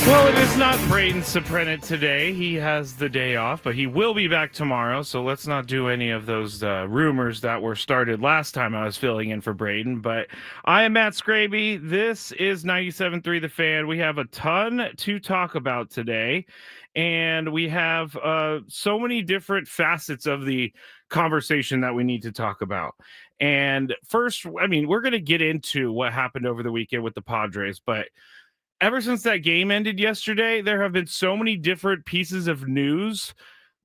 Well, it is not Braden Soprenet today. He has the day off, but he will be back tomorrow. So let's not do any of those rumors that were started last time I was filling in for Braden. But I am Matt Skraby. This is 97.3 The Fan. We have a ton to talk about today. And we have so many different facets of the conversation that we need to talk about. And first, I mean, we're going to get into what happened over the weekend with the Padres, but ever since that game ended yesterday, there have been so many different pieces of news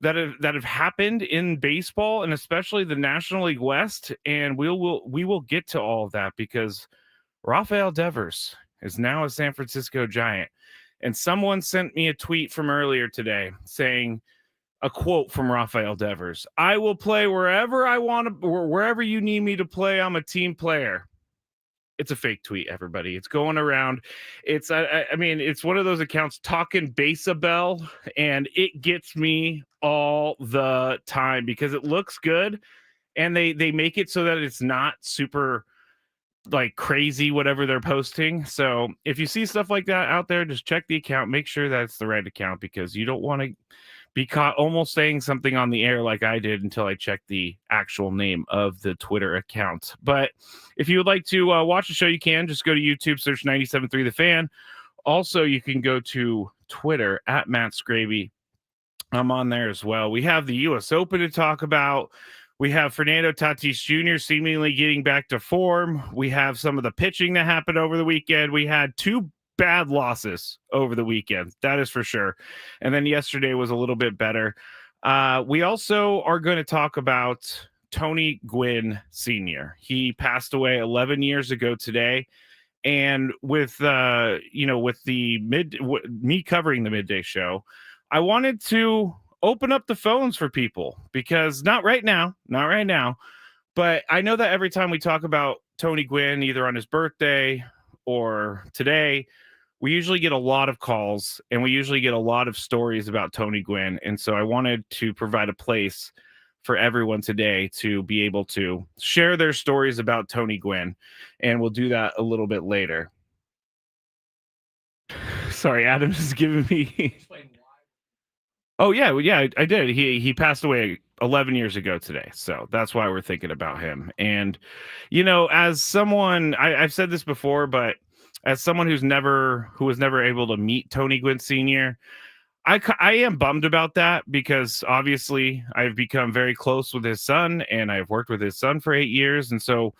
that have happened in baseball, and especially the National League West. And we will get to all of that because Rafael Devers is now a San Francisco Giant. And someone sent me a tweet from earlier today saying a quote from Rafael Devers: "I will play wherever I want to, or wherever you need me to play. I'm a team player." It's a fake tweet, everybody. It's going around. It's I mean, it's one of those accounts talking Basabell, and it gets me all the time because it looks good, and they make it so that it's not super like crazy whatever they're posting. So if you see stuff like that out there, just check the account, make sure that's the right account, because you don't want to be caught almost saying something on the air like I did until I checked the actual name of the Twitter account. But if you would like to watch the show, you can just go to YouTube, search 97.3 The Fan. Also, you can go to Twitter at Matt Skraby. I'm on there as well. We have the U.S. Open to talk about. We have Fernando Tatis Jr. seemingly getting back to form. We have some of the pitching that happened over the weekend. We had two bad losses over the weekend, that is for sure. And then yesterday was a little bit better. We also are going to talk about Tony Gwynn Sr. He passed away 11 years ago today. And with with the me covering the midday show, I wanted to open up the phones for people, because not right now, but I know that every time we talk about Tony Gwynn, either on his birthday or today, we usually get a lot of calls and we usually get a lot of stories about Tony Gwynn. And so I wanted to provide a place for everyone today to be able to share their stories about Tony Gwynn. And we'll do that a little bit later. Sorry, Adam's is giving me. Oh, yeah, I did. He passed away 11 years ago today. So that's why we're thinking about him. And, as someone, I've said this before, but as someone who was never able to meet Tony Gwynn Sr., I am bummed about that, because obviously I've become very close with his son, and I've worked with his son for 8 years. And so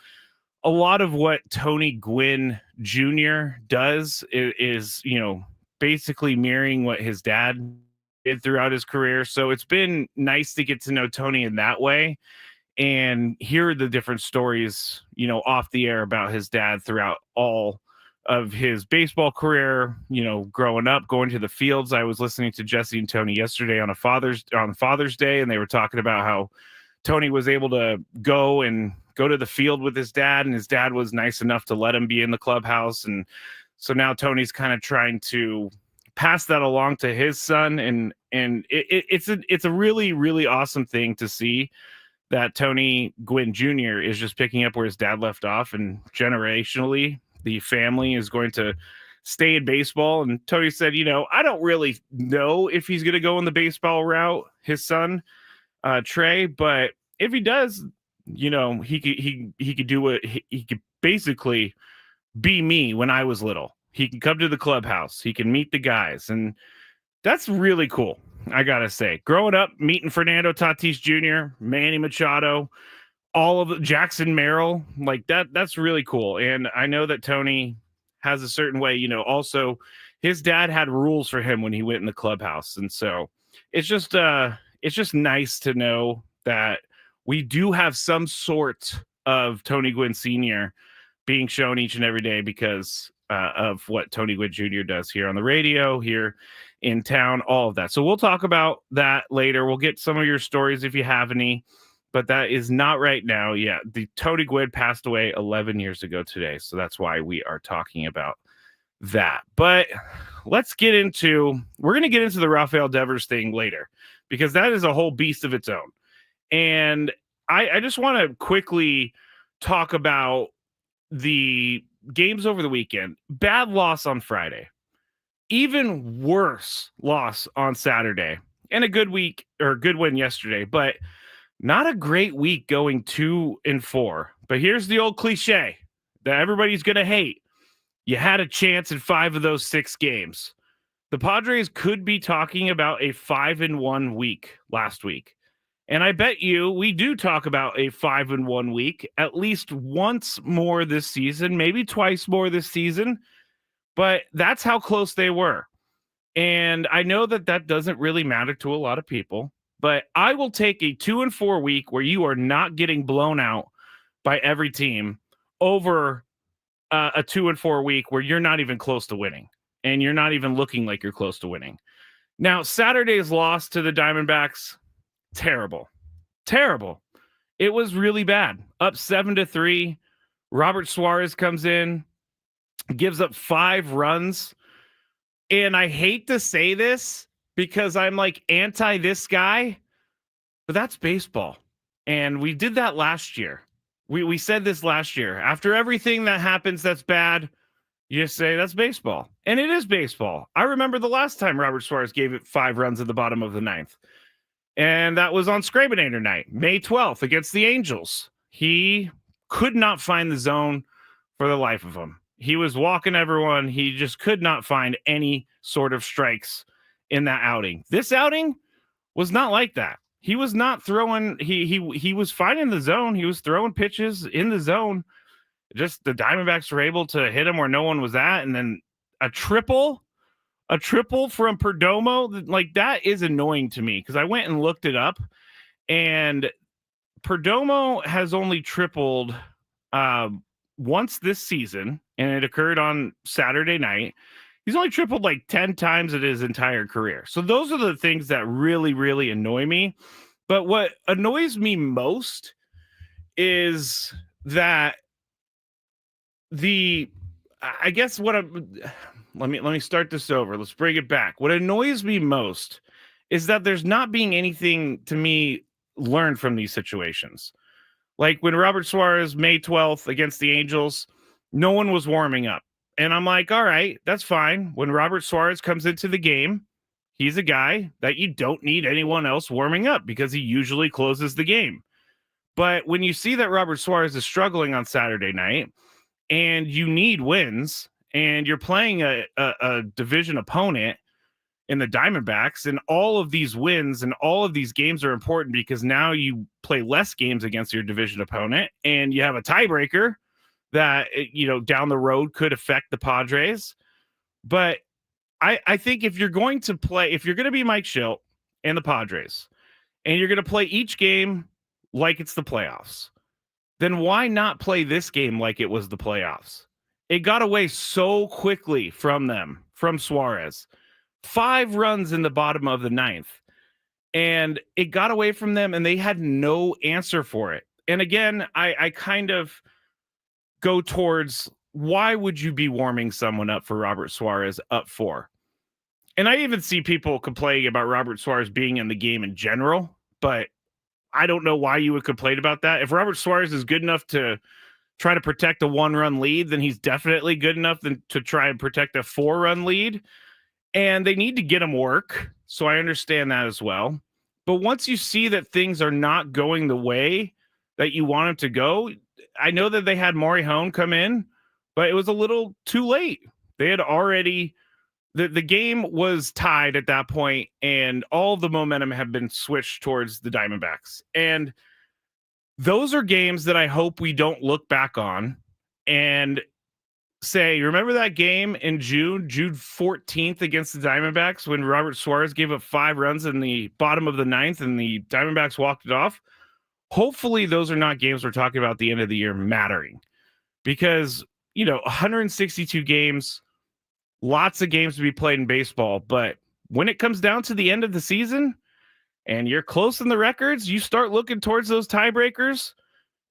a lot of what Tony Gwynn Jr. does is basically mirroring what his dad did throughout his career. So it's been nice to get to know Tony in that way and hear the different stories, off the air about his dad throughout all of his baseball career, growing up, going to the fields. I was listening to Jesse and Tony yesterday on Father's Day, and they were talking about how Tony was able to go to the field with his dad, and his dad was nice enough to let him be in the clubhouse. And so now Tony's kind of trying to pass that along to his son, and it's a really, really awesome thing to see that Tony Gwynn Jr. is just picking up where his dad left off, and generationally the family is going to stay in baseball. And Tony said, I don't really know if he's going to go in the baseball route, his son, Trey, but if he does, he could do what he could basically be me when I was little. He can come to the clubhouse, he can meet the guys, and that's really cool. I gotta say, growing up, meeting Fernando Tatis Jr., Manny Machado, all of Jackson Merrill, like that's really cool. And I know that Tony has a certain way, also his dad had rules for him when he went in the clubhouse. And so it's just nice to know that we do have some sort of Tony Gwynn Sr. being shown each and every day because of what Tony Gwynn Jr. does here on the radio, here in town, all of that. So we'll talk about that later. We'll get some of your stories if you have any, but that is not right now. Yeah, the Tony Gwynn passed away 11 years ago today, so that's why we are talking about that. But we're going to get into the Rafael Devers thing later, because that is a whole beast of its own. And I just want to quickly talk about the games over the weekend. Bad loss on Friday. even worse loss on Saturday and a good win yesterday, but not a great week going 2-4. But here's the old cliche that everybody's going to hate. You had a chance in 5 of those 6 games. The Padres could be talking about a 5-1 week last week. And I bet you we do talk about a 5-1 week at least once more this season, maybe twice more this season. But that's how close they were. And I know that doesn't really matter to a lot of people, but I will take a 2-4 week where you are not getting blown out by every team over a 2-4 week where you're not even close to winning and you're not even looking like you're close to winning. Now, Saturday's loss to the Diamondbacks, terrible. It was really bad. Up 7-3. Robert Suarez comes in, gives up 5 runs. And I hate to say this because I'm like anti this guy, but that's baseball. And we did that last year. We said this last year. After everything that happens that's bad, you just say that's baseball. And it is baseball. I remember the last time Robert Suarez gave it 5 runs at the bottom of the 9th. And that was on Skraby night, May 12th against the Angels. He could not find the zone for the life of him. He was walking everyone. He just could not find any sort of strikes in that outing. This outing was not like that. He was not throwing. He was finding the zone. He was throwing pitches in the zone. Just the Diamondbacks were able to hit him where no one was at. And then a triple from Perdomo. Like, that is annoying to me because I went and looked it up. And Perdomo has only tripled once this season, and it occurred on Saturday night. He's only tripled like 10 times in his entire career. So those are the things that really, really annoy me. But what annoys me most is that let me start this over. Let's bring it back. What annoys me most is that there's not being anything to me learned from these situations. Like when Robert Suarez, May 12th against the Angels, no one was warming up. And I'm like, all right, that's fine. When Robert Suarez comes into the game, he's a guy that you don't need anyone else warming up because he usually closes the game. But when you see that Robert Suarez is struggling on Saturday night and you need wins and you're playing a division opponent in the Diamondbacks, and all of these wins and all of these games are important because now you play less games against your division opponent and you have a tiebreaker that, down the road could affect the Padres. But I think if you're going to be Mike Shildt and the Padres and you're going to play each game like it's the playoffs, then why not play this game like it was the playoffs? It got away so quickly from Suarez. 5 runs in the bottom of the 9th. And it got away from them, and they had no answer for it. And again, I kind of go towards, why would you be warming someone up for Robert Suarez up 4? And I even see people complaining about Robert Suarez being in the game in general, but I don't know why you would complain about that. If Robert Suarez is good enough to try to protect a 1-run lead, then he's definitely good enough to try and protect a 4-run lead. And they need to get him work. So I understand that as well. But once you see that things are not going the way that you want them to go, I know that they had Maury Hone come in, but it was a little too late. They had already, the game was tied at that point, and all the momentum had been switched towards the Diamondbacks. And those are games that I hope we don't look back on and say, remember that game in June 14th against the Diamondbacks when Robert Suarez gave up 5 runs in the bottom of the 9th and the Diamondbacks walked it off? Hopefully those are not games we're talking about at the end of the year mattering, because 162 games, lots of games to be played in baseball. But when it comes down to the end of the season and you're close in the records, you start looking towards those tiebreakers.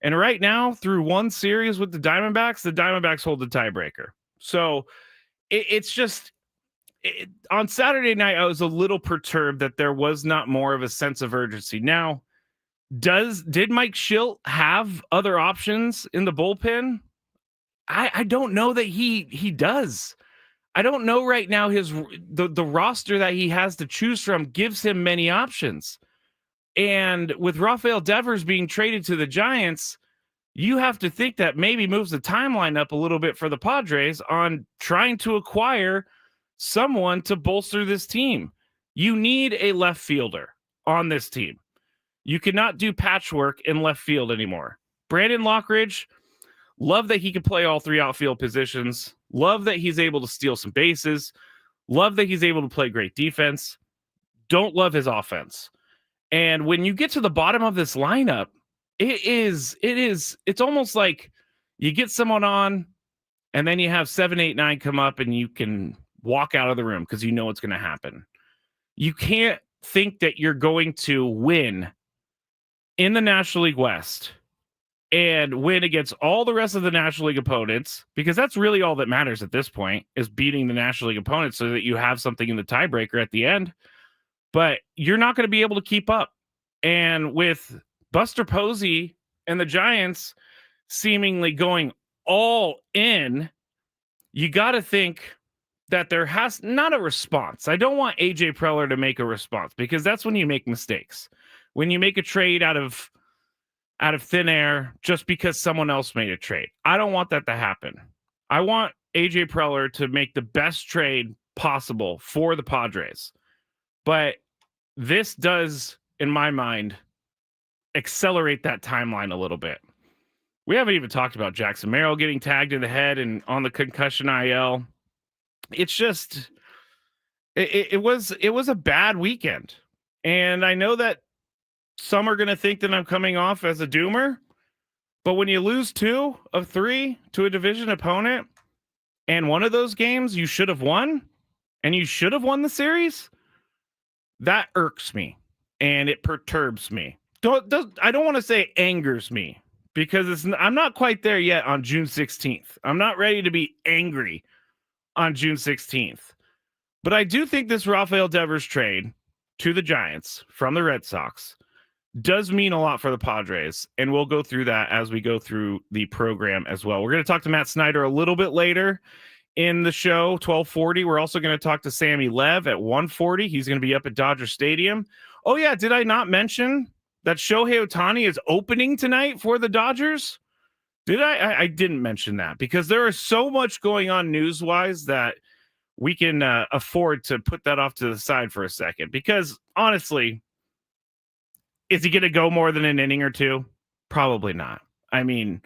And right now, through one series with the Diamondbacks hold the tiebreaker. So it's just, on Saturday night, I was a little perturbed that there was not more of a sense of urgency. Now, did Mike Shildt have other options in the bullpen? I don't know that he does. I don't know right now the roster that he has to choose from gives him many options. And with Rafael Devers being traded to the Giants, you have to think that maybe moves the timeline up a little bit for the Padres on trying to acquire someone to bolster this team. You need a left fielder on this team. You cannot do patchwork in left field anymore. Brandon Lockridge, love that he can play all three outfield positions. Love that he's able to steal some bases. Love that he's able to play great defense. Don't love his offense. And when you get to the bottom of this lineup, it's almost like you get someone on and then you have 7, 8, 9 come up and you can walk out of the room because you know what's going to happen. You can't think that you're going to win in the National League West and win against all the rest of the National League opponents, because that's really all that matters at this point, is beating the National League opponents so that you have something in the tiebreaker at the end. But you're not going to be able to keep up. And with Buster Posey and the Giants seemingly going all in, you got to think that there has not a response. I don't want AJ Preller to make a response, because that's when you make mistakes. When you make a trade out of thin air just because someone else made a trade. I don't want that to happen. I want AJ Preller to make the best trade possible for the Padres. But this does, in my mind, accelerate that timeline a little bit. We haven't even talked about Jackson Merrill getting tagged in the head and on the concussion IL. It's just, it was a bad weekend. And I know that some are going to think that I'm coming off as a doomer, but when you lose 2 of 3 to a division opponent, and one of those games you should have won, and you should have won the series, that irks me and it perturbs me. I don't want to say angers me, because I'm not quite there yet on June 16th. I'm not ready to be angry on June 16th. But I do think this Rafael Devers trade to the Giants from the Red Sox does mean a lot for the Padres, and we'll go through that as we go through the program as well. We're going to talk to Matt Snyder a little bit later in the show, 12:40. We're also going to talk to Sammy Lev at 1:40. He's going to be up at Dodger Stadium. Oh, yeah, did I not mention that Shohei Ohtani is opening tonight for the Dodgers? Did I didn't mention that, because there is so much going on news-wise that we can afford to put that off to the side for a second. Because, honestly, is he going to go more than an inning or two? Probably not. I mean,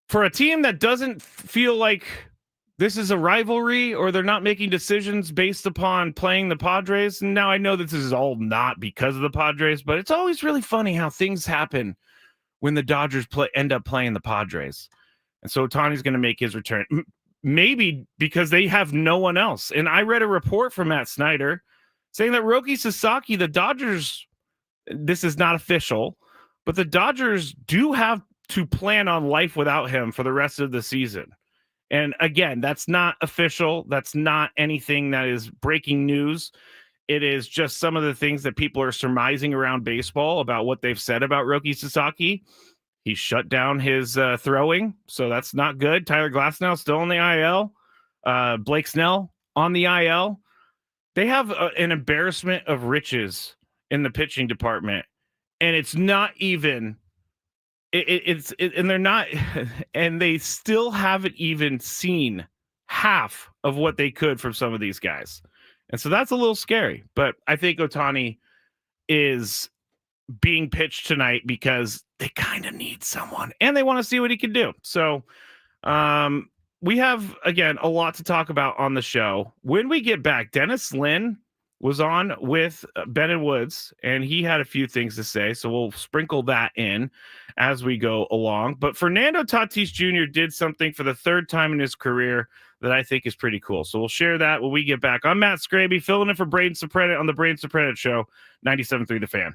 for a team that doesn't feel like this is a rivalry, or they're not making decisions based upon playing the Padres. And now I know this is all not because of the Padres, but it's always really funny how things happen when the Dodgers end up playing the Padres. And so Ohtani's going to make his return. Maybe because they have no one else. And I read a report from Matt Snyder saying that Roki Sasaki, the Dodgers, this is not official, but the Dodgers do have to plan on life without him for the rest of the season. And again, that's not official. That's not anything that is breaking news. It is just some of the things that people are surmising around baseball about what they've said about Roki Sasaki. He shut down his throwing, so that's not good. Tyler Glasnow still on the IL. Blake Snell on the IL. They have an embarrassment of riches in the pitching department, and it's not even. And they're not, and they still haven't even seen half of what they could from some of these guys. And so that's a little scary, but I think Ohtani is being pitched tonight because they kind of need someone and they want to see what he can do. So we have, again, a lot to talk about on the show. When we get back, Dennis Lynn was on with Ben and Woods, and he had a few things to say, so we'll sprinkle that in as we go along. But Fernando Tatis Jr. did something for the 3rd time in his career that I think is pretty cool. So we'll share that when we get back. I'm Matt Skraby, filling in for Braden Soprenet on the Braden Soprenet Show, 97.3 The Fan.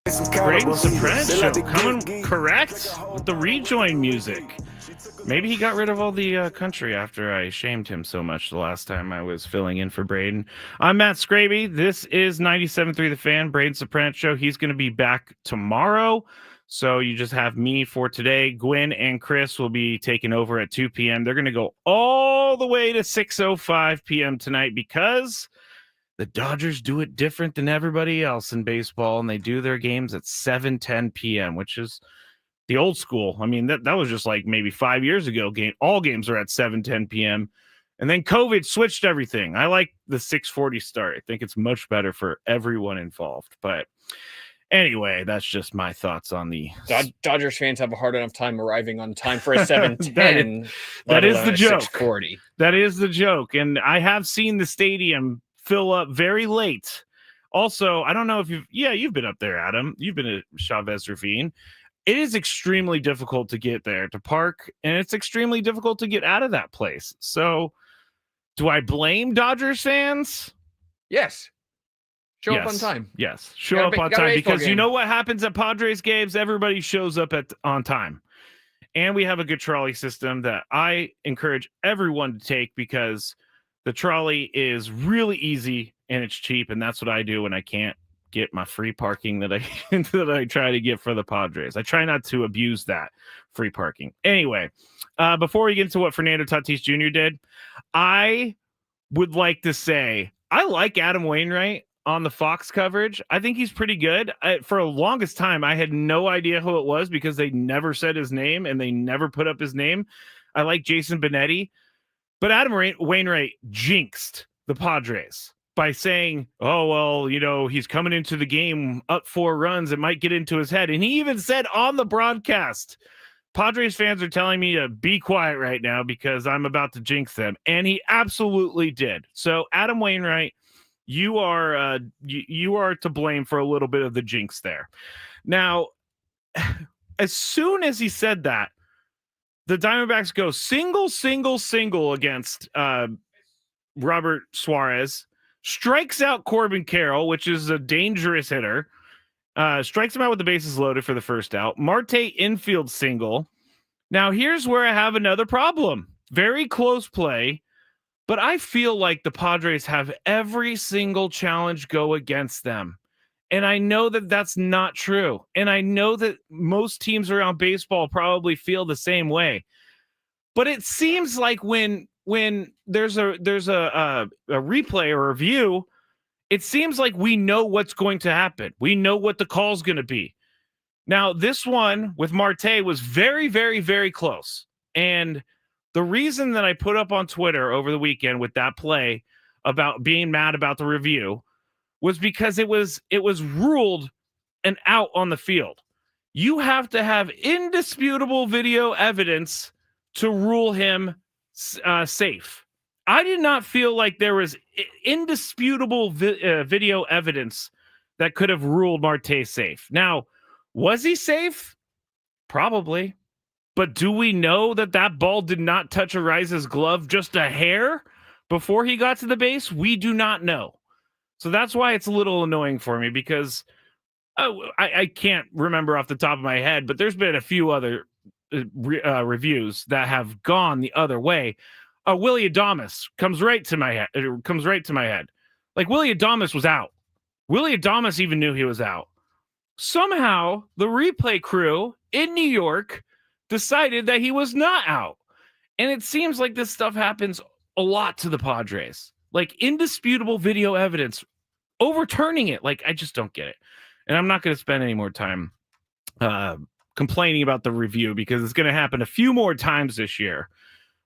Braden Soprano Show coming correct with the rejoin music. Maybe he got rid of all the country after I shamed him so much the last time I was filling in for Braden. I'm Matt Skraby. This is 97.3 The Fan, Braden Soprano Show. He's going to be back tomorrow. So you just have me for today. Gwynn and Chris will be taking over at 2 p.m. They're going to go all the way to 6:05 p.m. tonight because the Dodgers do it different than everybody else in baseball, and they do their games at 7:10 p.m., which is the old school. I mean, that was just like maybe 5 years ago. All games are at 7:10 p.m., and then COVID switched everything. I like the 6:40 start. I think it's much better for everyone involved, but anyway, that's just my thoughts on the Dodgers fans have a hard enough time arriving on time for a 7:10. that is the joke. 6:40. That is the joke. And I have seen the stadium fill up very late. Also, I don't know if you've been up there, Adam. You've been at Chavez Ravine. It is extremely difficult to get there to park, and it's extremely difficult to get out of that place. So, do I blame Dodgers fans? Yes. Show up on time. Yes, show up on time because you know what happens at Padres games? Everybody shows up on time. And we have a good trolley system that I encourage everyone to take because the trolley is really easy and it's cheap, and that's what I do when I can't get my free parking that I try to get for the Padres. I try not to abuse that free parking. Anyway, before we get into what Fernando Tatis Jr. did, I would like to say I like Adam Wainwright on the Fox coverage. I think he's pretty good. For the longest time, I had no idea who it was because they never said his name and they never put up his name. I like Jason Benetti, but Adam Wainwright jinxed the Padres by saying, oh, well, he's coming into the game up 4 runs. It might get into his head. And he even said on the broadcast, Padres fans are telling me to be quiet right now because I'm about to jinx them. And he absolutely did. So Adam Wainwright, you are to blame for a little bit of the jinx there. Now, as soon as he said that, the Diamondbacks go single against Robert Suarez, strikes out Corbin Carroll, which is a dangerous hitter, strikes him out with the bases loaded for the first out. Marte infield single. Now, here's where I have another problem. Very close play. But I feel like the Padres have every single challenge go against them. And I know that that's not true. And I know that most teams around baseball probably feel the same way. But it seems like when there's a replay or review, it seems like we know what's going to happen. We know what the call's going to be. Now, this one with Marte was very, very, very close. And the reason that I put up on Twitter over the weekend with that play about being mad about the review was because it was ruled an out on the field. You have to have indisputable video evidence to rule him safe. I did not feel like there was indisputable video evidence that could have ruled Marte safe. Now, was he safe? Probably. But do we know that ball did not touch Ariza's glove just a hair before he got to the base? We do not know. So that's why it's a little annoying for me because I can't remember off the top of my head, but there's been a few other reviews that have gone the other way. Willie Adames comes right to my head. It comes right to my head. Like Willie Adames was out. Willie Adames even knew he was out. Somehow the replay crew in New York decided that he was not out. And it seems like this stuff happens a lot to the Padres. Like indisputable video evidence overturning it. Like, I just don't get it. And I'm not going to spend any more time complaining about the review because it's going to happen a few more times this year.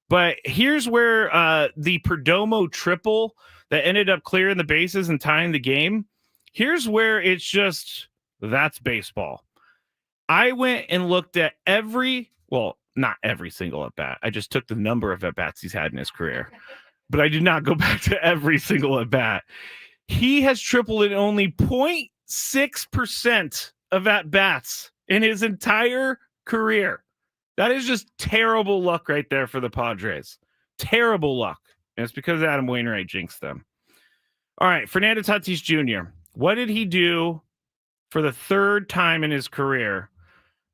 But here's where the Perdomo triple that ended up clearing the bases and tying the game. Here's where it's just, that's baseball. I went and looked at not every single at-bat. I just took the number of at-bats he's had in his career. But I did not go back to every single at-bat. He has tripled in only 0.6% of at-bats in his entire career. That is just terrible luck right there for the Padres. Terrible luck. And it's because Adam Wainwright jinxed them. All right, Fernando Tatis Jr. What did he do for the third time in his career.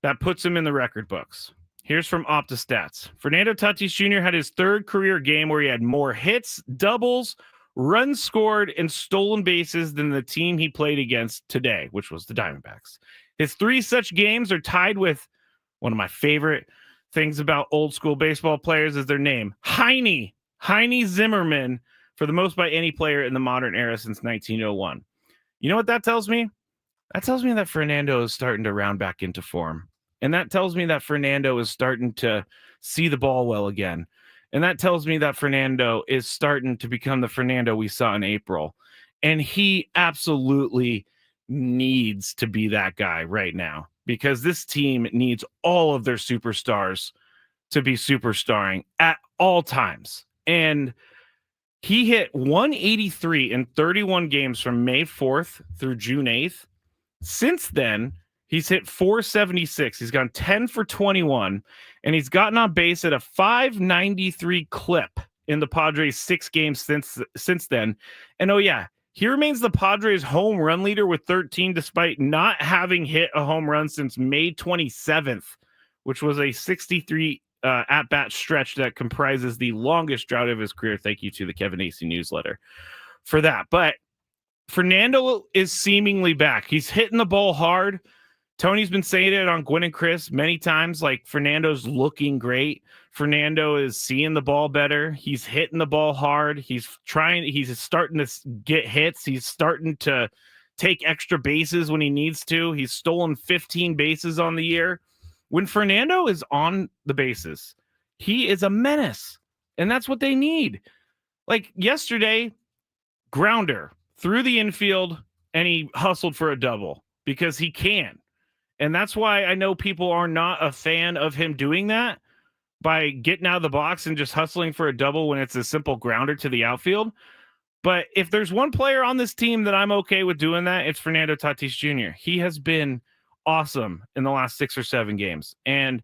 That puts him in the record books. Here's from OptaStats. Fernando Tatis Jr. had his third career game where he had more hits, doubles, runs scored, and stolen bases than the team he played against today, which was the Diamondbacks. His 3 such games are tied with one of my favorite things about old school baseball players is their name, Heine Zimmerman, for the most by any player in the modern era since 1901. You know what that tells me? That tells me that Fernando is starting to round back into form. And that tells me that Fernando is starting to see the ball well again. And that tells me that Fernando is starting to become the Fernando we saw in April. And he absolutely needs to be that guy right now because this team needs all of their superstars to be superstarring at all times. And he hit 183 in 31 games from May 4th through June 8th. Since then, he's hit 476. He's gone 10 for 21, and he's gotten on base at a 593 clip in the Padres 6 games since then. And oh yeah, he remains the Padres home run leader with 13, despite not having hit a home run since May 27th, which was a 63 at-bat stretch that comprises the longest drought of his career. Thank you to the Kevin Acey newsletter for that. But Fernando is seemingly back. He's hitting the ball hard. Tony's been saying it on Gwynn and Chris many times, like Fernando's looking great. Fernando is seeing the ball better. He's hitting the ball hard. He's starting to get hits. He's starting to take extra bases when he needs to. He's stolen 15 bases on the year. When Fernando is on the bases, he is a menace. And that's what they need. Like yesterday, grounder through the infield, and he hustled for a double because he can. And that's why I know people are not a fan of him doing that by getting out of the box and just hustling for a double when it's a simple grounder to the outfield. But if there's one player on this team that I'm okay with doing that, it's Fernando Tatis Jr. He has been awesome in the last 6 or 7 games. And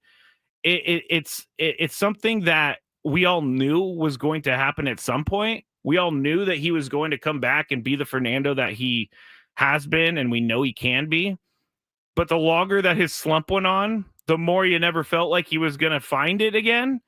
it's something that we all knew was going to happen at some point. We all knew that he was going to come back and be the Fernando that he has been, and we know he can be. But the longer that his slump went on, the more you never felt like he was going to find it again.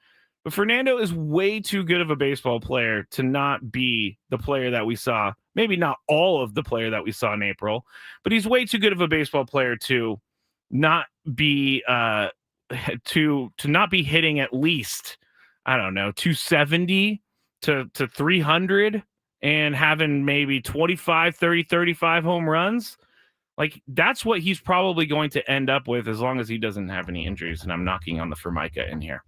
But Fernando is way too good of a baseball player to not be the player that we saw. Maybe not all of the player that we saw in April, but he's way too good of a baseball player to not be to not be hitting at least, I don't know, 270 to 300 and having maybe 25, 30, 35 home runs. Like, that's what he's probably going to end up with as long as he doesn't have any injuries. And I'm knocking on the Formica in here.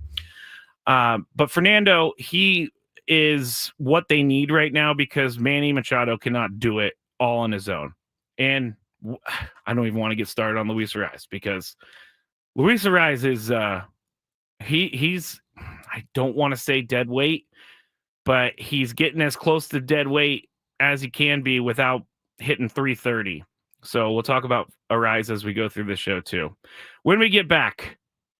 But Fernando, he is what they need right now because Manny Machado cannot do it all on his own. And I don't even want to get started on Luis Ariz because Luis Ariz is he's I don't want to say dead weight, but he's getting as close to dead weight as he can be without hitting 330. So we'll talk about Ariz as we go through the show too. When we get back,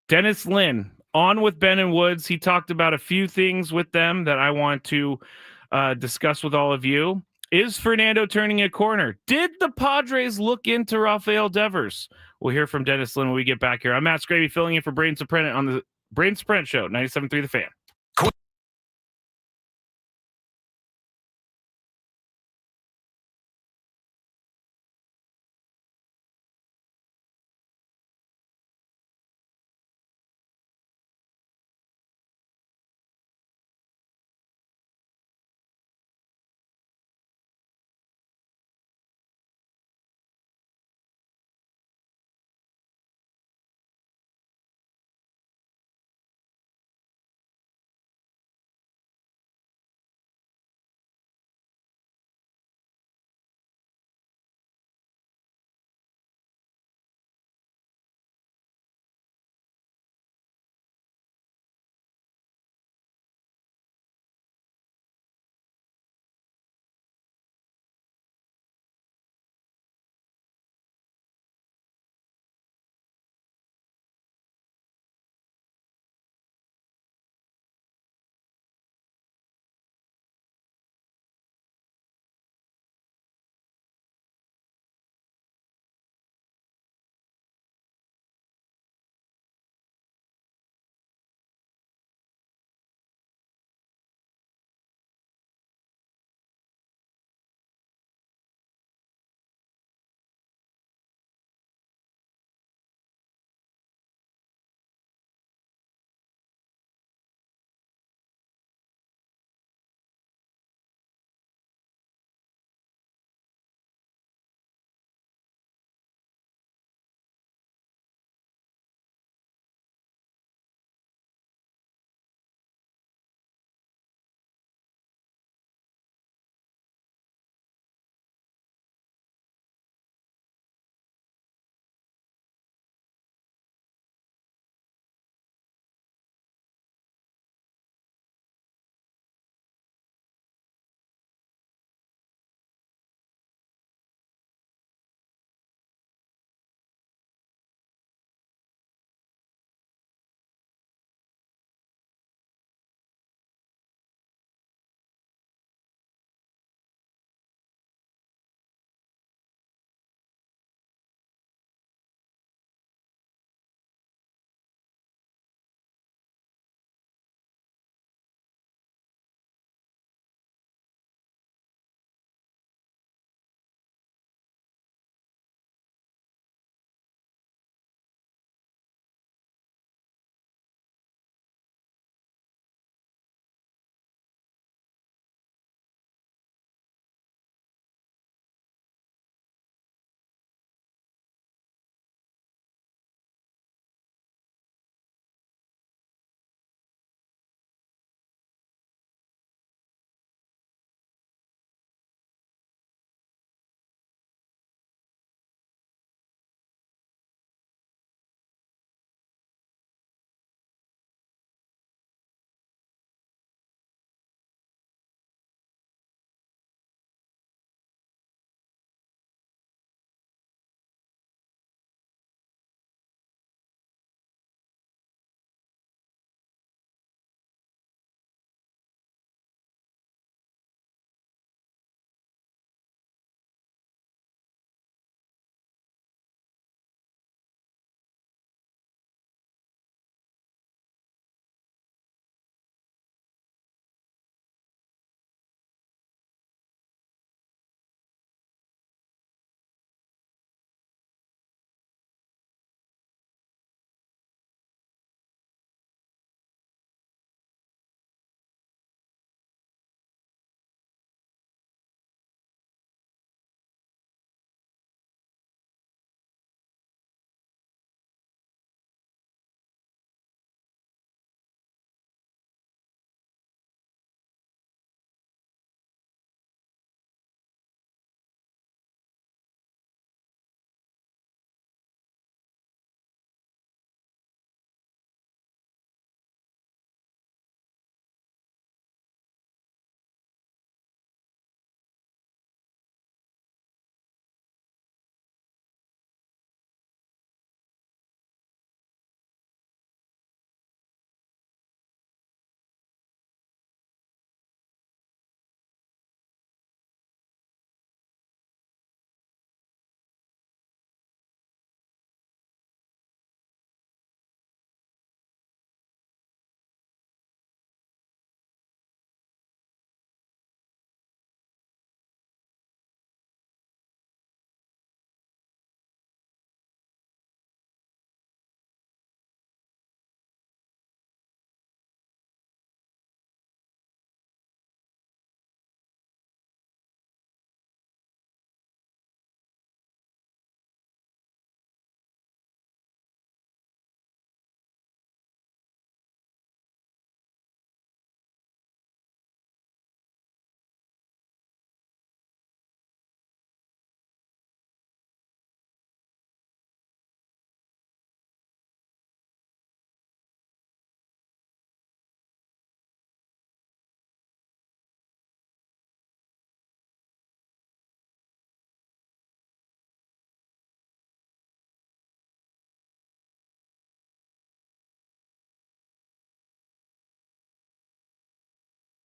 Dennis Lynn on with Ben and Woods. He talked about a few things with them that I want to discuss with all of you. Is Fernando turning a corner? Did the Padres look into Rafael Devers? We'll hear from Dennis Lynn when we get back here. I'm Matt Skraby filling in for Braden Soprano on the Braden Soprano Show, 97.3 The Fan.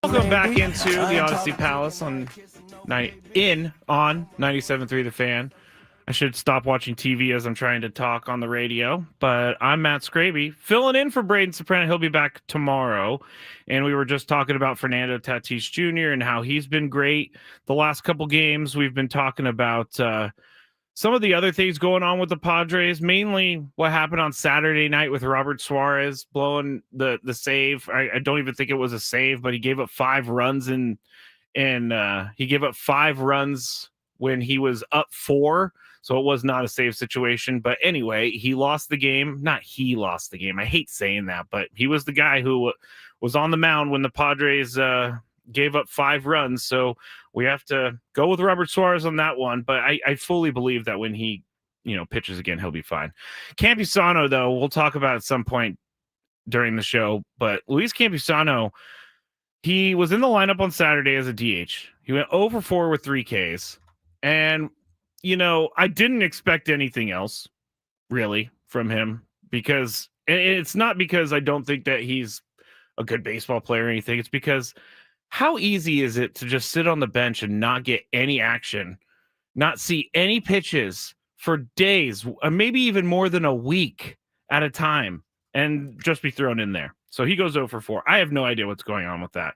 Welcome back into the Odyssey Palace on 97.3 The Fan. I should stop watching TV as I'm trying to talk on the radio, but I'm Matt Skraby, filling in for Braden Soprano. He'll be back tomorrow, and we were just talking about Fernando Tatis Jr. and how he's been great the last couple games. We've been talking about some of the other things going on with the Padres, mainly what happened on Saturday night with Robert Suarez blowing the save. I don't even think it was a save, but he gave up 5 runs and he gave up 5 runs when he was up 4. So it was not a save situation. But anyway, he lost the game. Not he lost the game. I hate saying that, but he was the guy who was on the mound when the Padres gave up 5 runs. So we have to go with Robert Suarez on that one. But I fully believe that when he, pitches again, he'll be fine. Campusano, though, we'll talk about at some point during the show. But Luis Campusano, he was in the lineup on Saturday as a DH. He went 0 for 4 with 3 Ks. And, I didn't expect anything else, really, from him. Because it's not because I don't think that he's a good baseball player or anything. It's because how easy is it to just sit on the bench and not get any action, not see any pitches for days, maybe even more than a week at a time, and just be thrown in there? So he goes 0 for 4. I have no idea what's going on with that.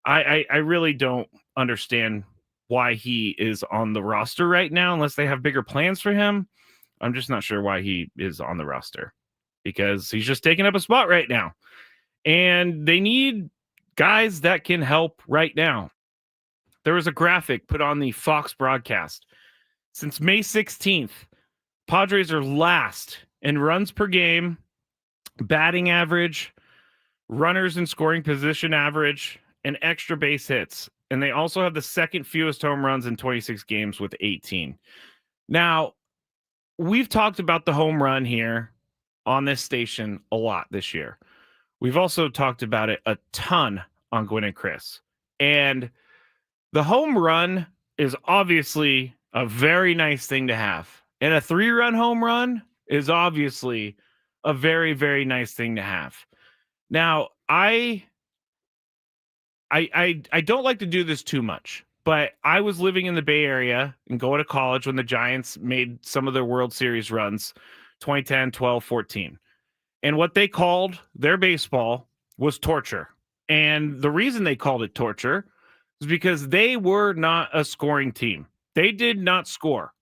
I really don't understand why he is on the roster right now, unless they have bigger plans for him. I'm just not sure why he is on the roster, because he's just taking up a spot right now. And they need guys that can help right now. There was a graphic put on the Fox broadcast. Since May 16th, Padres are last in runs per game, batting average, runners in scoring position average, and extra base hits. And they also have the second fewest home runs in 26 games with 18. Now, we've talked about the home run here on this station a lot this year. We've also talked about it a ton on Gwynn and Chris. And the home run is obviously a very nice thing to have. And a 3-run home run is obviously a very, very nice thing to have. Now, I don't like to do this too much, but I was living in the Bay Area and going to college when the Giants made some of their World Series runs, 2010, 12, 14. And what they called their baseball was torture. And the reason they called it torture is because they were not a scoring team. They did not score.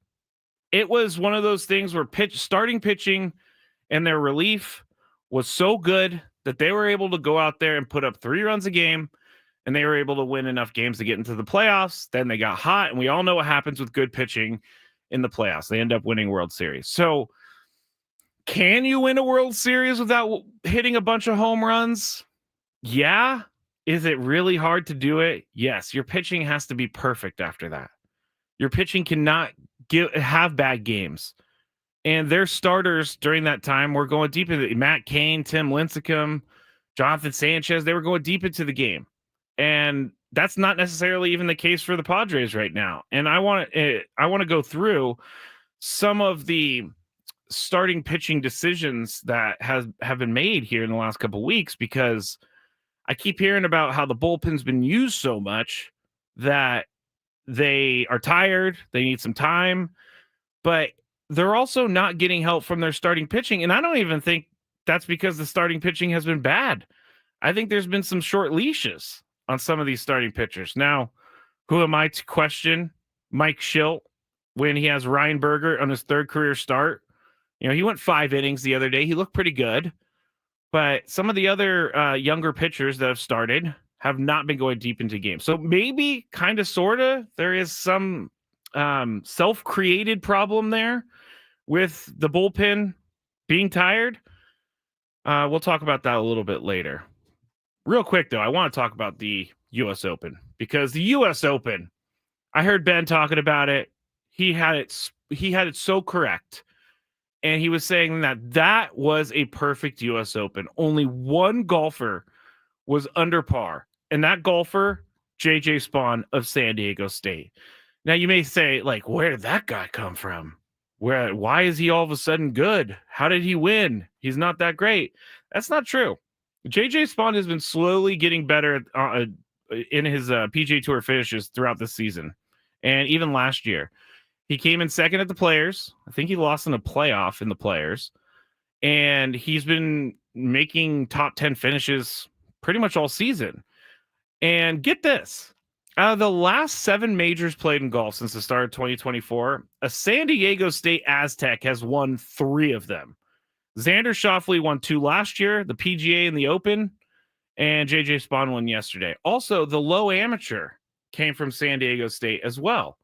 It was one of those things where starting pitching and their relief was so good that they were able to go out there and put up 3 runs a game, and they were able to win enough games to get into the playoffs. Then they got hot, and we all know what happens with good pitching in the playoffs. They end up winning World Series. So can you win a World Series without hitting a bunch of home runs? Yeah. Is it really hard to do it? Yes. Your pitching has to be perfect after that. Your pitching cannot have bad games. And their starters during that time were going deep into Matt Cain, Tim Lincecum, Jonathan Sanchez. They were going deep into the game. And that's not necessarily even the case for the Padres right now. And I want to go through some of the starting pitching decisions that have been made here in the last couple of weeks, because I keep hearing about how the bullpen's been used so much that they are tired, they need some time, but they're also not getting help from their starting pitching. And I don't even think that's because the starting pitching has been bad. I think there's been some short leashes on some of these starting pitchers. Now, who am I to question Mike Schilt when he has Ryan Berger on his 3rd career start? He went 5 innings the other day. He looked pretty good. But some of the other younger pitchers that have started have not been going deep into games. So maybe, kind of, sort of, there is some self-created problem there with the bullpen being tired. We'll talk about that a little bit later. Real quick, though, I want to talk about the U.S. Open, because the U.S. Open, I heard Ben talking about it. He had it so correct. And he was saying that was a perfect U.S. Open. Only one golfer was under par, and that golfer, J.J. Spawn of San Diego State. Now, you may say, where did that guy come from? Why is he all of a sudden good? How did he win? He's not that great. That's not true. J.J. Spawn has been slowly getting better in his PGA Tour finishes throughout the season, and even last year. He came in second at the Players. I think he lost in a playoff in the Players. And he's been making top 10 finishes pretty much all season. And get this. Out of the last 7 majors played in golf since the start of 2024, a San Diego State Aztec has won 3 of them. Xander Schauffele won 2 last year, the PGA and the Open, and JJ Spawn won yesterday. Also, the low amateur came from San Diego State as well.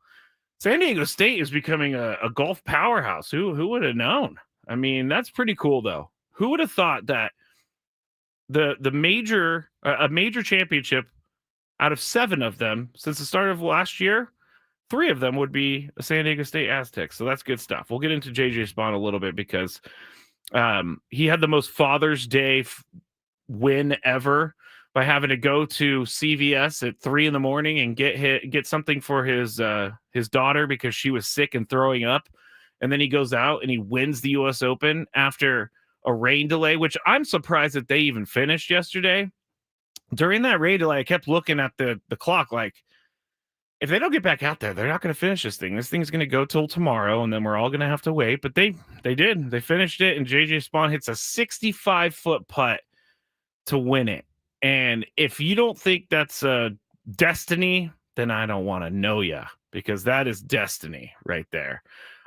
San Diego State is becoming a golf powerhouse. Who would have known? I mean, that's pretty cool, though. Who would have thought that a major championship out of 7 of them since the start of last year, 3 of them would be a San Diego State Aztecs. So that's good stuff. We'll get into JJ Spawn a little bit because he had the most Father's Day win ever by having to go to CVS at 3 a.m. and get something for his daughter because she was sick and throwing up. And then he goes out and he wins the U.S. Open after a rain delay, which I'm surprised that they even finished yesterday. During that rain delay, I kept looking at the clock like, if they don't get back out there, they're not going to finish this thing. This thing's going to go till tomorrow, and then we're all going to have to wait. But they did. They finished it, and JJ Spawn hits a 65-foot putt to win it. And if you don't think that's destiny, then I don't want to know ya, because that is destiny right there.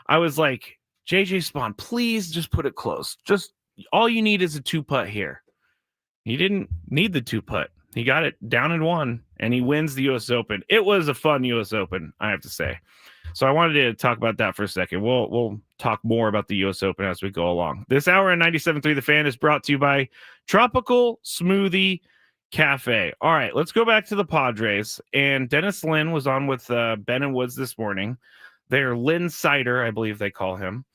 I was like, JJ Spawn, please just put it close. Just all you need is a 2-putt here. He didn't need the 2-putt. He got it down in 1, and he wins the U.S. Open. It was a fun U.S. Open, I have to say. So I wanted to talk about that for a second. We'll talk more about the U.S. Open as we go along. This hour on 97.3 The Fan is brought to you by Tropical Smoothie Cafe. All right, let's go back to the Padres. And Dennis Lynn was on with Ben and Woods this morning. They're Lynn Cider, I believe they call him.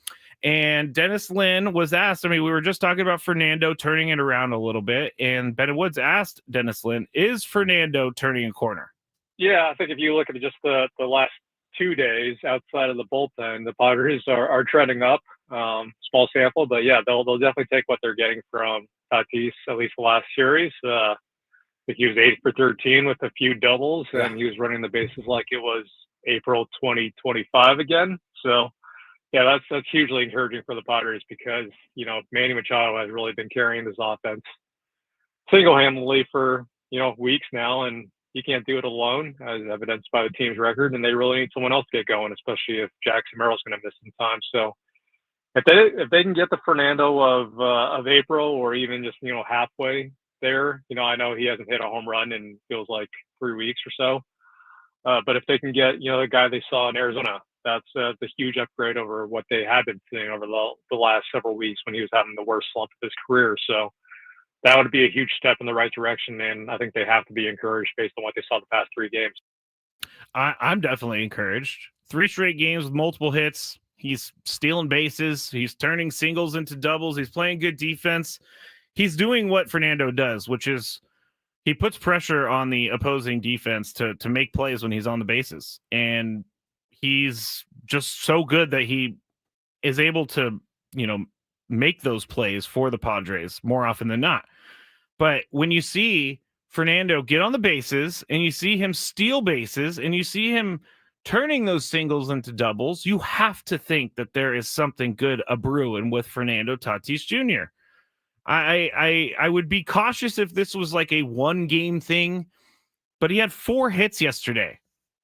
And Dennis Lynn was asked, we were just talking about Fernando turning it around a little bit. And Ben and Woods asked Dennis Lynn, is Fernando turning a corner? Yeah, I think if you look at just the last 2 days outside of the bullpen, the Padres are trending up. Small sample, but yeah, they'll definitely take what they're getting from Tatis, at least the last series. I think he was 8 for 13 with a few doubles, and he was running the bases like it was April 2025 again. So yeah, that's hugely encouraging for the Padres because, Manny Machado has really been carrying this offense single-handedly for, weeks now, and he can't do it alone, as evidenced by the team's record, and they really need someone else to get going, especially if Jackson Merrill's going to miss some time. So if they can get the Fernando of April, or even just, halfway there, I know he hasn't hit a home run in feels like 3 weeks or so. But if they can get, the guy they saw in Arizona, that's the huge upgrade over what they had been seeing over the last several weeks when he was having the worst slump of his career. So that would be a huge step in the right direction, and I think they have to be encouraged based on what they saw the past 3 games. I'm definitely encouraged. 3 straight games with multiple hits. He's stealing bases. He's turning singles into doubles. He's playing good defense. He's doing what Fernando does, which is he puts pressure on the opposing defense to make plays when he's on the bases. And he's just so good that he is able to, make those plays for the Padres more often than not. But when you see Fernando get on the bases and you see him steal bases and you see him turning those singles into doubles, you have to think that there is something good a-brewing with Fernando Tatis Jr. I would be cautious if this was like a 1-game thing, but he had 4 hits yesterday.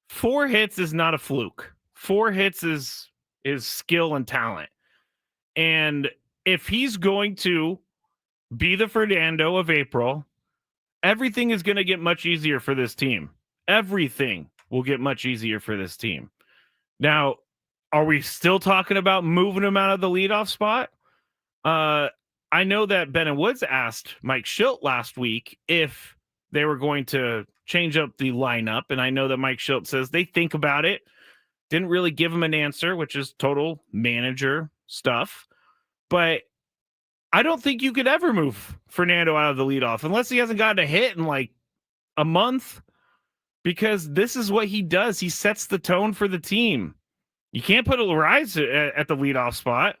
4 hits is not a fluke. 4 hits is skill and talent. And if he's going to be the Fernando of April, everything is going to get much easier for this team. Everything will get much easier for this team. Now, are we still talking about moving him out of the leadoff spot? I know that Ben and Woods asked Mike Schilt last week if they were going to change up the lineup, and I know that Mike Schilt says they think about it. Didn't really give him an answer, which is total manager stuff. But I don't think you could ever move Fernando out of the leadoff unless he hasn't gotten a hit in like a month, because this is what he does. He sets the tone for the team. You can't put a Rise at the leadoff spot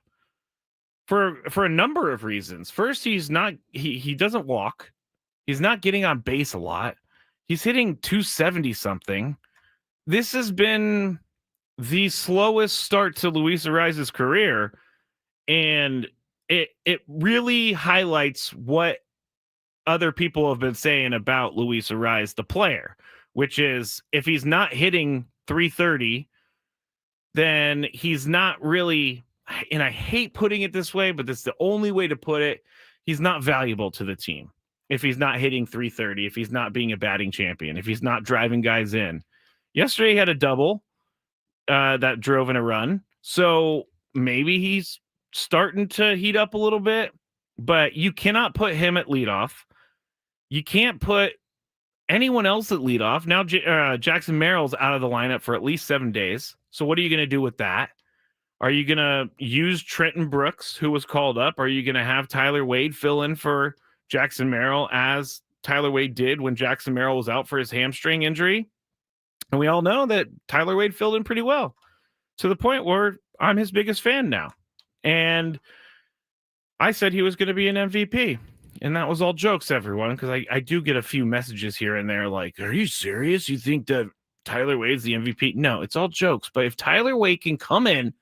for a number of reasons. First, he doesn't walk. He's not getting on base a lot. He's hitting 270 something. This has been the slowest start to Luis Ariza's career, and it really highlights what other people have been saying about Luis Ariza, the player, which is if he's not hitting 330, then he's not really, and I hate putting it this way, but that's the only way to put it. He's not valuable to the team. If he's not hitting 330, if he's not being a batting champion, if he's not driving guys in. Yesterday he had a double that drove in a run. So maybe he's starting to heat up a little bit, but you cannot put him at leadoff. You can't put anyone else at leadoff. Now Jackson Merrill's out of the lineup for at least 7 days. So what are you going to do with that? Are you going to use Trenton Brooks, who was called up? Are you going to have Tyler Wade fill in for Jackson Merrill as Tyler Wade did when Jackson Merrill was out for his hamstring injury? And we all know that Tyler Wade filled in pretty well, to the point where I'm his biggest fan now. And I said he was going to be an MVP. And that was all jokes, everyone, because I do get a few messages here and there like, are you serious? You think that Tyler Wade's the MVP? No, it's all jokes. But if Tyler Wade can come in,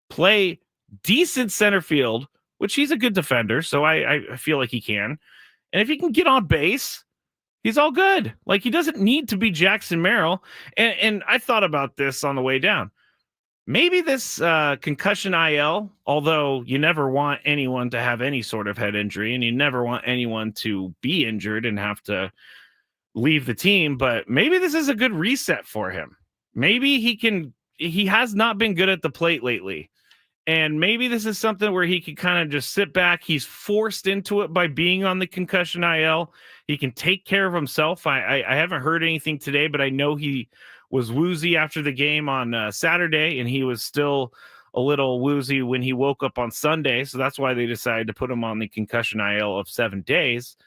play decent center field, which he's a good defender, so I feel like he can. And if he can get on base, he's all good. Like, he doesn't need to be Jackson Merrill. And I thought about this on the way down. Maybe this concussion IL, although you never want anyone to have any sort of head injury and you never want anyone to be injured and have to leave the team, but maybe this is a good reset for him. Maybe he has not been good at the plate lately. And maybe this is something where he can kind of just sit back. He's forced into it by being on the concussion IL. He can take care of himself. I haven't heard anything today, but I know he was woozy after the game on Saturday, and he was still a little woozy when he woke up on Sunday. So that's why they decided to put him on the concussion IL of 7 days.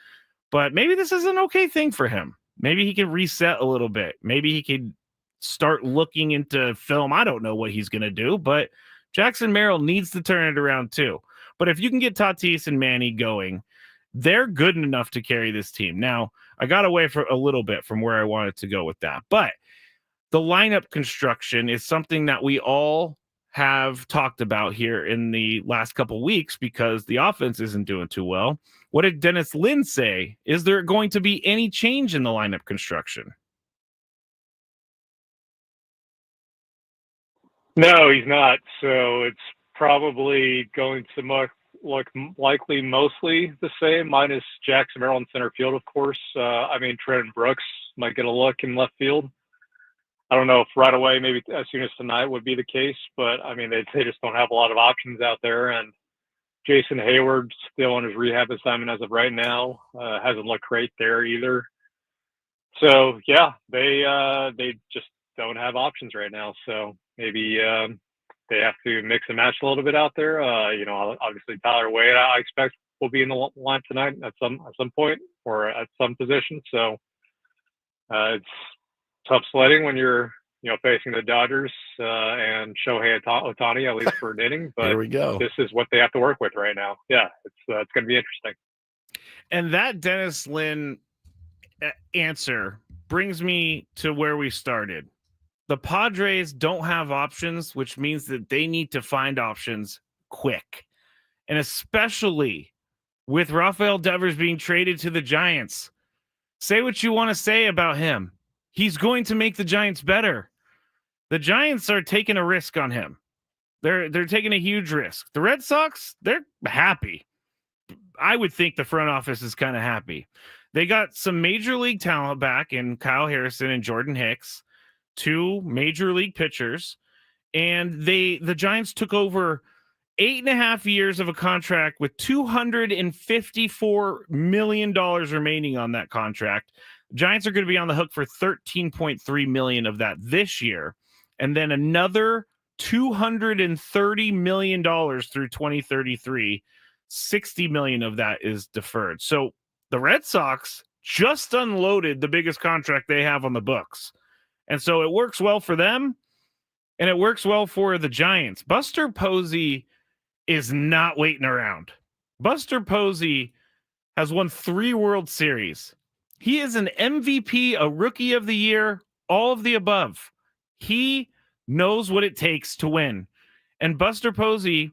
But maybe this is an okay thing for him. Maybe he can reset a little bit. Maybe he could start looking into film. I don't know what he's going to do, but Jackson Merrill needs to turn it around too. But if you can get Tatis and Manny going, they're good enough to carry this team. Now, I got away for a little bit from where I wanted to go with that. But the lineup construction is something that we all have talked about here in the last couple weeks because the offense isn't doing too well. What did Dennis Lynn say? Is there going to be any change in the lineup construction? No, he's not. So it's probably going to look likely mostly the same, minus Jackson Merrill in center field, of course. Trenton Brooks might get a look in left field. I don't know if right away, maybe as soon as tonight would be the case, but they just don't have a lot of options out there. And Jason Hayward's still on his rehab assignment as of right now. Hasn't looked great there either. So yeah, they just don't have options right now. So maybe they have to mix and match a little bit out there. Obviously Tyler Wade, I expect will be in the line tonight at some point or at some position. So it's tough sledding when you're facing the Dodgers and Shohei Ohtani, at least for an inning. But here we go. This is what they have to work with right now. Yeah, it's going to be interesting. And that Dennis Lynn answer brings me to where we started. The Padres don't have options, which means that they need to find options quick. And especially with Rafael Devers being traded to the Giants. Say what you want to say about him. He's going to make the Giants better. The Giants are taking a risk on him. They're taking a huge risk. The Red Sox, they're happy. I would think the front office is kind of happy. They got some major league talent back in Kyle Harrison and Jordan Hicks, 2 major league pitchers, and the Giants took over 8.5 years of a contract with $254 million remaining on that contract. Giants are going to be on the hook for $13.3 million of that this year, and then another $230 million through 2033. $60 million of that is deferred. So the Red Sox just unloaded the biggest contract they have on the books. And so it works well for them, and it works well for the Giants. Buster Posey is not waiting around. Buster Posey has won 3 World Series. He is an MVP, a rookie of the year, all of the above. He knows what it takes to win. And Buster Posey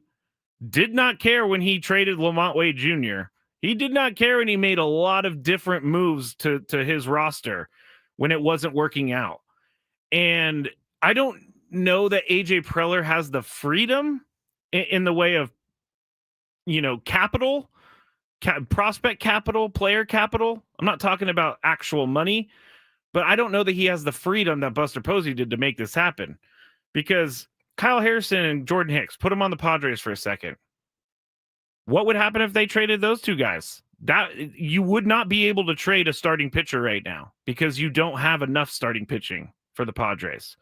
did not care when he traded Lamont Wade Jr. He did not care when he made a lot of different moves to his roster when it wasn't working out. And I don't know that AJ Preller has the freedom in the way of, capital, prospect capital, player capital. I'm not talking about actual money, but I don't know that he has the freedom that Buster Posey did to make this happen, because Kyle Harrison and Jordan Hicks, put them on the Padres for a second. What would happen if they traded those two guys? That you would not be able to trade a starting pitcher right now because you don't have enough starting pitching for the Padres.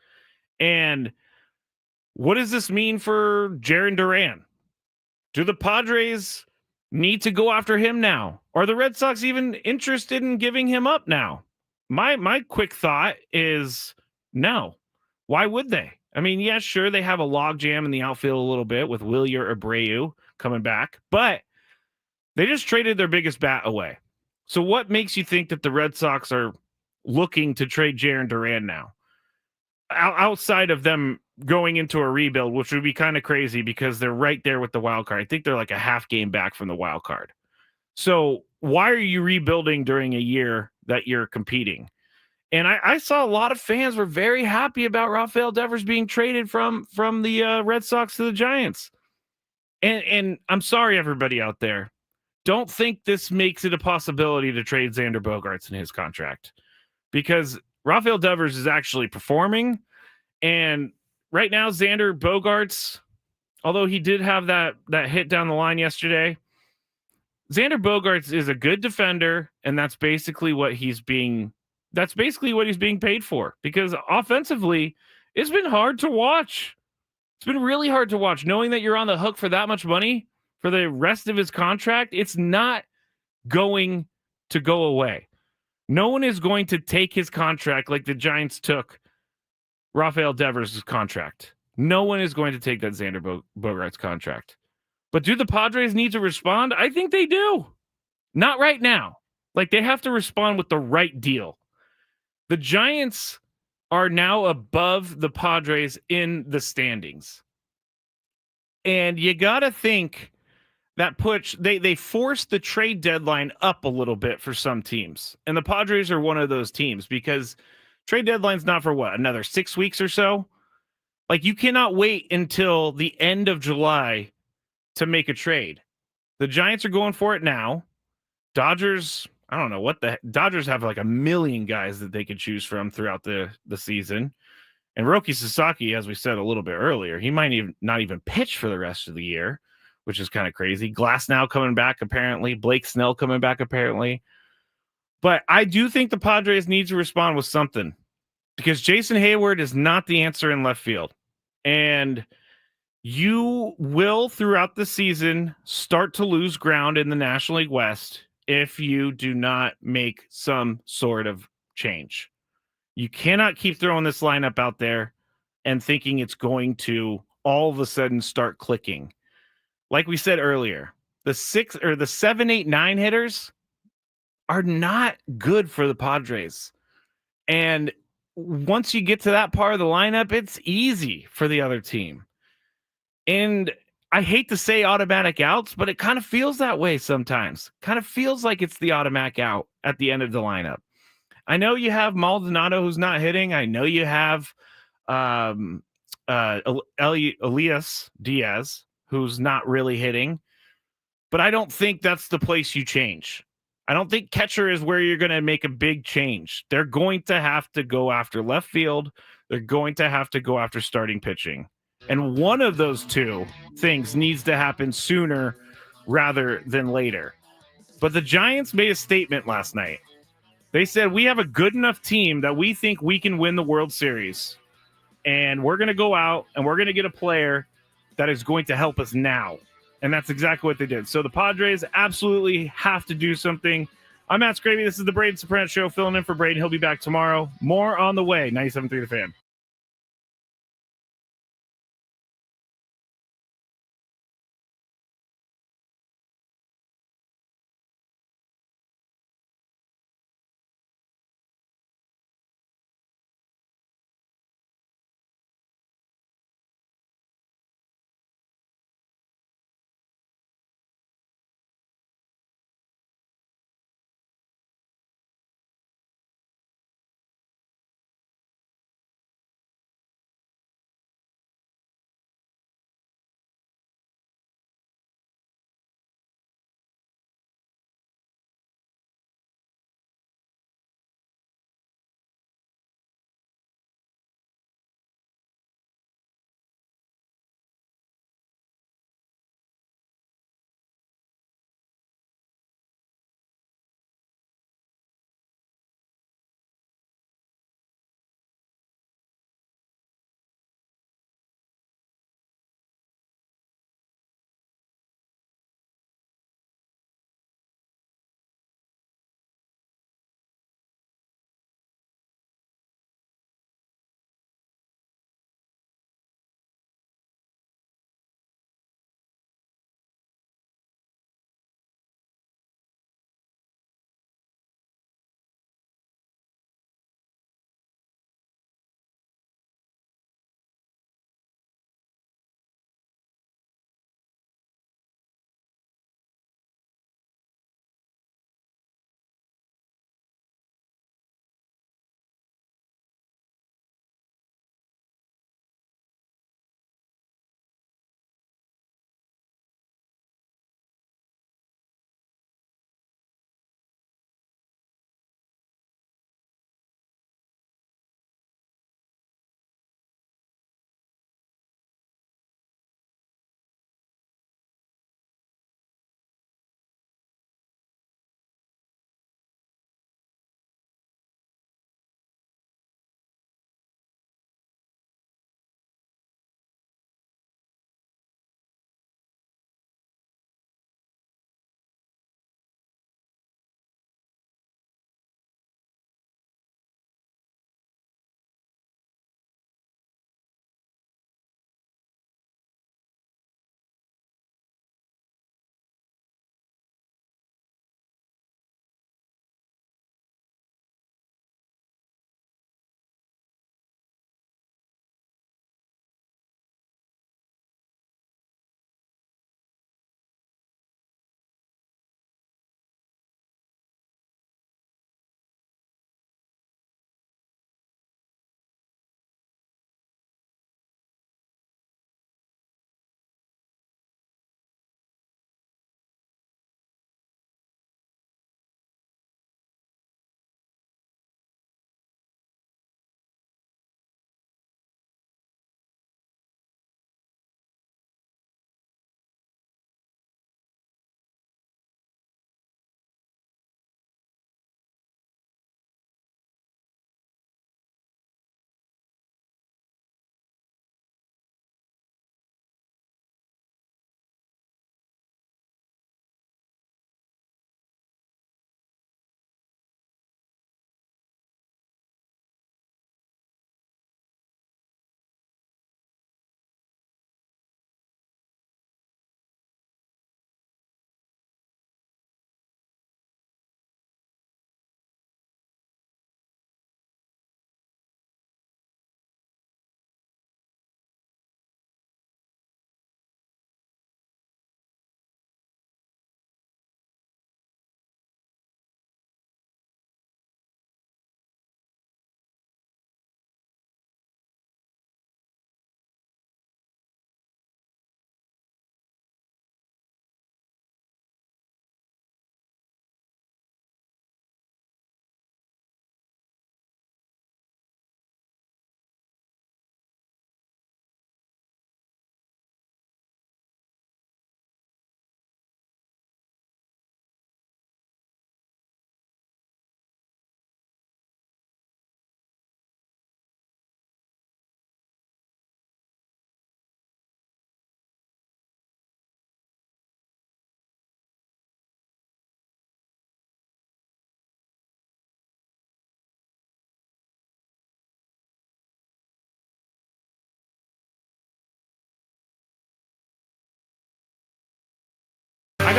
And what does this mean for Jarren Duran? Do the Padres need to go after him now? Are the Red Sox even interested in giving him up now? My quick thought is no. Why would they? I mean, yeah, sure, they have a logjam in the outfield a little bit with Wilyer Abreu coming back, but they just traded their biggest bat away. So what makes you think that the Red Sox are looking to trade Jarren Duran now? Outside of them going into a rebuild, which would be kind of crazy because they're right there with the wild card. I think they're like a half game back from the wild card. So why are you rebuilding during a year that you're competing? And I saw a lot of fans were very happy about Rafael Devers being traded from the Red Sox to the Giants. And I'm sorry, everybody out there. Don't think this makes it a possibility to trade Xander Bogaerts in his contract, because Rafael Devers is actually performing. And right now, Xander Bogaerts, although he did have that hit down the line yesterday, Xander Bogaerts is a good defender, and that's basically what he's being paid for, because offensively, it's been hard to watch. It's been really hard to watch, knowing that you're on the hook for that much money for the rest of his contract. It's not going to go away. No one is going to take his contract like the Giants took Rafael Devers' contract. No one is going to take that Xander Bogaerts contract. But do the Padres need to respond? I think they do. Not right now. Like, they have to respond with the right deal. The Giants are now above the Padres in the standings. And you got to think that they forced the trade deadline up a little bit for some teams. And the Padres are one of those teams, because trade deadline's not for what, another 6 weeks or so? Like, you cannot wait until the end of July to make a trade. The Giants are going for it now. Dodgers, I don't know what Dodgers have like a million guys that they could choose from throughout the season. And Roki Sasaki, as we said a little bit earlier, he might not even pitch for the rest of the year, which is kind of crazy. Glasnow coming back, apparently. Blake Snell coming back, apparently. But I do think the Padres need to respond with something, because Jason Hayward is not the answer in left field. And you will, throughout the season, start to lose ground in the National League West if you do not make some sort of change. You cannot keep throwing this lineup out there and thinking it's going to all of a sudden start clicking. Like we said earlier, the 7, 8, 9 hitters are not good for the Padres. And once you get to that part of the lineup, it's easy for the other team. And I hate to say automatic outs, but it kind of feels that way sometimes. Kind of feels like it's the automatic out at the end of the lineup. I know you have Maldonado, who's not hitting. I know you have Elias Diaz, who's not really hitting. But I don't think that's the place you change. I don't think catcher is where you're going to make a big change. They're going to have to go after left field. They're going to have to go after starting pitching. And one of those two things needs to happen sooner rather than later. But the Giants made a statement last night. They said, we have a good enough team that we think we can win the World Series. And we're going to go out and we're going to get a player that is going to help us now. And that's exactly what they did. So the Padres absolutely have to do something. I'm Matt Skraby. This is the Braden Soprano Show, filling in for Braden. He'll be back tomorrow. More on the way. 97.3 The Fan.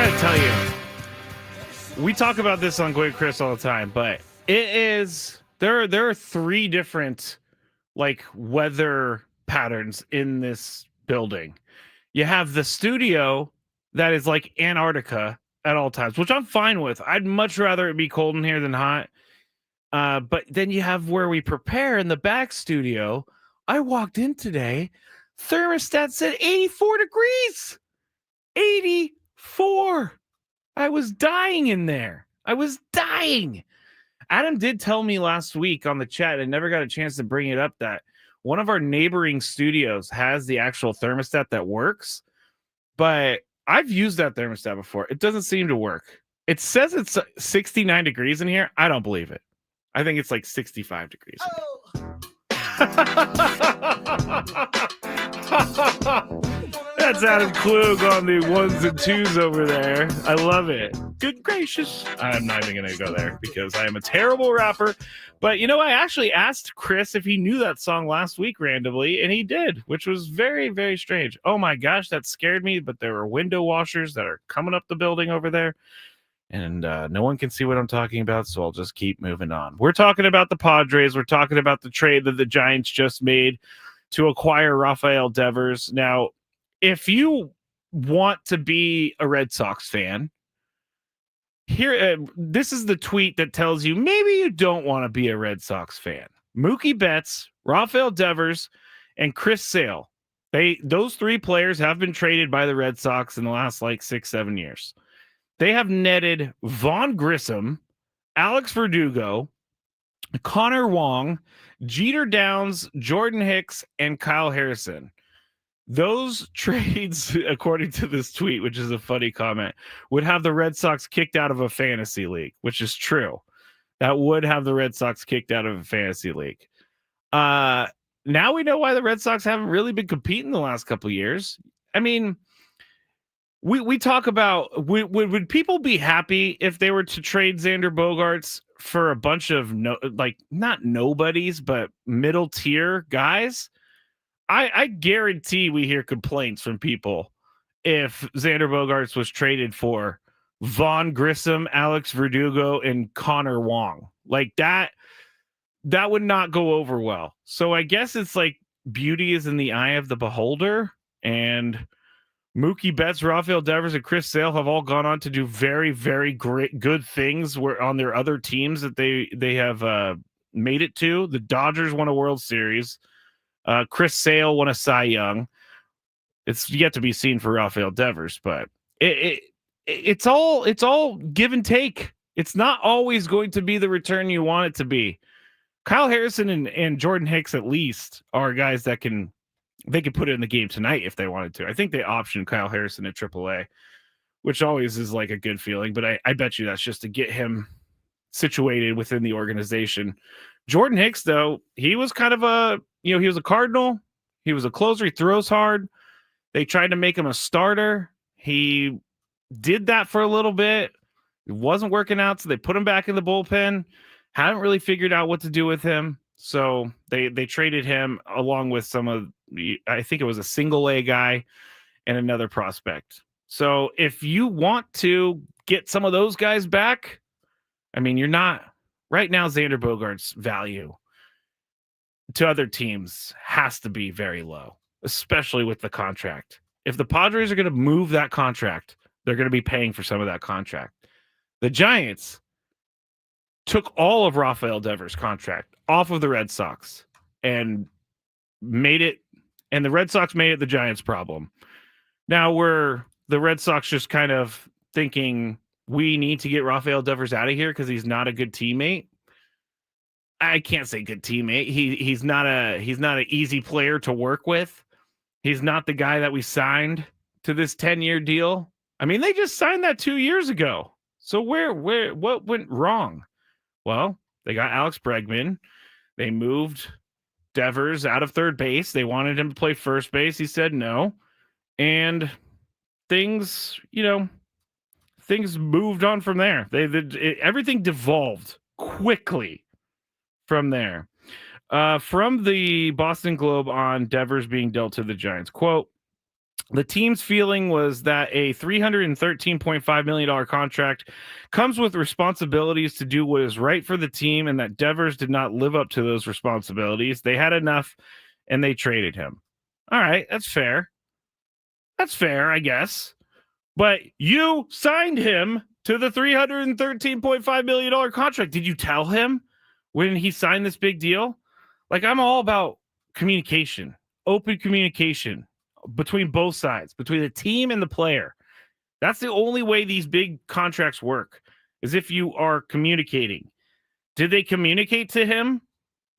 gotta tell you, we talk about this on Gwynn Chris all the time, but there are three different like weather patterns in this building. You have the studio that is like Antarctica at all times, which I'm fine with. I'd much rather it be cold in here than hot. But then you have where we prepare in the back studio. I walked in today, thermostat said 84 degrees. 84. I was dying in there. I was dying. Adam did tell me last week on the chat, I never got a chance to bring it up, that one of our neighboring studios has the actual thermostat that works, but I've used that thermostat before. It doesn't seem to work. It says it's 69 degrees in here. I don't believe it. I think it's like 65 degrees. That's Adam Klug on the ones and twos over there. I love it. Good gracious. I'm not even going to go there because I am a terrible rapper. But, you know, I actually asked Chris if he knew that song last week randomly, and he did, which was very, very strange. Oh, my gosh, that scared me. But there were window washers that are coming up the building over there. And no one can see what I'm talking about, so I'll just keep moving on. We're talking about the Padres. We're talking about the trade that the Giants just made to acquire Rafael Devers. Now, if you want to be a Red Sox fan, here, this is the tweet that tells you maybe you don't want to be a Red Sox fan. Mookie Betts, Rafael Devers, and Chris Sale. Those three players have been traded by the Red Sox in the last like 6-7 years. They have netted Vaughn Grissom, Alex Verdugo, Connor Wong, Jeter Downs, Jordan Hicks, and Kyle Harrison. Those trades, according to this tweet, which is a funny comment, would have the Red Sox kicked out of a fantasy league, which is true. That would have the Red Sox kicked out of a fantasy league. Now we know why the Red Sox haven't really been competing the last couple of years. I mean, we talk about, would people be happy if they were to trade Xander Bogaerts for a bunch of not nobodies, but middle tier guys? I guarantee we hear complaints from people if Xander Bogaerts was traded for Vaughn Grissom, Alex Verdugo, and Connor Wong. Like that would not go over well. So I guess it's like beauty is in the eye of the beholder, and Mookie Betts, Rafael Devers, and Chris Sale have all gone on to do very, very good things on their other teams that they have made it to. The Dodgers won a World Series. Chris Sale won a Cy Young. It's yet to be seen for Rafael Devers, but it's all give and take. It's not always going to be the return you want it to be. Kyle Harrison and Jordan Hicks at least are guys that they could put it in the game tonight if they wanted to. I think they optioned Kyle Harrison at AAA, which always is like a good feeling, but I bet you that's just to get him situated within the organization. Jordan Hicks, though, he was kind of he was a Cardinal. He was a closer. He throws hard. They tried to make him a starter. He did that for a little bit. It wasn't working out, so they put him back in the bullpen. Haven't really figured out what to do with him. So they traded him along with I think it was a single A guy and another prospect. So if you want to get some of those guys back, I mean, you're not right now. Xander Bogaerts' value to other teams has to be very low, especially with the contract. If the Padres are going to move that contract, they're going to be paying for some of that contract. The Giants took all of Rafael Devers' contract off of the Red Sox and made it, and the Red Sox made it the Giants' problem. Now we're the Red Sox just kind of thinking we need to get Rafael Devers out of here because he's not a good teammate. I can't say good teammate. He's not an easy player to work with. He's not the guy that we signed to this 10-year deal. I mean, they just signed that 2 years ago. So what went wrong? Well, they got Alex Bregman. They moved Devers out of third base. They wanted him to play first base. He said no. And things moved on from there. Everything devolved quickly from there. From the Boston Globe on Devers being dealt to the Giants. Quote, The team's feeling was that a $313.5 million contract comes with responsibilities to do what is right for the team, and that Devers did not live up to those responsibilities. They had enough, and they traded him. All right, that's fair. That's fair, I guess. But you signed him to the $313.5 million contract. Did you tell him when he signed this big deal? Like, I'm all about communication, open communication between both sides, between the team and the player. That's the only way these big contracts work, is if you are communicating. Did they communicate to him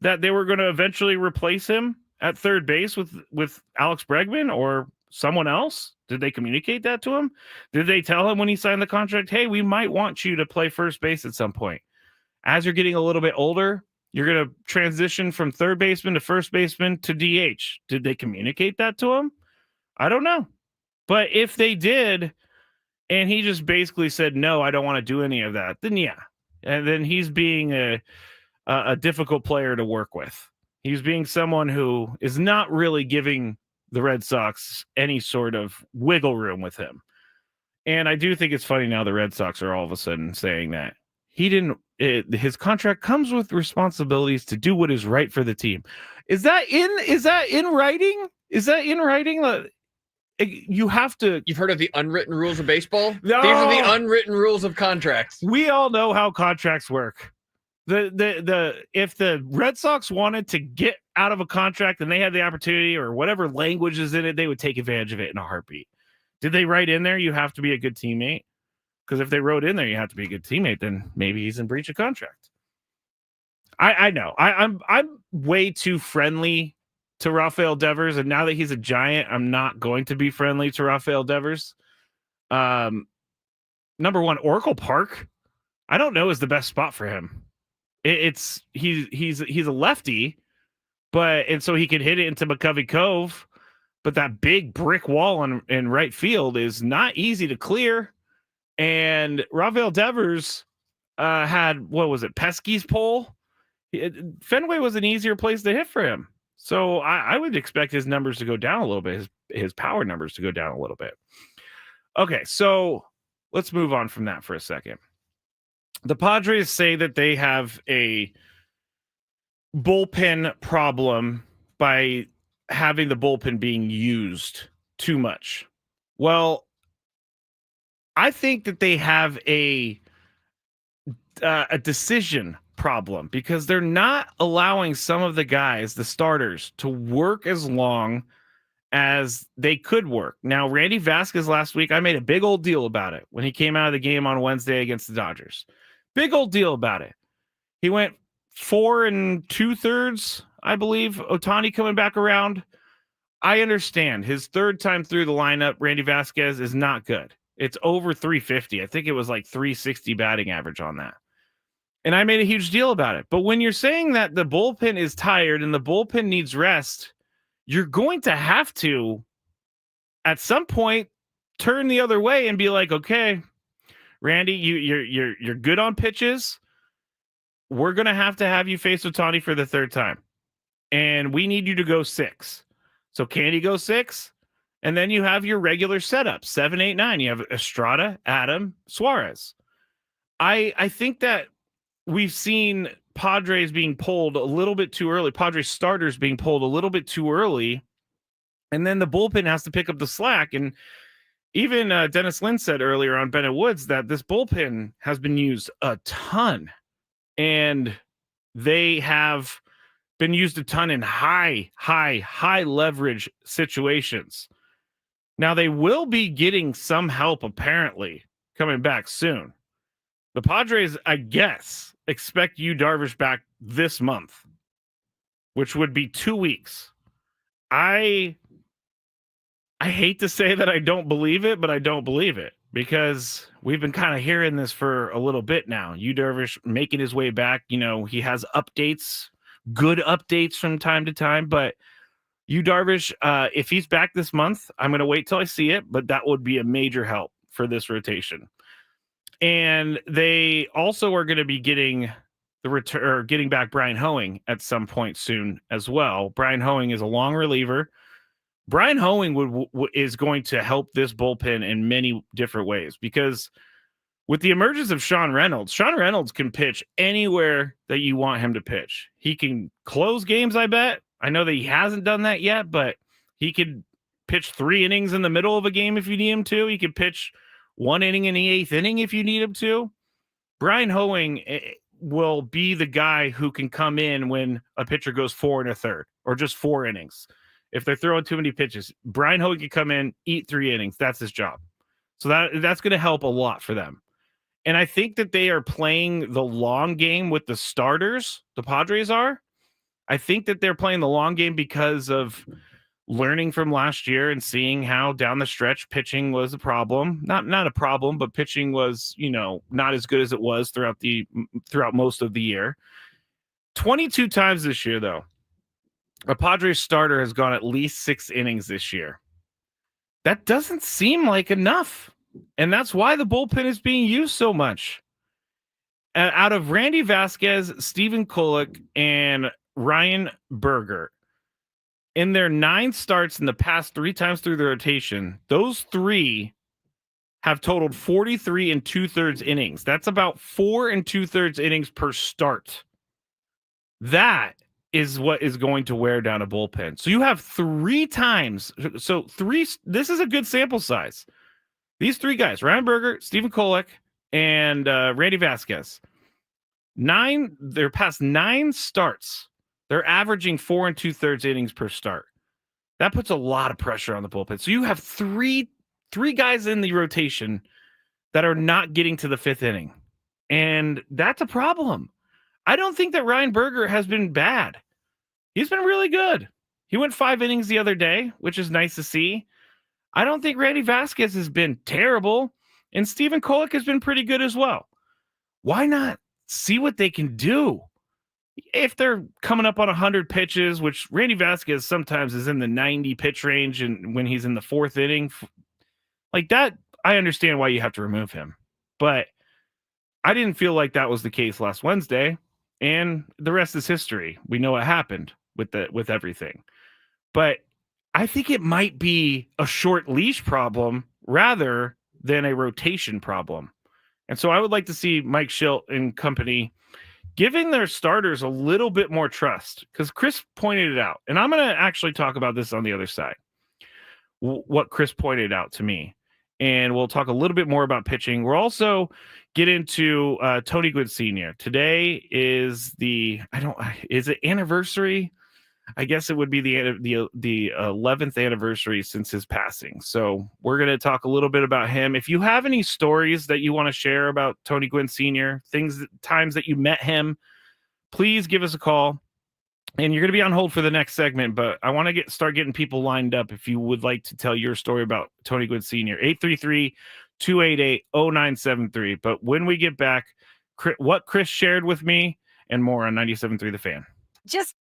that they were going to eventually replace him at third base with Alex Bregman or someone else? Did they communicate that to him? Did they tell him when he signed the contract, hey, we might want you to play first base at some point? As you're getting a little bit older, you're going to transition from third baseman to first baseman to DH. Did they communicate that to him? I don't know. But if they did, and he just basically said, no, I don't want to do any of that, then yeah. And then he's being a difficult player to work with. He's being someone who is not really giving the Red Sox any sort of wiggle room with him. And I do think it's funny now the Red Sox are all of a sudden saying that his contract comes with responsibilities to do what is right for the team. Is that in writing? Is that in writing? You have to. You've heard of the unwritten rules of baseball? No. These are the unwritten rules of contracts. We all know how contracts work. If the Red Sox wanted to get out of a contract and they had the opportunity or whatever language is in it, they would take advantage of it in a heartbeat. Did they write in there you have to be a good teammate? Because if they wrote in there you have to be a good teammate, then maybe he's in breach of contract. I know. I'm way too friendly to Rafael Devers, and now that he's a Giant, I'm not going to be friendly to Rafael Devers. Number one, Oracle Park, I don't know is the best spot for him. He's a lefty, and so he could hit it into McCovey Cove, but that big brick wall in right field is not easy to clear. And Rafael Devers had, what was it, Pesky's pole? Fenway was an easier place to hit for him. So I would expect his numbers to go down a little bit, his power numbers to go down a little bit. Okay, so let's move on from that for a second. The Padres say that they have a bullpen problem by having the bullpen being used too much. Well, I think that they have a decision problem because they're not allowing some of the guys, the starters, to work as long as they could work. Now, Randy Vasquez last week, I made a big old deal about it when he came out of the game on Wednesday against the Dodgers. Big old deal about it. He went 4 2/3, I believe. Ohtani coming back around. I understand his third time through the lineup, Randy Vasquez is not good. It's over 350. I think it was like 360 batting average on that. And I made a huge deal about it. But when you're saying that the bullpen is tired and the bullpen needs rest, you're going to have to, at some point, turn the other way and be like, okay, Randy, you're good on pitches. We're going to have you face Ohtani for the third time. And we need you to go 6. So can he go 6? And then you have your regular setup, 7, 8, 9. You have Estrada, Adam, Suarez. I think that we've seen Padres being pulled a little bit too early, Padres starters being pulled a little bit too early, and then the bullpen has to pick up the slack. And even Dennis Lynn said earlier on Bennett Woods that this bullpen has been used a ton, and they have been used a ton in high leverage situations. Now, they will be getting some help, apparently, coming back soon. The Padres, I guess, expect Yu Darvish back this month, which would be 2 weeks. I hate to say that I don't believe it, but I don't believe it because we've been kind of hearing this for a little bit now. Yu Darvish making his way back. You know, he has updates, good updates from time to time, but Yu Darvish, if he's back this month, I'm going to wait till I see it, but that would be a major help for this rotation. And they also are going to be getting the return or getting back Brian Hoeing at some point soon as well. Brian Hoeing is a long reliever. Brian Hoeing is going to help this bullpen in many different ways because with the emergence of Sean Reynolds can pitch anywhere that you want him to pitch. He can close games, I bet. I know that he hasn't done that yet, but he could pitch 3 innings in the middle of a game if you need him to. He could pitch 1 inning in the 8th inning if you need him to. Brian Hoeing will be the guy who can come in when a pitcher goes 4 1/3 or just 4 innings. If they're throwing too many pitches, Brian Hoeing can come in, eat 3 innings. That's his job. So that's going to help a lot for them. And I think that they are playing the long game with the starters. The Padres are. I think that they're playing the long game because of learning from last year and seeing how down the stretch pitching was a problem. Not a problem, but pitching was, not as good as it was throughout most of the year. 22 times this year, though, a Padres starter has gone at least 6 innings this year. That doesn't seem like enough. And that's why the bullpen is being used so much. Out of Randy Vasquez, Stephen Kolek, and Ryan Berger, in their 9 starts in the past 3 times through the rotation, those 3 have totaled 43 2/3 innings. That's about 4 2/3 innings per start. That is what is going to wear down a bullpen. So you have 3 times. So this is a good sample size. These 3 guys, Ryan Berger, Stephen Kolek, and Randy Vasquez, their past 9 starts, they're averaging 4 2/3 innings per start. That puts a lot of pressure on the bullpen. So you have three guys in the rotation that are not getting to the 5th inning. And that's a problem. I don't think that Ryan Berger has been bad. He's been really good. He went 5 innings the other day, which is nice to see. I don't think Randy Vasquez has been terrible, and Stephen Kolek has been pretty good as well. Why not see what they can do? If they're coming up on 100 pitches, which Randy Vasquez sometimes is in the 90 pitch range, and when he's in the 4th inning, like that, I understand why you have to remove him. But I didn't feel like that was the case last Wednesday, and the rest is history. We know what happened with everything. But I think it might be a short leash problem rather than a rotation problem. And so I would like to see Mike Schilt and company giving their starters a little bit more trust, because Chris pointed it out. And I'm going to actually talk about this on the other side, what Chris pointed out to me. And we'll talk a little bit more about pitching. We'll also get into Tony Gwynn Sr. Today is is it anniversary? I guess it would be the 11th anniversary since his passing. So we're going to talk a little bit about him. If you have any stories that you want to share about Tony Gwynn Sr., times that you met him, please give us a call. And you're going to be on hold for the next segment, but I want to start getting people lined up if you would like to tell your story about Tony Gwynn Sr. 833-288-0973. But when we get back, what Chris shared with me and more on 97.3 The Fan. Just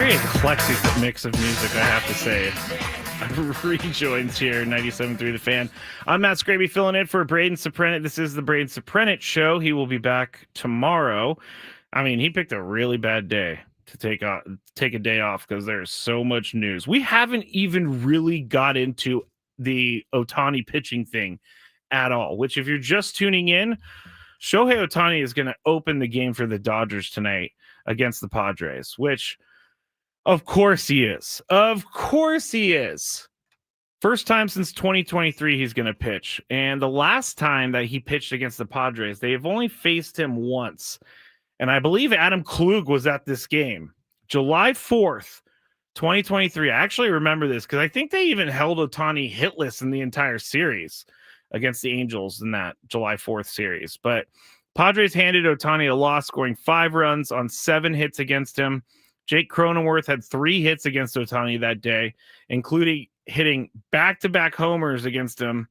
Very eclectic mix of music, I have to say. Rejoins here, 97.3 The Fan. I'm Matt Skraby filling in for Braden Soprenet. This is the Braden Soprenet Show. He will be back tomorrow. I mean, he picked a really bad day to take a day off because there's so much news. We haven't even really got into the Ohtani pitching thing at all, which if you're just tuning in, Shohei Ohtani is going to open the game for the Dodgers tonight against the Padres, which of course he is. Of course he is. First time since 2023 he's going to pitch. And the last time that he pitched against the Padres, they have only faced him once. And I believe Adam Klug was at this game. July 4th, 2023. I actually remember this because I think they even held Ohtani hitless in the entire series against the Angels in that July 4th series. But Padres handed Ohtani a loss, scoring 5 runs on 7 hits against him. Jake Cronenworth had 3 hits against Ohtani that day, including hitting back-to-back homers against him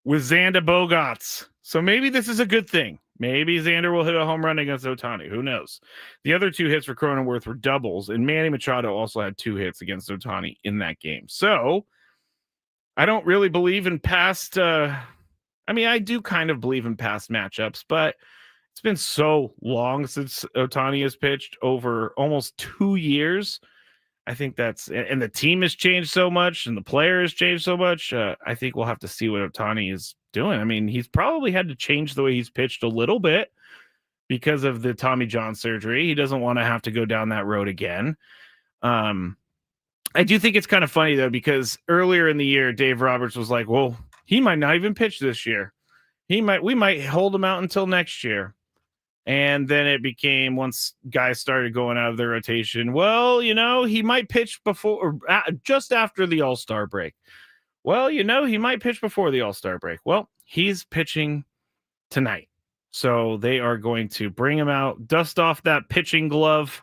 with Xander Bogaerts. So maybe this is a good thing. Maybe Xander will hit a home run against Ohtani. Who knows? The other 2 hits for Cronenworth were doubles, and Manny Machado also had 2 hits against Ohtani in that game. So I don't really believe in past I do kind of believe in past matchups, but it's been so long since Ohtani has pitched, over almost 2 years. I think and the team has changed so much and the player has changed so much. I think we'll have to see what Ohtani is doing. I mean, he's probably had to change the way he's pitched a little bit because of the Tommy John surgery. He doesn't want to have to go down that road again. I do think it's kind of funny, though, because earlier in the year, Dave Roberts was like, well, he might not even pitch this year. We might hold him out until next year. And then it became, once guys started going out of their rotation, well, he might pitch before or just after the All-Star break. Well, he might pitch before the All-Star break. Well, he's pitching tonight. So they are going to bring him out, dust off that pitching glove.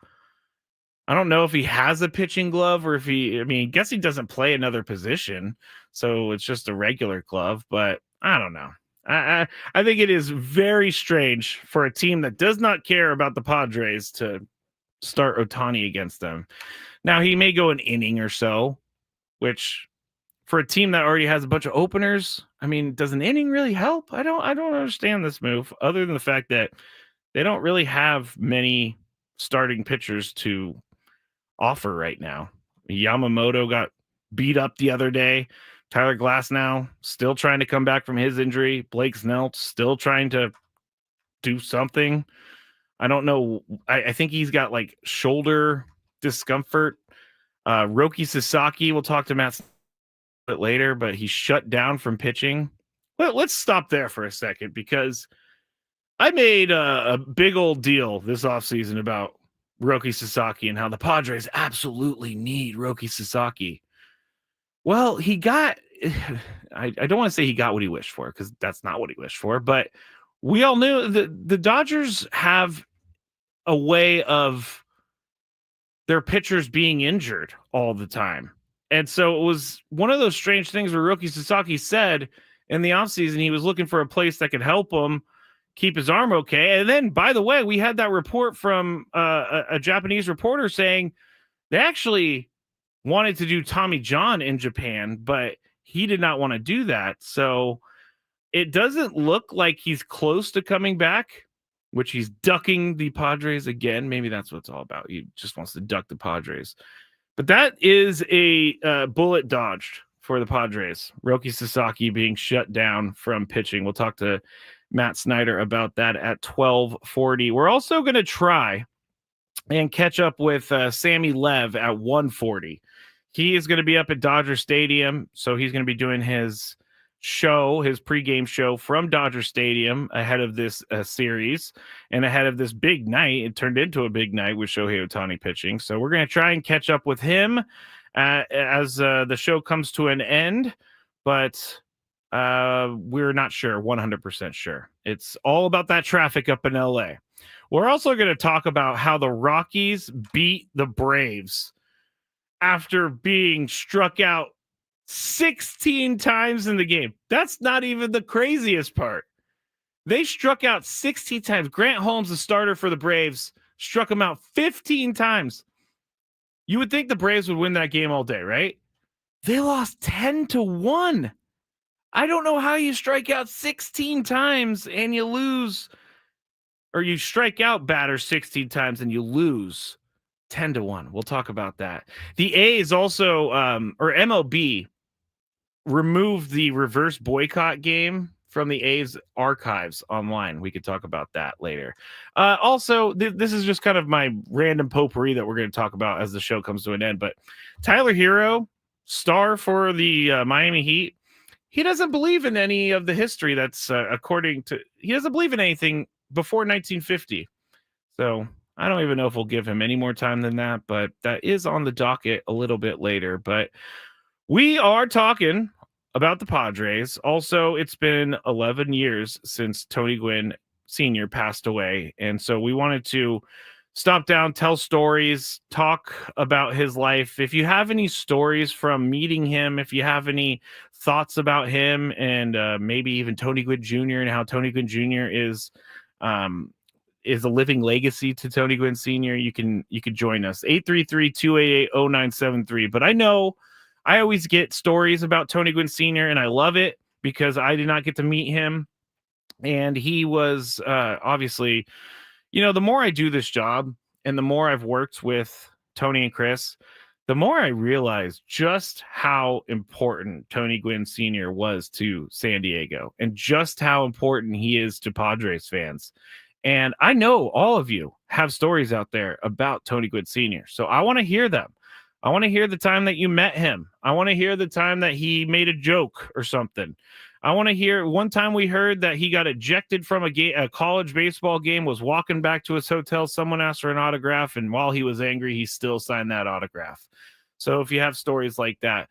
I don't know if he has a pitching glove or if I guess he doesn't play another position. So it's just a regular glove, but I don't know. I think it is very strange for a team that does not care about the Padres to start Ohtani against them. Now, he may go an inning or so, which for a team that already has a bunch of openers, does an inning really help? I don't understand this move, other than the fact that they don't really have many starting pitchers to offer right now. Yamamoto got beat up the other day. Tyler Glasnow still trying to come back from his injury. Blake Snell still trying to do something. I don't know. I think he's got like shoulder discomfort. Roki Sasaki, we'll talk to Matt a bit later, but he's shut down from pitching. Let's stop there for a second, because I made a big old deal this offseason about Roki Sasaki and how the Padres absolutely need Roki Sasaki. Well, he got, I don't want to say he got what he wished for, because that's not what he wished for, but we all knew that the Dodgers have a way of their pitchers being injured all the time. And so it was one of those strange things where Roki Sasaki said in the offseason he was looking for a place that could help him keep his arm okay. And then, by the way, we had that report from a Japanese reporter saying they actually wanted to do Tommy John in Japan, but he did not want to do that. So it doesn't look like he's close to coming back, which he's ducking the Padres again. Maybe that's what it's all about. He just wants to duck the Padres. But that is a bullet dodged for the Padres. Roki Sasaki being shut down from pitching. We'll talk to Matt Snyder about that at 12:40. We're also going to try and catch up with Sammy Lev at 1:40. He is going to be up at Dodger Stadium, so he's going to be doing his show, his pregame show from Dodger Stadium ahead of this series and ahead of this big night. It turned into a big night with Shohei Ohtani pitching, so we're going to try and catch up with him as the show comes to an end, but we're not sure, 100% sure. It's all about that traffic up in LA. We're also going to talk about how the Rockies beat the Braves after being struck out 16 times in the game. That's not even the craziest part. They struck out 16 times. Grant Holmes, the starter for the Braves, struck him out 15 times. You would think the Braves would win that game all day, right? They lost 10-1. I don't know how you strike out 16 times and you lose, or you strike out batters 16 times and you lose 10-1. We'll talk about that. The A's also, or MLB, removed the reverse boycott game from the A's archives online. We could talk about that later. Also, this is just kind of my random potpourri that we're going to talk about as the show comes to an end. But Tyler Hero, star for the Miami Heat, he doesn't believe in any of the history that's he doesn't believe in anything before 1950. So I don't even know if we'll give him any more time than that, but that is on the docket a little bit later. But we are talking about the Padres. Also, it's been 11 years since Tony Gwynn Sr. passed away. And so we wanted to stop down, tell stories, talk about his life. If you have any stories from meeting him, if you have any thoughts about him and maybe even Tony Gwynn Jr. and how Tony Gwynn Jr. is a living legacy to Tony Gwynn Sr., you could join us. 833-288-0973. But I know I always get stories about Tony Gwynn Sr., and I love it because I did not get to meet him. And he was obviously, the more I do this job and the more I've worked with Tony and Chris, the more I realize just how important Tony Gwynn Sr. was to San Diego and just how important he is to Padres fans. And I know all of you have stories out there about Tony Gwynn Sr., so I want to hear them. I want to hear the time that you met him. I want to hear the time that he made a joke or something. I want to hear one time we heard that he got ejected from a college baseball game, was walking back to his hotel. Someone asked for an autograph, and while he was angry, he still signed that autograph. So if you have stories like that,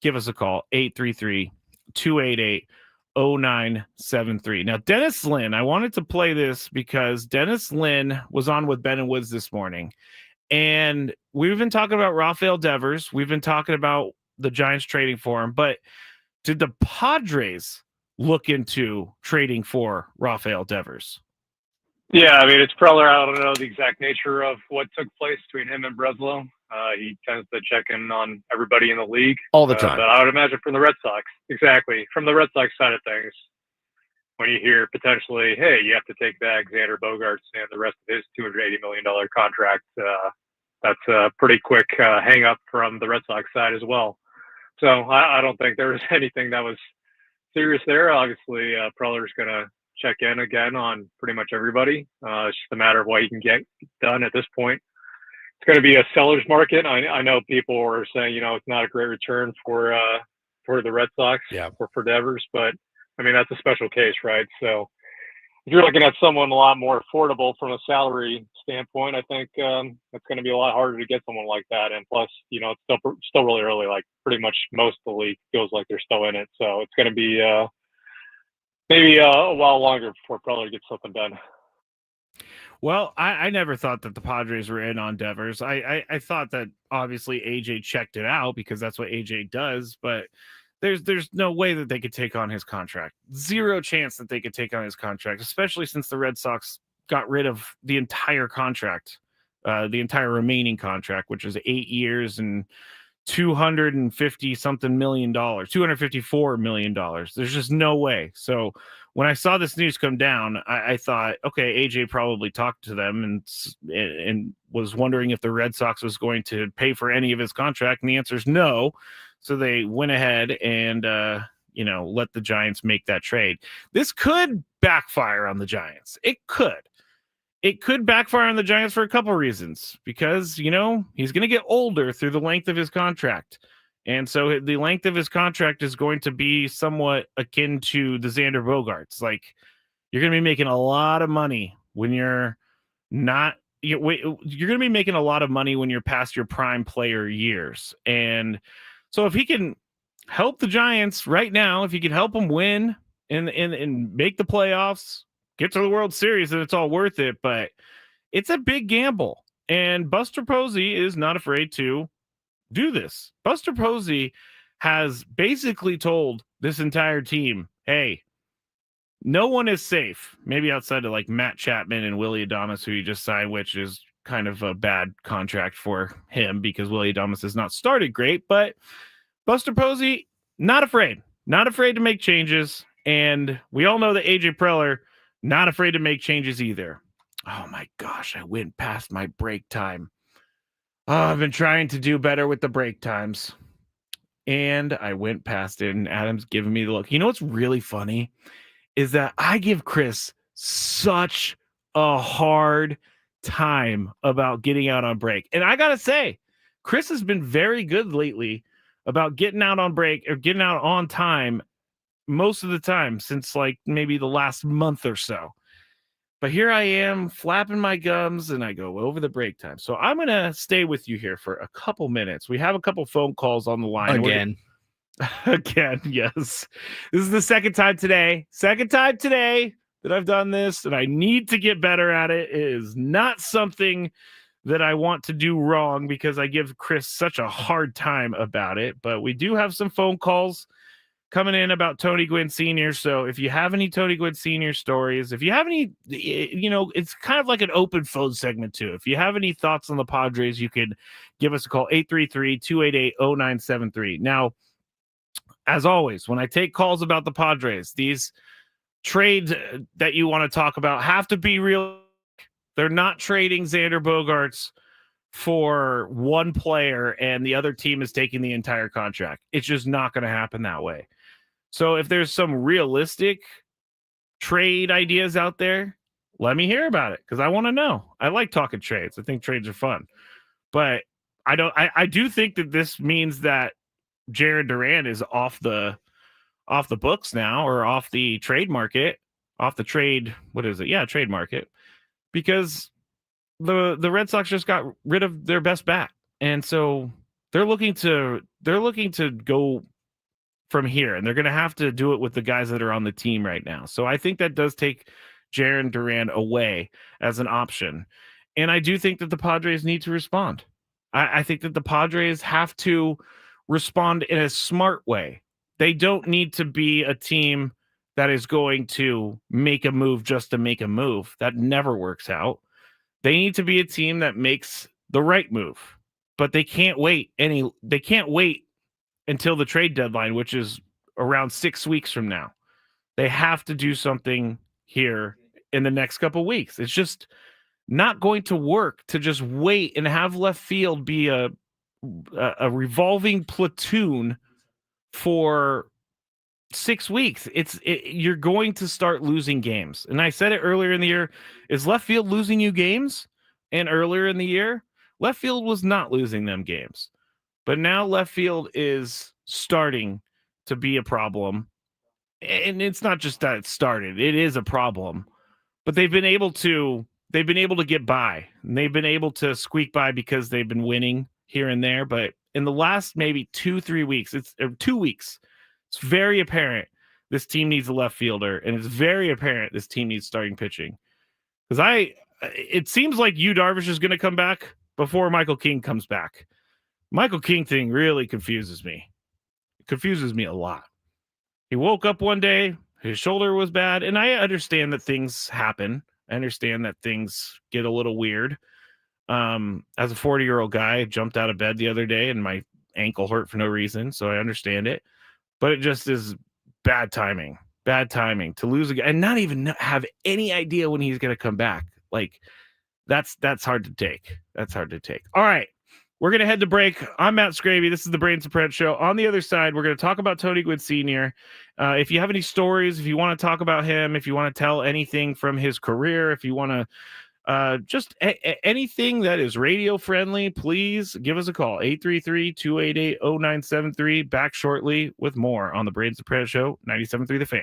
give us a call, 833-288-0973. Now, Dennis Lynn, I wanted to play this because Dennis Lynn was on with Ben and Woods this morning. And we've been talking about Rafael Devers. We've been talking about the Giants trading for him. But did the Padres look into trading for Rafael Devers? Yeah, I mean, it's probably, I don't know the exact nature of what took place between him and Breslow. He tends to check in on everybody in the league. All the time. But I would imagine from the Red Sox, exactly, from the Red Sox side of things, when you hear potentially, hey, you have to take back Xander Bogaerts and the rest of his $280 million contract, that's a pretty quick hang up from the Red Sox side as well. So I don't think there was anything that was serious there. Obviously, Preller's going to check in again on pretty much everybody. It's just a matter of what he can get done at this point. It's going to be a seller's market. I know people are saying, it's not a great return for the Red Sox for Devers, but I mean, that's a special case, right? So if you're looking at someone a lot more affordable from a salary standpoint, I think it's going to be a lot harder to get someone like that. And plus, it's still really early. Like pretty much most of the league feels like they're still in it. So it's going to be maybe a while longer before Preller gets something done. Well, I never thought that the Padres were in on Devers. I thought that obviously AJ checked it out because that's what AJ does, but there's no way that they could take on his contract. Zero chance that they could take on his contract, especially since the Red Sox got rid of the entire contract, the entire remaining contract, which is 8 years and $250 million, $254 million. There's just no way. So when I saw this news come down, I thought, okay, AJ probably talked to them and was wondering if the Red Sox was going to pay for any of his contract. And the answer is no. So they went ahead and, let the Giants make that trade. This could backfire on the Giants. It could backfire on the Giants for a couple of reasons because, he's going to get older through the length of his contract. And so the length of his contract is going to be somewhat akin to the Xander Bogaerts. Like you're going to be making a lot of money when you're not, you're going to be making a lot of money when you're past your prime player years. And so if he can help the Giants right now, if he can help them win and make the playoffs, get to the World Series, then it's all worth it. But it's a big gamble. And Buster Posey is not afraid to do this. Buster Posey has basically told this entire team, hey, no one is safe. Maybe outside of like Matt Chapman and Willie Adames, who he just signed, which is kind of a bad contract for him because Willie Adames has not started great. But Buster Posey, not afraid to make changes. And we all know that AJ Preller, not afraid to make changes either. Oh my gosh, I went past my break time. Oh, I've been trying to do better with the break times. And I went past it, and Adam's giving me the look. You know what's really funny is that I give Chris such a hard time about getting out on break. And I got to say, Chris has been very good lately about getting out on break or getting out on time most of the time since like maybe the last month or so. But here I am flapping my gums and I go over the break time. So I'm going to stay with you here for a couple minutes. We have a couple phone calls on the line. Again. Again, yes. This is the second time today that I've done this, and I need to get better at it. It is not something that I want to do wrong because I give Chris such a hard time about it. But we do have some phone calls coming in about Tony Gwynn Sr. So if you have any Tony Gwynn Sr. stories, if you have any, it's kind of like an open phone segment too. If you have any thoughts on the Padres, you could give us a call, 833-288-0973. Now, as always, when I take calls about the Padres, these trades that you want to talk about have to be real. They're not trading Xander Bogaerts for one player and the other team is taking the entire contract. It's just not going to happen that way. So if there's some realistic trade ideas out there, let me hear about it because I want to know. I like talking trades. I think trades are fun. But I do think that this means that Jared Duran is off the books now, or off the trade market, trade market, because the Red Sox just got rid of their best bat, and so they're looking to go from here, and they're going to have to do it with the guys that are on the team right now. So I think that does take Jared Duran away as an option, and I do think that the Padres need to respond. I think that the Padres have to respond in a smart way. They don't need to be a team that is going to make a move just to make a move. That never works out. They need to be a team that makes the right move. But they can't wait until the trade deadline, which is around 6 weeks from now. They have to do something here in the next couple weeks. It's just not going to work to just wait and have left field be a revolving platoon for 6 weeks. You're going to start losing games. And I said it earlier in the year, is left field losing you games? And earlier in the year, left field was not losing them games. But now left field is starting to be a problem. And it's not just that it started. It is a problem. But they've been able to get by. And they've been able to squeak by because they've been winning here and there. But in the last maybe 2-3 weeks, 2 weeks, it's very apparent this team needs a left fielder, and it's very apparent this team needs starting pitching. Because it seems like Yu Darvish is going to come back before Michael King comes back. Michael King thing really confuses me. It confuses me a lot. He woke up one day, his shoulder was bad, and I understand that things happen. I understand that things get a little weird. As a 40-year-old guy, I jumped out of bed the other day and my ankle hurt for no reason, so I understand it. But it just is bad timing to lose a guy and not even have any idea when he's going to come back. Like that's hard to take. That's hard to take. All right. We're going to head to break. I'm Matt Skraby. This is the Braden Soprano Show. On the other side, we're going to talk about Tony Gwynn Sr. If you have any stories, if you want to talk about him, if you want to tell anything from his career, if you want to just anything that is radio friendly, please give us a call. 833-288-0973. Back shortly with more on the Braden Soprano Show, 97.3 The Fan.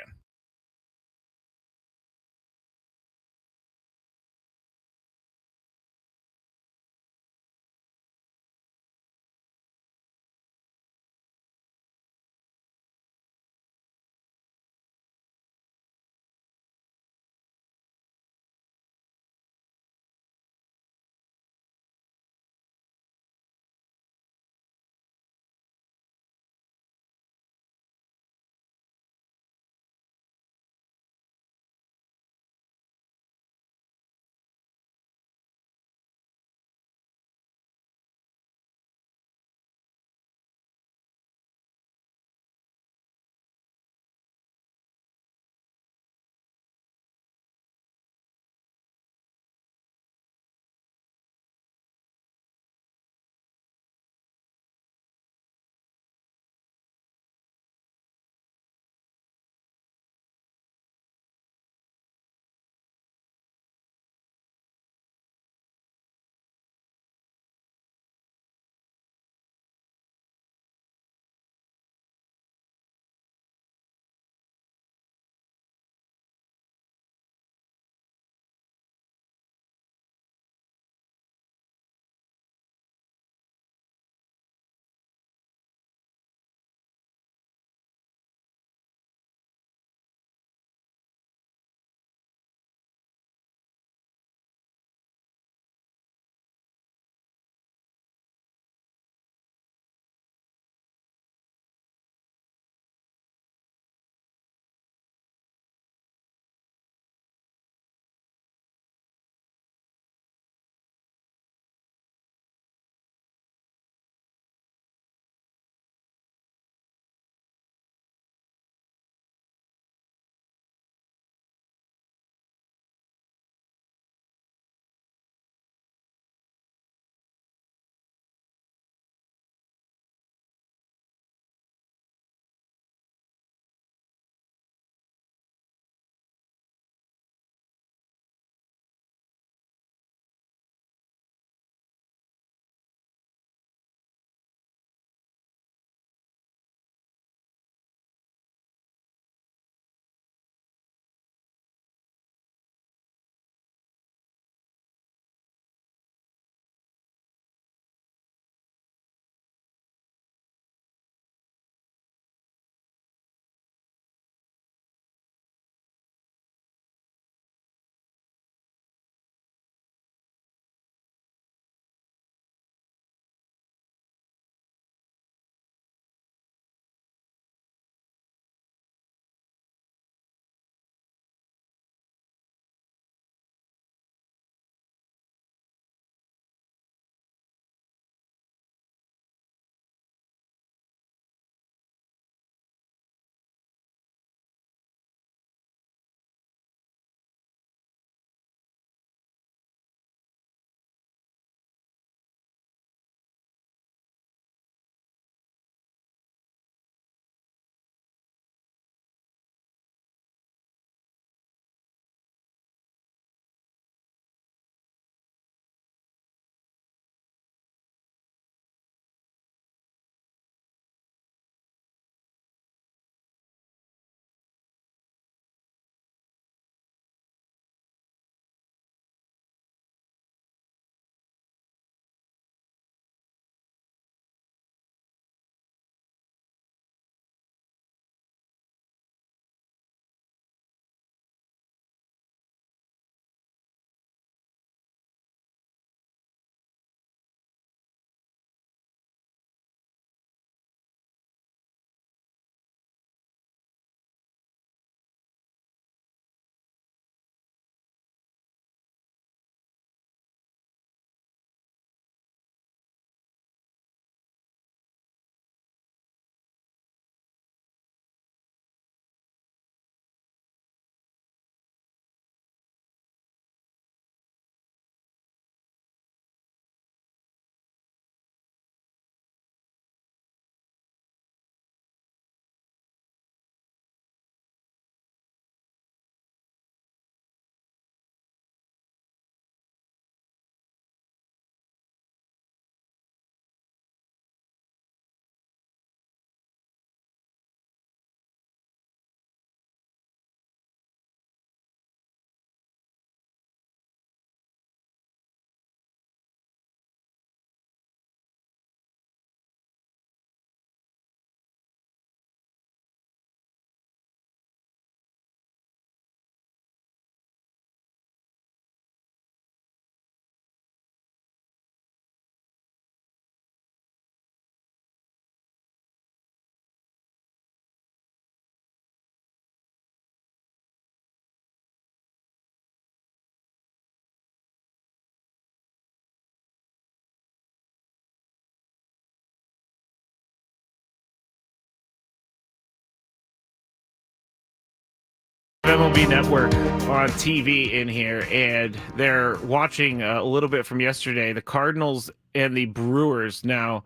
MLB Network on TV in here, and they're watching a little bit from yesterday, the Cardinals and the Brewers. Now,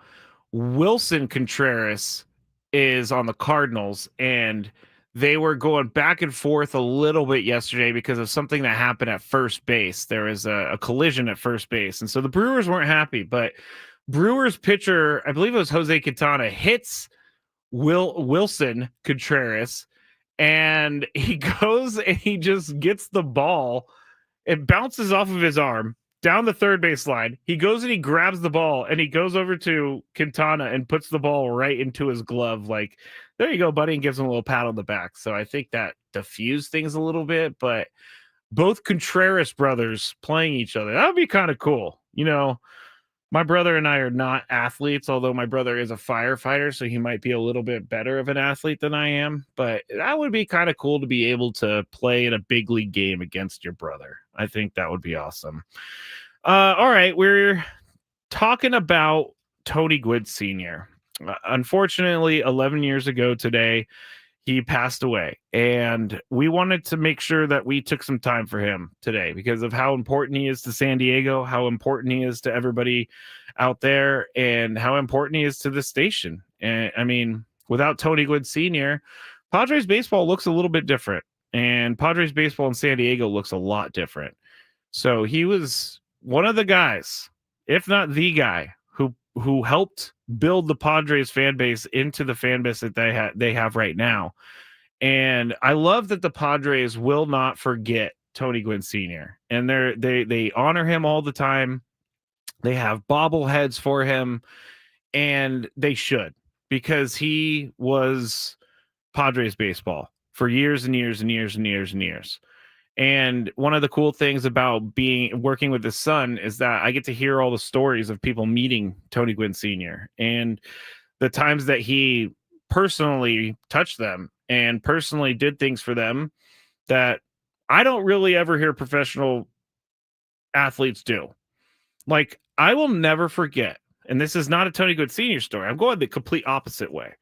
Wilson Contreras is on the Cardinals, and they were going back and forth a little bit yesterday because of something that happened at first base. There was a collision at first base, and so the Brewers weren't happy, but Brewers pitcher, I believe it was Jose Quintana, hits Wilson Contreras, and he goes and he just gets the ball. It bounces off of his arm down the third base line. He goes and he grabs the ball and he goes over to Quintana and puts the ball right into his glove. Like, there you go, buddy, and gives him a little pat on the back. So I think that diffused things a little bit, but both Contreras brothers playing each other, that would be kind of cool. You know, my brother and I are not athletes, although my brother is a firefighter, so he might be a little bit better of an athlete than I am. But that would be kind of cool to be able to play in a big league game against your brother. I think that would be awesome. All right, we're talking about Tony Gwynn Sr. Unfortunately, 11 years ago today, he passed away, and we wanted to make sure that we took some time for him today because of how important he is to San Diego, how important he is to everybody out there, and how important he is to the station. And I mean, without Tony Gwynn Sr., Padres baseball looks a little bit different, and Padres baseball in San Diego looks a lot different. So he was one of the guys, if not the guy, who helped build the Padres fan base into the fan base that they have right now. And I love that the Padres will not forget Tony Gwynn Sr. And they honor him all the time. They have bobbleheads for him, and they should, because he was Padres baseball for years and years and years and years and years. And one of the cool things about working with his son is that I get to hear all the stories of people meeting Tony Gwynn Sr. and the times that he personally touched them and personally did things for them that I don't really ever hear professional athletes do. Like, I will never forget, and this is not a Tony Gwynn Sr. story. I'm going the complete opposite way.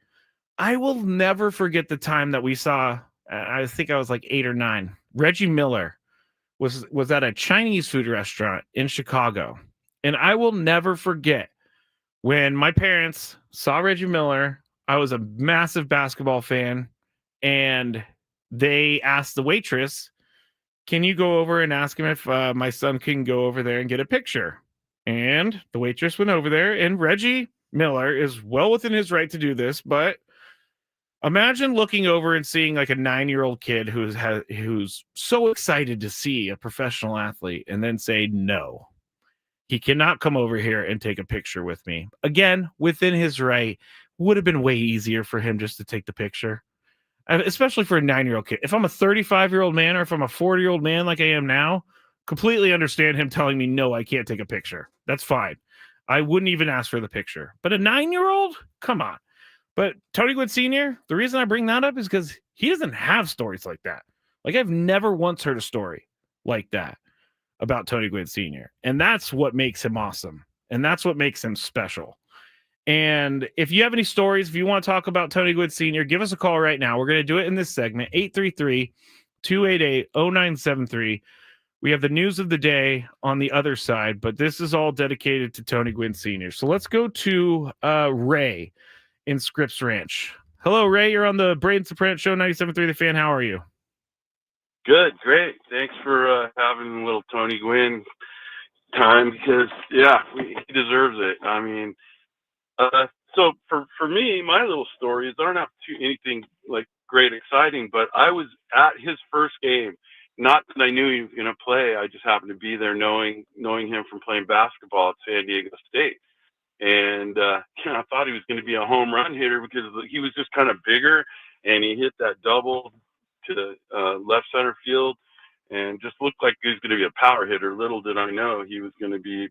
I will never forget the time that we saw, I think I was like 8 or 9. Reggie Miller was at a Chinese food restaurant in Chicago. And I will never forget when my parents saw Reggie Miller. I was a massive basketball fan, and they asked the waitress, "Can you go over and ask him if my son can go over there and get a picture?" And the waitress went over there, and Reggie Miller is well within his right to do this, but imagine looking over and seeing like a 9-year-old kid who's so excited to see a professional athlete and then say, no, he cannot come over here and take a picture with me. Again, within his right, would have been way easier for him just to take the picture, especially for a 9-year-old kid. If I'm a 35-year-old man or if I'm a 40-year-old man like I am now, completely understand him telling me, no, I can't take a picture. That's fine. I wouldn't even ask for the picture. But a 9-year-old? Come on. But Tony Gwynn Sr., the reason I bring that up is because he doesn't have stories like that. Like, I've never once heard a story like that about Tony Gwynn Sr. And that's what makes him awesome. And that's what makes him special. And if you have any stories, if you want to talk about Tony Gwynn Sr., give us a call right now. We're going to do it in this segment, 833-288-0973. We have the news of the day on the other side, but this is all dedicated to Tony Gwynn Sr. So let's go to Ray in Scripps Ranch. Hello, Ray. You're on the Braden Soprano Show, 97.3 The Fan. How are you? Good, great. Thanks for having a little Tony Gwynn time because, yeah, he deserves it. I mean, so for me, my little stories aren't up to anything like great exciting, but I was at his first game. Not that I knew he was going to play. I just happened to be there knowing him from playing basketball at San Diego State. And I thought he was going to be a home run hitter because he was just kind of bigger, and he hit that double to left center field and just looked like he was going to be a power hitter. Little did I know he was going to be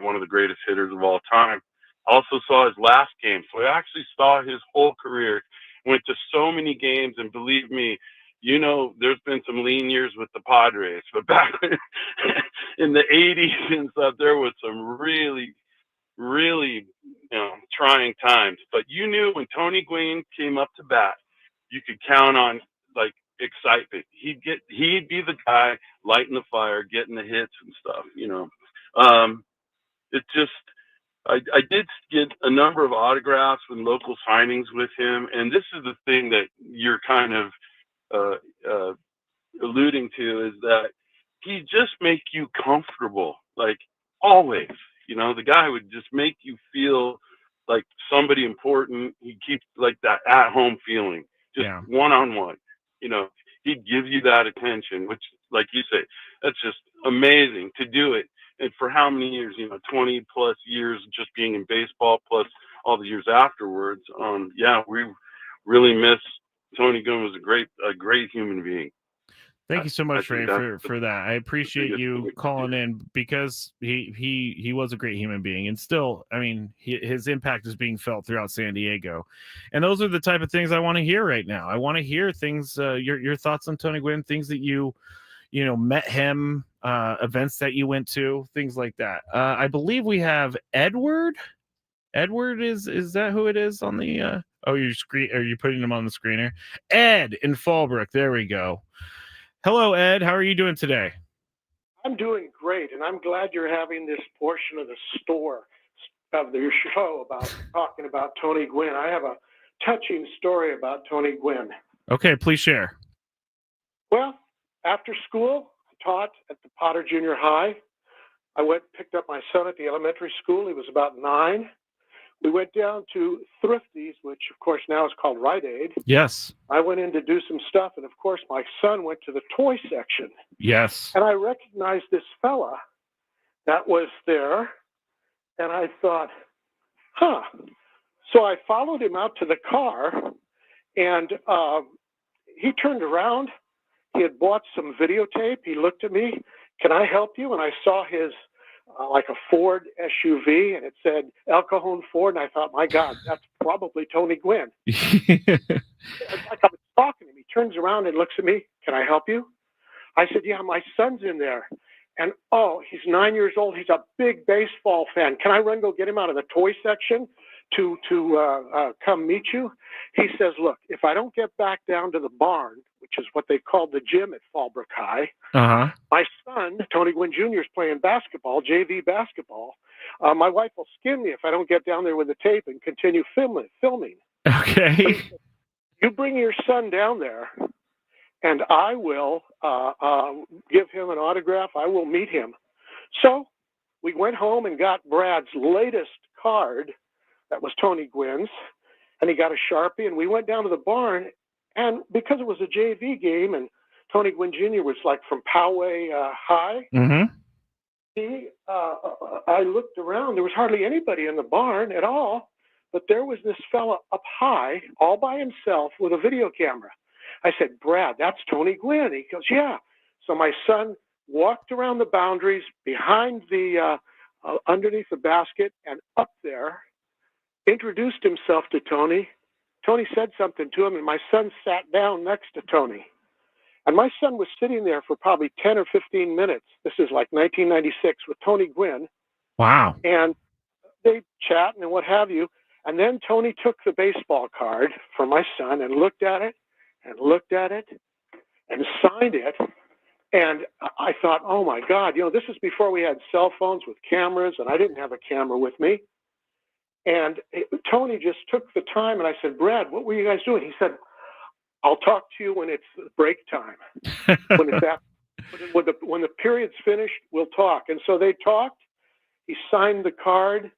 one of the greatest hitters of all time. I also saw his last game. So I actually saw his whole career, went to so many games, and believe me, you know, there's been some lean years with the Padres, but back in the 80s and stuff, there was some really, trying times. But you knew when Tony Gwynn came up to bat, you could count on, like, excitement. He'd be the guy lighting the fire, getting the hits and stuff. It just I did get a number of autographs and local signings with him, and this is the thing that you're kind of alluding to, is that he just make you comfortable, like always. The guy would just make you feel like somebody important. He keeps like that at-home feeling, just one-on-one. He'd give you that attention, which, like you say, that's just amazing to do it. And for how many years, 20 plus years just being in baseball, plus all the years afterwards. We really miss Tony Gwynn. Was a great human being. Thank you so much, Ray, for that. I appreciate you calling in, because he was a great human being, and still, I mean, his impact is being felt throughout San Diego, and those are the type of things I want to hear right now. I want to hear things, your thoughts on Tony Gwynn, things that you met him, events that you went to, things like that. I believe we have Edward. Edward is that who it is on the? Are you putting him on the screener? Ed in Fallbrook. There we go. Hello, Ed. How are you doing today? I'm doing great, and I'm glad you're having this portion of the store of your show about talking about Tony Gwynn. I have a touching story about Tony Gwynn. Okay, please share. Well, after school, I taught at the Padres Junior High. I picked up my son at the elementary school. He was about 9. We went down to Thrifty's, which, of course, now is called Rite Aid. Yes. I went in to do some stuff, and, of course, my son went to the toy section. Yes. And I recognized this fella that was there, and I thought, So I followed him out to the car, and he turned around. He had bought some videotape. He looked at me. Can I help you? And I saw his like a Ford SUV, and it said El Cajon Ford, and I thought, my God, that's probably Tony Gwynn. Like I was talking to him. He turns around and looks at me. Can I help you? I said, yeah, my son's in there. And, he's 9 years old. He's a big baseball fan. Can I run go get him out of the toy section to come meet you? He says, look, if I don't get back down to the barn, which is what they called the gym at Fallbrook High, my son, Tony Gwynn Jr., is playing basketball, JV basketball. My wife will skin me if I don't get down there with the tape and continue filming. Okay. You bring your son down there, and I will give him an autograph. I will meet him. So we went home and got Brad's latest card. That was Tony Gwynn's, and he got a Sharpie, and we went down to the barn, and because it was a JV game, and Tony Gwynn Jr. was like from Poway High, I looked around. There was hardly anybody in the barn at all, but there was this fella up high, all by himself, with a video camera. I said, Brad, that's Tony Gwynn. He goes, yeah. So my son walked around the boundaries, behind the, underneath the basket, and up there, introduced himself to Tony. Tony said something to him, and my son sat down next to Tony. And my son was sitting there for probably 10 or 15 minutes. This is like 1996 with Tony Gwynn. Wow. And they chat and what have you. And then Tony took the baseball card from my son and looked at it and signed it. And I thought, oh, my God, this is before we had cell phones with cameras, and I didn't have a camera with me. And Tony just took the time, and I said, Brad, what were you guys doing? He said, I'll talk to you when it's break time. When the period's finished, we'll talk. And so they talked. He signed the card.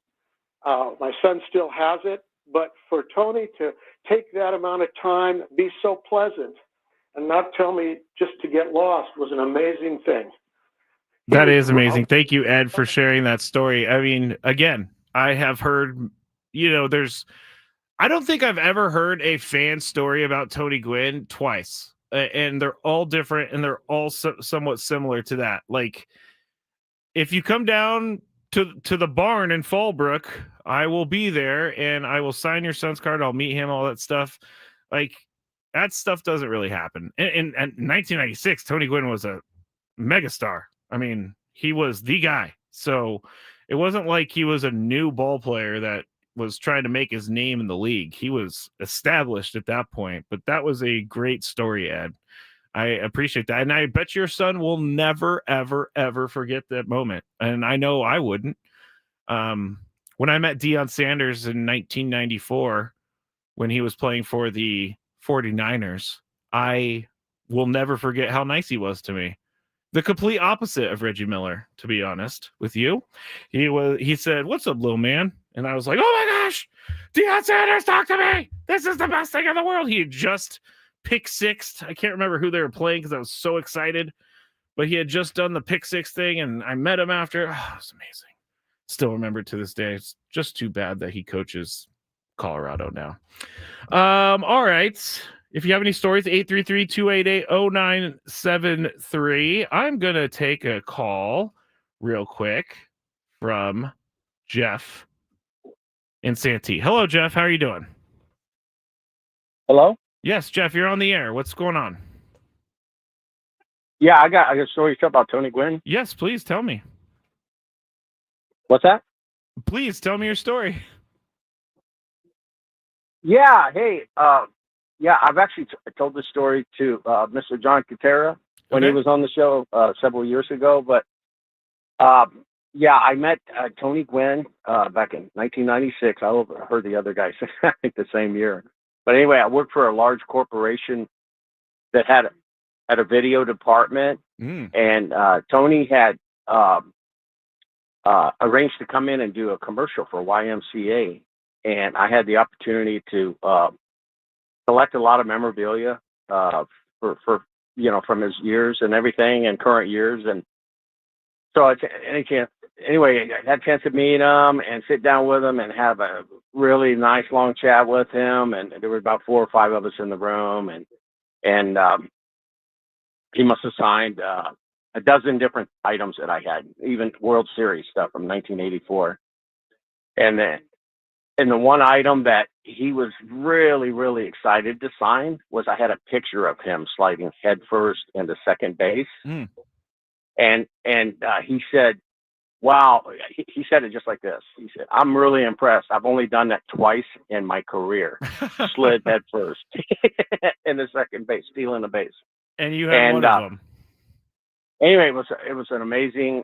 My son still has it. But for Tony to take that amount of time, be so pleasant, and not tell me just to get lost was an amazing thing. That is amazing. Thank you, Ed, for sharing that story. I mean, again, I have heard, I don't think I've ever heard a fan story about Tony Gwynn twice, and they're all different, and they're all somewhat similar to that. Like, if you come down to the barn in Fallbrook, I will be there, and I will sign your son's card. I'll meet him, all that stuff. Like, that stuff doesn't really happen. In 1996, Tony Gwynn was a megastar. I mean, he was the guy. So it wasn't like he was a new ball player that was trying to make his name in the league. He was established at that point. But that was a great story, Ed. I appreciate that. And I bet your son will never, ever, ever forget that moment. And I know I wouldn't. When I met Deion Sanders in 1994, when he was playing for the 49ers, I will never forget how nice he was to me. The complete opposite of Reggie Miller, to be honest with you. He said, "What's up, little man?" And I was like, "Oh my gosh, Deion Sanders, talk to me. This is the best thing in the world." He had just pick sixed. I can't remember who they were playing because I was so excited. But he had just done the pick six thing, and I met him after. Oh, it was amazing. Still remember to this day. It's just too bad that he coaches Colorado now. All right. If you have any stories, 833-288-0973. I'm going to take a call real quick from Jeff in Santee. Hello, Jeff. How are you doing? Hello? Yes, Jeff, you're on the air. What's going on? Yeah, I got a story about Tony Gwynn. Yes, please tell me. What's that? Please tell me your story. Yeah, hey, I've actually told this story to Mr. John Katera when he was on the show several years ago. But I met Tony Gwynn back in 1996. I overheard the other guy say I think the same year. But anyway, I worked for a large corporation that had a video department, and Tony had arranged to come in and do a commercial for YMCA. And I had the opportunity to collect a lot of memorabilia for from his years and everything and current years. And so I had a chance to meet him and sit down with him and have a really nice long chat with him. And there were about 4 or 5 of us in the room, and he must have signed a dozen different items that I had, even World Series stuff from 1984. And the one item that he was really, really excited to sign was I had a picture of him sliding headfirst into second base. And he said, wow, he said it just like this. He said, "I'm really impressed. I've only done that twice in my career." Slid headfirst into second base, stealing a base. And you had one of them. Anyway, it was an amazing,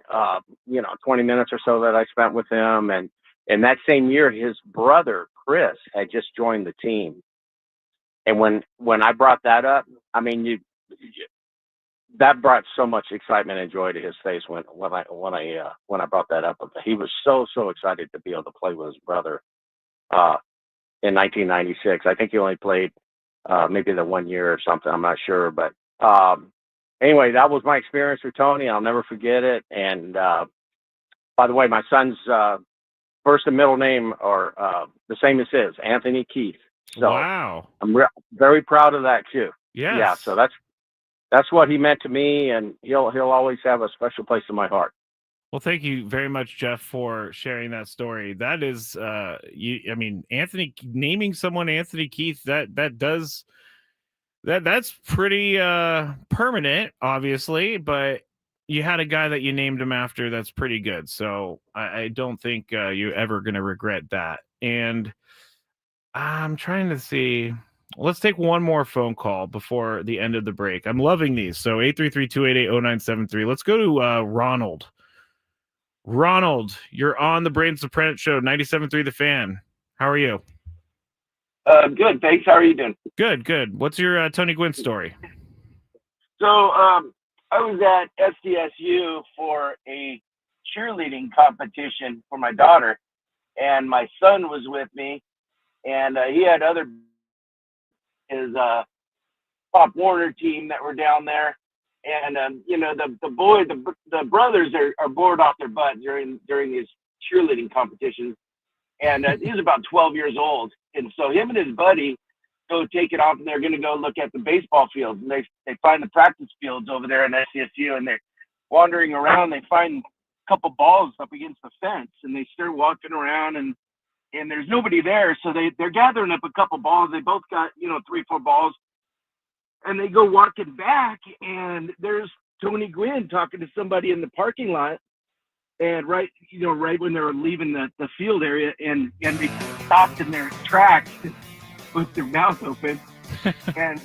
20 minutes or so that I spent with him. And that same year, his brother, Chris, had just joined the team. And when I brought that up, I mean, that brought so much excitement and joy to his face when I brought that up. He was so excited to be able to play with his brother in 1996. I think he only played maybe the 1 year or something. I'm not sure. But anyway, that was my experience with Tony. I'll never forget it. And by the way, my son's first and middle name are the same as his, Anthony Keith. So wow. I'm very proud of that too. Yes. Yeah. So that's what he meant to me, and he'll always have a special place in my heart. Well, thank you very much, Jeff, for sharing that story. That is, Anthony, naming someone Anthony Keith, that's pretty permanent, obviously, but you had a guy that you named him after that's pretty good. So I don't think you're ever going to regret that. And I'm trying to see. Let's take one more phone call before the end of the break. I'm loving these. So 833-288-0973. Let's go to Ronald. Ronald, you're on the Braden Soprano Show, 97.3 The Fan. How are you? Good, thanks. How are you doing? Good. What's your Tony Gwynn story? So I was at SDSU for a cheerleading competition for my daughter, and my son was with me, and he had his Pop Warner team that were down there, and the brothers are bored off their butt during these cheerleading competitions, and he was about 12 years old, and so him and his buddy go take it off, and they're going to go look at the baseball fields, and they find the practice fields over there in SDSU, and they're wandering around. They find a couple balls up against the fence, and they start walking around, and there's nobody there. So they're gathering up a couple balls. They both got, 3-4 balls, and they go walking back, and there's Tony Gwynn talking to somebody in the parking lot. And right when they were leaving the field area, and they stopped in their tracks with their mouth open. and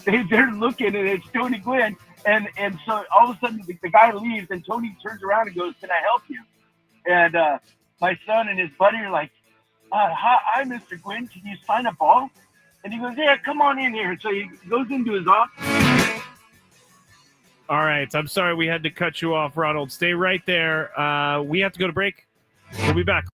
they're looking, and it's Tony Gwynn. And so all of a sudden the guy leaves, and Tony turns around and goes, "Can I help you?" And my son and his buddy are like, "Hi, Mr. Gwynn. Can you sign a ball?" And he goes, "Yeah, come on in here." So he goes into his office. All right. I'm sorry we had to cut you off, Ronald. Stay right there. We have to go to break. We'll be back.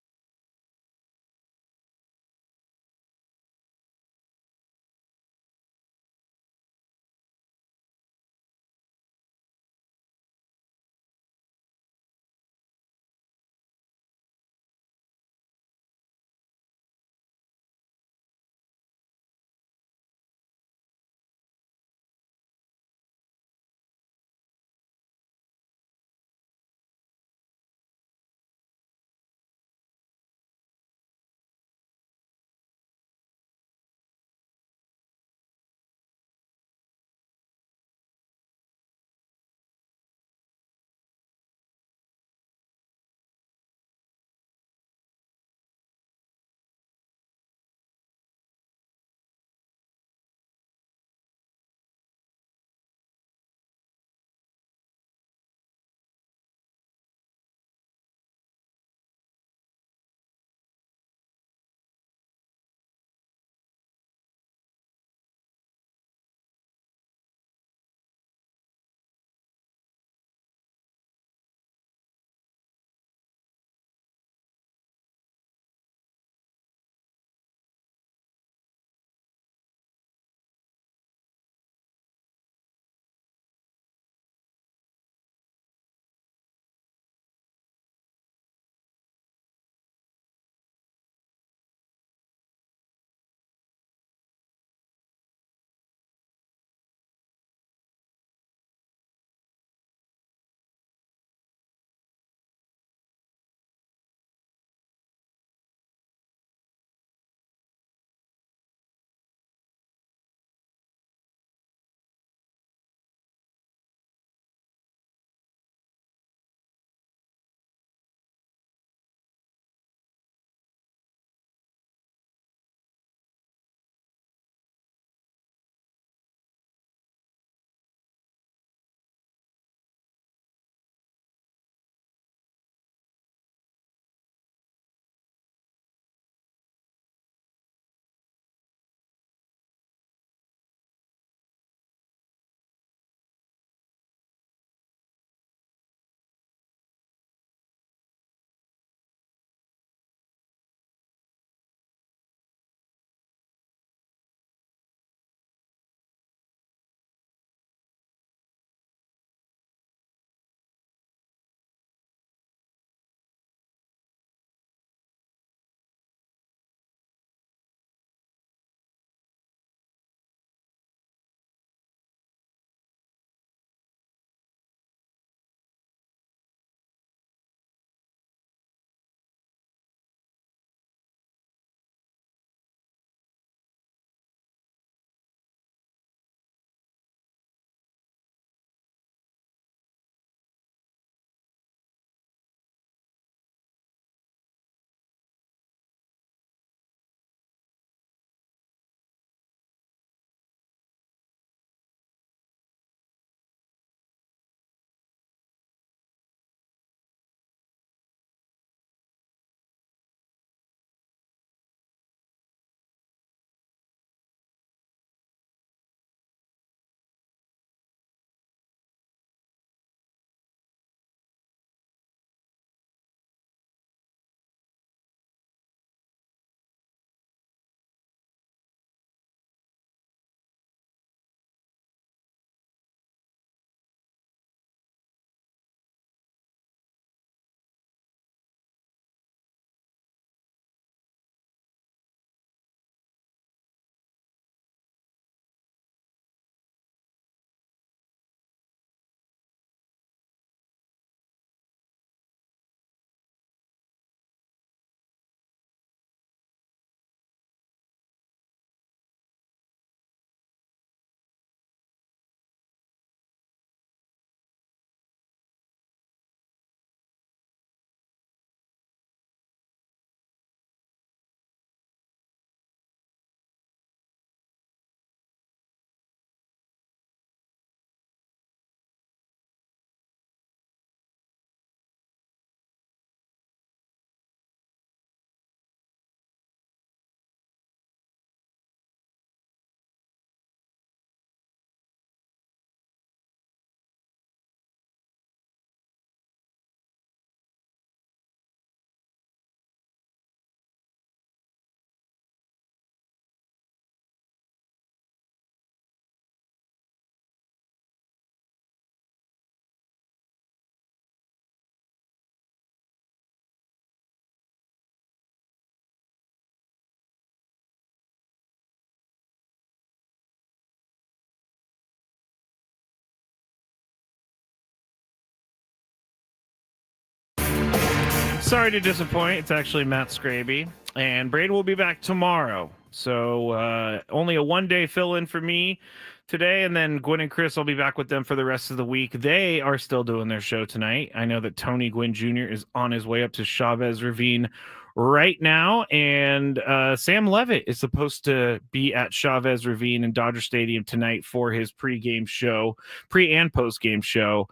Sorry to disappoint. It's actually Matt Skraby, and Braden will be back tomorrow. So only a one-day fill-in for me today, and then Gwynn and Chris will be back with them for the rest of the week. They are still doing their show tonight. I know that Tony Gwynn Jr. is on his way up to Chavez Ravine right now, and Sam Levitt is supposed to be at Chavez Ravine in Dodger Stadium tonight for his pre-game show, pre- and post-game show.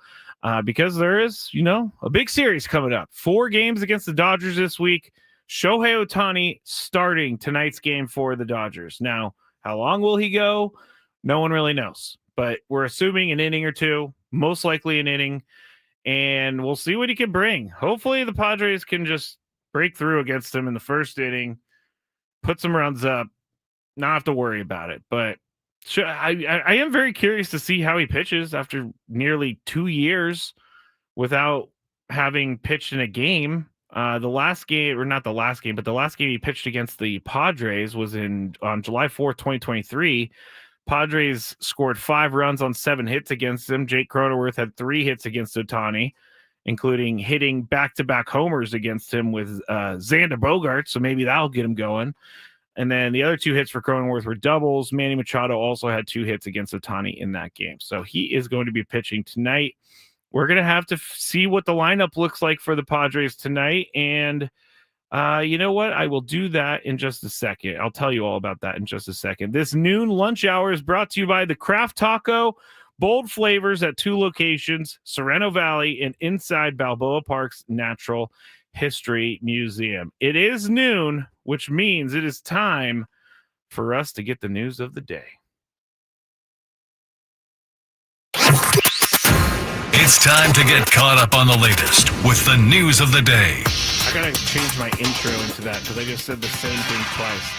Because there is, a big series coming up. 4 games against the Dodgers this week. Shohei Ohtani starting tonight's game for the Dodgers. Now, how long will he go? No one really knows. But we're assuming an inning or two, most likely an inning, and we'll see what he can bring. Hopefully the Padres can just break through against him in the first inning, put some runs up, not have to worry about it. But I am very curious to see how he pitches after nearly 2 years without having pitched in a game. The last game, or not the last game, but the last game he pitched against the Padres was on July 4th, 2023. Padres scored 5 runs on 7 hits against him. Jake Cronenworth had 3 hits against Ohtani, including hitting back-to-back homers against him with Xander Bogaerts, so maybe that'll get him going. And then the other 2 hits for Cronenworth were doubles. Manny Machado also had 2 hits against Ohtani in that game. So he is going to be pitching tonight. We're going to have to see what the lineup looks like for the Padres tonight. And you know what? I will do that in just a second. I'll tell you all about that in just a second. This noon lunch hour is brought to you by the Craft Taco. Bold flavors at 2 locations, Sereno Valley and inside Balboa Park's Natural History Museum. It is noon, which means it is time for us to get the news of the day. It's time to get caught up on the latest with the news of the day. I gotta change my intro into that because I just said the same thing twice.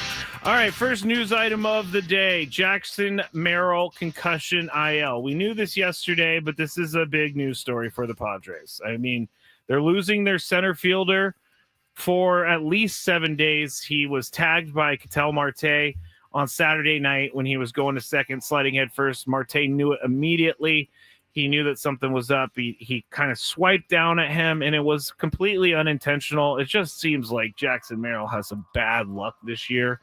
All right, first news item of the day, Jackson Merrill concussion IL. We knew this yesterday, but this is a big news story for the Padres. I mean, they're losing their center fielder for at least 7 days. He was tagged by Ketel Marte on Saturday night when he was going to second, sliding head first. Marte knew it immediately. He knew that something was up. He kind of swiped down at him, and it was completely unintentional. It just seems like Jackson Merrill has some bad luck this year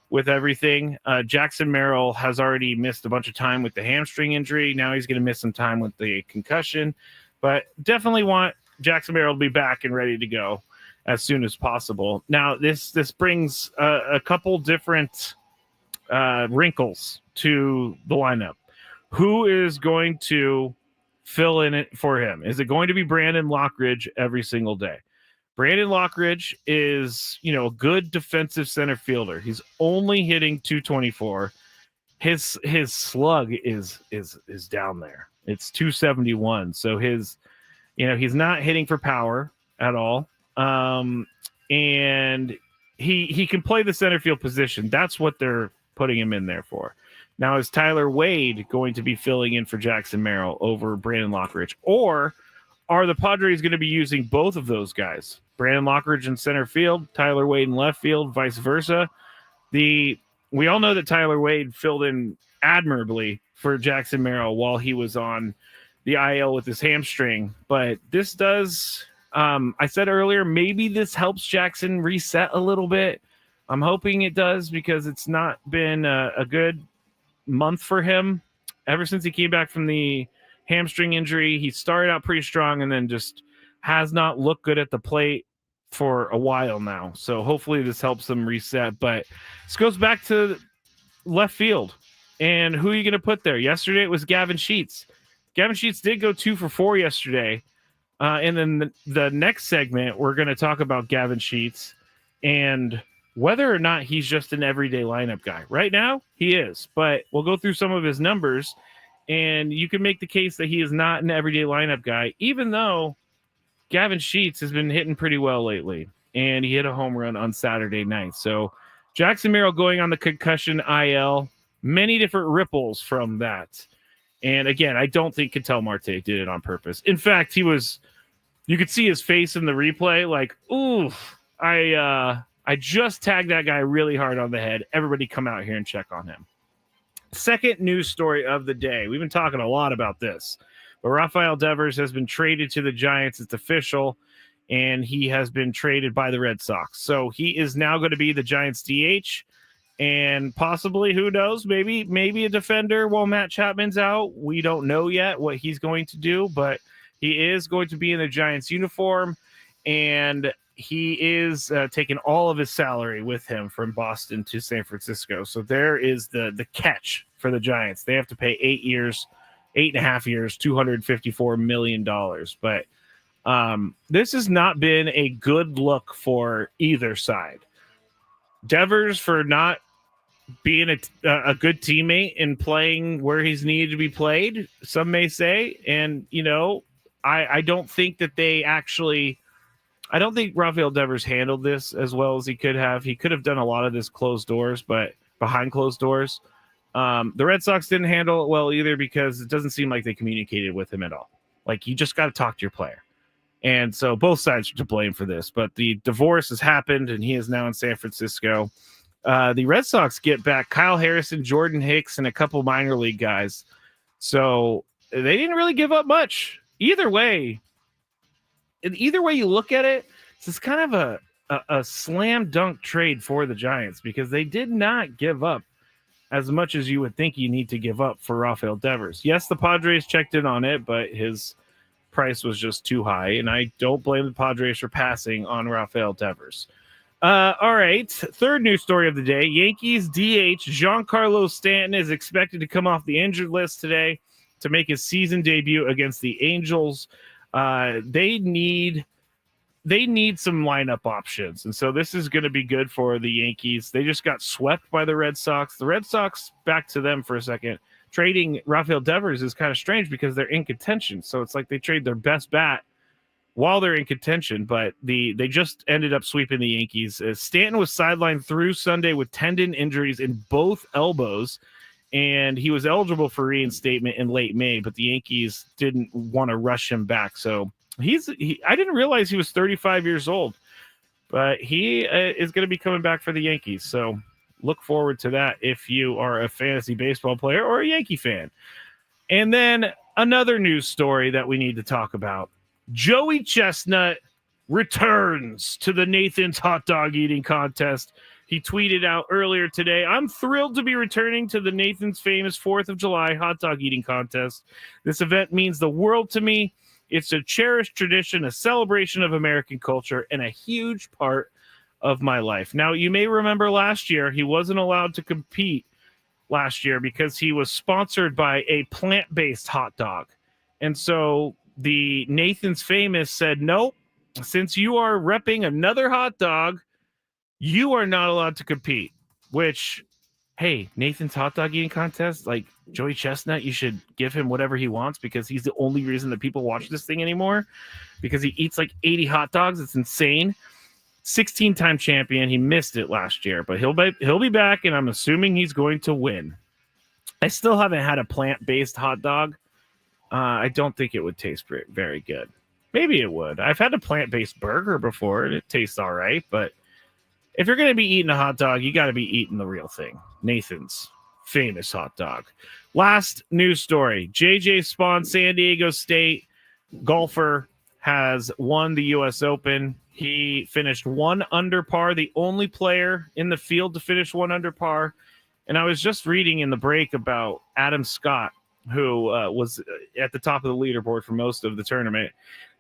with everything. Jackson Merrill has already missed a bunch of time with the hamstring injury. Now he's going to miss some time with the concussion, but definitely want Jackson Merrill to be back and ready to go as soon as possible. Now, this brings a couple different wrinkles to the lineup. Who is going to fill in it for him? Is it going to be Brandon Lockridge every single day? Brandon Lockridge is, a good defensive center fielder. He's only hitting 224. His slug is down there. It's 271. So he's not hitting for power at all. And he can play the center field position. That's what they're putting him in there for. Now, is Tyler Wade going to be filling in for Jackson Merrill over Brandon Lockridge? Or are the Padres going to be using both of those guys? Brandon Lockridge in center field, Tyler Wade in left field, vice versa. We all know that Tyler Wade filled in admirably for Jackson Merrill while he was on the IL with his hamstring. But this does, I said earlier, maybe this helps Jackson reset a little bit. I'm hoping it does because it's not been a good month for him ever since he came back from the hamstring injury. He started out pretty strong and then just has not looked good at the plate for a while now. So hopefully this helps him reset. But this goes back to left field. And who are you going to put there? Yesterday it was Gavin Sheets. Gavin Sheets did go 2 for 4 yesterday. And then the next segment, we're going to talk about Gavin Sheets and whether or not he's just an everyday lineup guy. Right now, he is. But we'll go through some of his numbers, and you can make the case that he is not an everyday lineup guy, even though Gavin Sheets has been hitting pretty well lately, and he hit a home run on Saturday night. So Jackson Merrill going on the concussion IL, many different ripples from that. And again, I don't think Ketel Marte did it on purpose. In fact, you could see his face in the replay like, ooh, I just tagged that guy really hard on the head. Everybody come out here and check on him. Second news story of the day. We've been talking a lot about this, but Rafael Devers has been traded to the Giants. It's official. and he has been traded by the Red Sox. So he is now going to be the Giants DH, and possibly, who knows, maybe a defender while Matt Chapman's out. We don't know yet what he's going to do, but he is going to be in the Giants uniform, and he is taking all of his salary with him from Boston to San Francisco. So there is the catch for the Giants. They have to pay 8.5 years, $254 million. But this has not been a good look for either side. Devers for not being a good teammate and playing where he's needed to be played, some may say. And, I don't think that I don't think Rafael Devers handled this as well as he could have. He could have done a lot of this closed doors, but behind closed doors. The Red Sox didn't handle it well either, because it doesn't seem like they communicated with him at all. Like, you just got to talk to your player. And so both sides are to blame for this, but the divorce has happened and he is now in San Francisco. The Red Sox get back Kyle Harrison, Jordan Hicks, and a couple minor league guys. So they didn't really give up much. Either way you look at it, it's kind of a slam dunk trade for the Giants, because they did not give up as much as you would think you need to give up for Rafael Devers. Yes, the Padres checked in on it, but his price was just too high, and I don't blame the Padres for passing on Rafael Devers. All right, third news story of the day. Yankees DH Giancarlo Stanton is expected to come off the injured list today to make his season debut against the Angels. They need some lineup options, and so this is going to be good for the Yankees. They just got swept by the Red Sox. The Red Sox, back to them for a second, trading Rafael Devers is kind of strange because they're in contention. So it's like they trade their best bat while they're in contention, but they just ended up sweeping the Yankees. Stanton was sidelined through Sunday with tendon injuries in both elbows, and he was eligible for reinstatement in late May, but the Yankees didn't want to rush him back. So I didn't realize he was 35 years old, but he is going to be coming back for the Yankees. So look forward to that if you are a fantasy baseball player or a Yankee fan. And then another news story that we need to talk about. Joey Chestnut returns to the Nathan's hot dog eating contest. He tweeted out earlier today, "I'm thrilled to be returning to the Nathan's famous 4th of July hot dog eating contest. This event means the world to me. It's a cherished tradition, a celebration of American culture, and a huge part of my life." Now, you may remember last year, he wasn't allowed to compete last year because he was sponsored by a plant-based hot dog. And so the Nathan's Famous said, nope, since you are repping another hot dog, you are not allowed to compete. Which, hey, Nathan's hot dog eating contest, like Joey Chestnut, you should give him whatever he wants, because he's the only reason that people watch this thing anymore, because he eats like 80 hot dogs. It's insane. 16-time champion. He missed it last year, but he'll be back, and I'm assuming he's going to win. I still haven't had a plant-based hot dog. I don't think it would taste very good. Maybe it would. I've had a plant-based burger before, and it tastes all right, but if you're going to be eating a hot dog, you got to be eating the real thing. Nathan's famous hot dog. Last news story. JJ Spawn, San Diego State golfer, has won the U.S. Open. He finished 1 under par, the only player in the field to finish 1 under par. And I was just reading in the break about Adam Scott, who was at the top of the leaderboard for most of the tournament.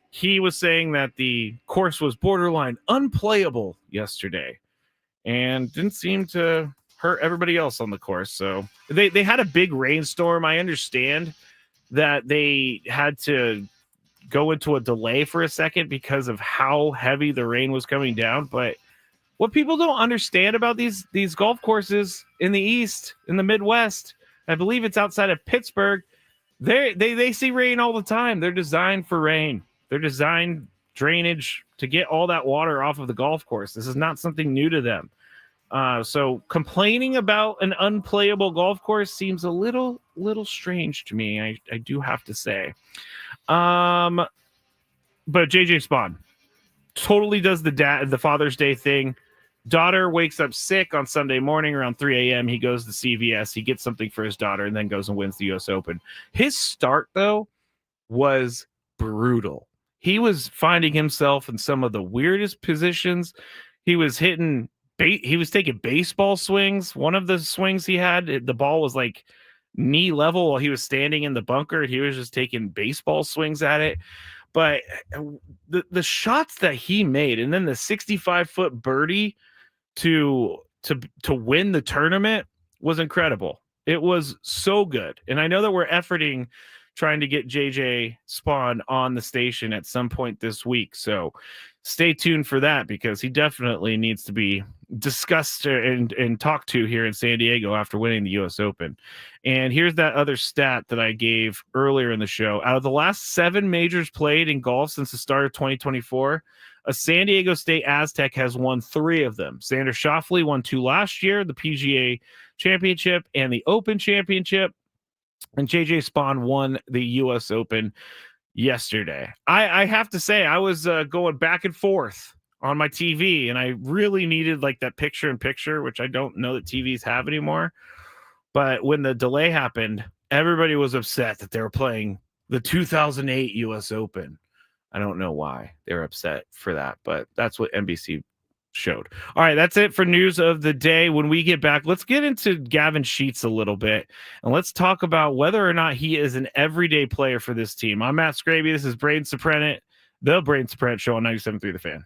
He was saying that the course was borderline unplayable yesterday and didn't seem to hurt everybody else on the course. So they had a big rainstorm. I understand that they had to go into a delay for a second because of how heavy the rain was coming down. But what people don't understand about these golf courses in the East, in the Midwest, I believe it's outside of Pittsburgh, they see rain all the time. They're designed for rain. They're designed drainage to get all that water off of the golf course. This is not something new to them. So complaining about an unplayable golf course seems a little strange to me. I do have to say. But JJ Spawn totally does the Father's Day thing. Daughter wakes up sick on Sunday morning around 3 a.m. He goes to CVS. He gets something for his daughter and then goes and wins the U.S. Open. His start, though, was brutal. he was finding himself in some of the weirdest positions. He was hitting he was taking baseball swings. One of the swings he had, the ball was like knee level while he was standing in the bunker. He was just taking baseball swings at it. But the shots that he made, and then the 65-foot birdie to win the tournament was incredible. It was so good. And I know that we're efforting trying to get JJ Spawn on the station at some point this week. So stay tuned for that, because he definitely needs to be discussed and talked to here in San Diego after winning the US Open. And here's that other stat that I gave earlier in the show. Out of the last 7 majors played in golf since the start of 2024, a San Diego State Aztec has won 3 of them. Xander Schauffele won 2 last year, the PGA Championship and the Open Championship. And JJ Spawn won the US Open yesterday. I have to say, I was going back and forth on my TV, and I really needed like that picture-in-picture, which I don't know that TVs have anymore. But when the delay happened, everybody was upset that they were playing the 2008 US Open. I don't know why they were upset for that, but that's what NBC showed. All right, that's it for news of the day. When we get back, let's get into Gavin Sheets a little bit, and let's talk about whether or not he is an everyday player for this team. I'm Matt Skraby. This is Braden Soprenet, the Braden Soprenet Show on 97.3 The Fan.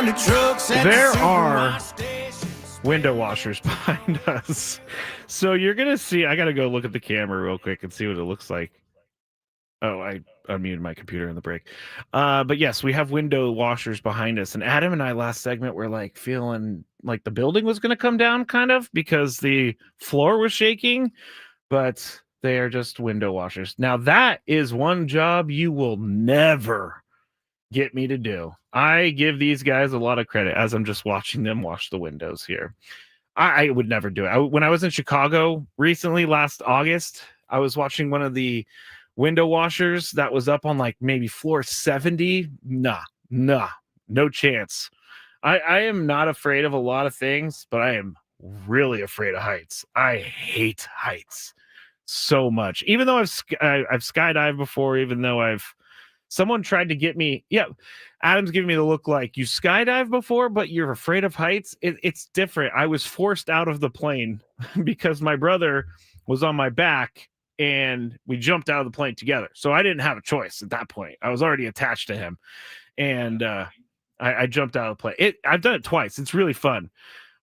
There are window washers behind us. So you're going to see, I got to go look at the camera real quick and see what it looks like. Oh, I unmuted my computer in the break. But yes, we have window washers behind us. And Adam and I last segment were like feeling like the building was going to come down kind of because the floor was shaking, but they are just window washers. Now that is one job you will never get me to do. I give these guys a lot of credit as I'm just watching them wash the windows here. I would never do it. When I was in Chicago recently, last August, I was watching one of the window washers that was up on like maybe floor 70. Nah, no chance. I am not afraid of a lot of things, but I am really afraid of heights. I hate heights so much. Even though I've skydived before, even though someone tried to get me. Yeah, Adam's giving me the look like you skydive before, but you're afraid of heights. It's different. I was forced out of the plane because my brother was on my back and we jumped out of the plane together. So I didn't have a choice at that point. I was already attached to him, and I jumped out of the plane. I've done it twice. It's really fun.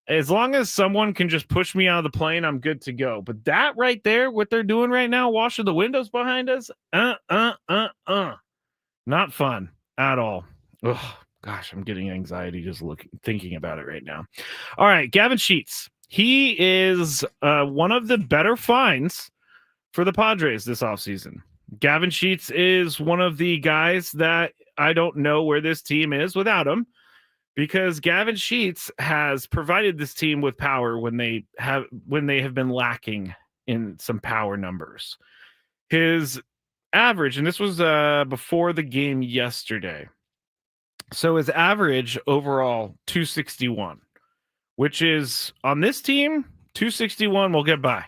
As long as someone can just push me out of the plane, I'm good to go. But that right there, what they're doing right now, washing the windows behind us, not fun at all. Ugh, gosh, I'm getting anxiety just thinking about it right now. All right, Gavin Sheets. He is one of the better finds for the Padres this offseason. Gavin Sheets is one of the guys that I don't know where this team is without him, because Gavin Sheets has provided this team with power when they have been lacking in some power numbers. His average, and this was before the game yesterday. So his average overall 261, which is on this team 261 will get by.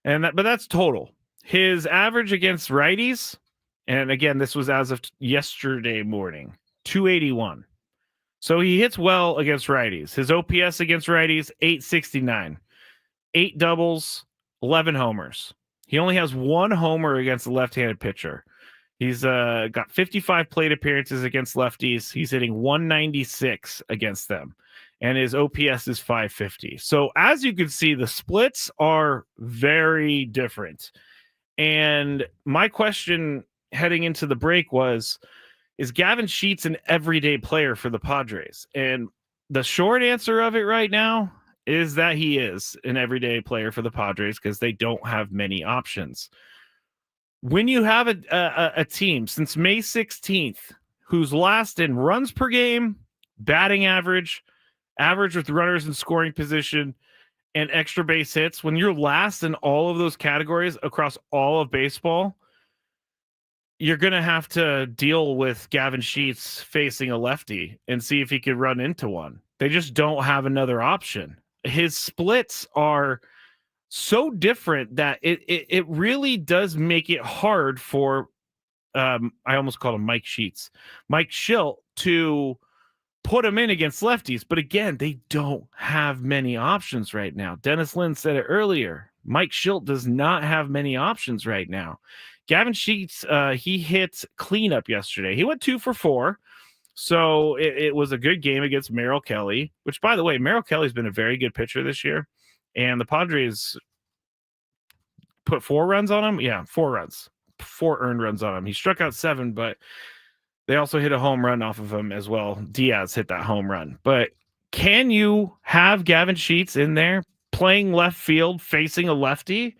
But that's total. His average against righties, and again, this was as of yesterday morning, 281. So he hits well against righties. His OPS against righties, 869. 8 doubles, 11 homers. He only has 1 homer against a left-handed pitcher. He's got 55 plate appearances against lefties. He's hitting 196 against them. And his OPS is 550. So as you can see, the splits are very different. And my question heading into the break was, is Gavin Sheets an everyday player for the Padres? And the short answer of it right now is that he is an everyday player for the Padres because they don't have many options. When you have a team since May 16th who's last in runs per game, batting average with runners in scoring position, and extra base hits, when you're last in all of those categories across all of baseball, you're going to have to deal with Gavin Sheets facing a lefty and see if he could run into one. They just don't have another option. His splits are so different that it really does make it hard for I almost called him Mike Schilt to put him in against lefties. But again, they don't have many options right now. Dennis Lynn said it earlier. Mike Schilt does not have many options right now. Gavin Sheets, he hit cleanup yesterday. He went 2 for 4. So it was a good game against Merrill Kelly, which, by the way, Merrill Kelly's been a very good pitcher this year. And the Padres put 4 runs on him. Yeah, 4 runs. 4 earned runs on him. He struck out 7, but they also hit a home run off of him as well. Diaz hit that home run. But can you have Gavin Sheets in there playing left field, facing a lefty?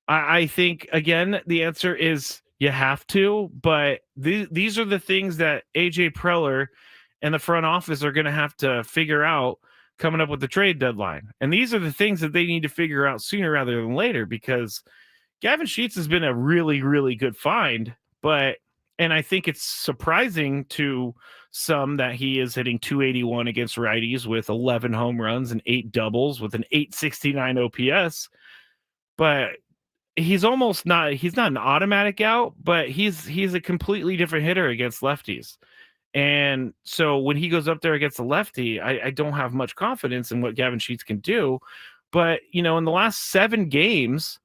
I think, again, the answer is you have to, but these are the things that AJ Preller and the front office are going to have to figure out coming up with the trade deadline. And these are the things that they need to figure out sooner rather than later, because Gavin Sheets has been a really, really good find, and I think it's surprising to some that he is hitting 281 against righties with 11 home runs and 8 doubles with an 869 OPS, but he's not an automatic out, but he's a completely different hitter against lefties. And so when he goes up there against a lefty, I don't have much confidence in what Gavin Sheets can do. But, in the last 7 games,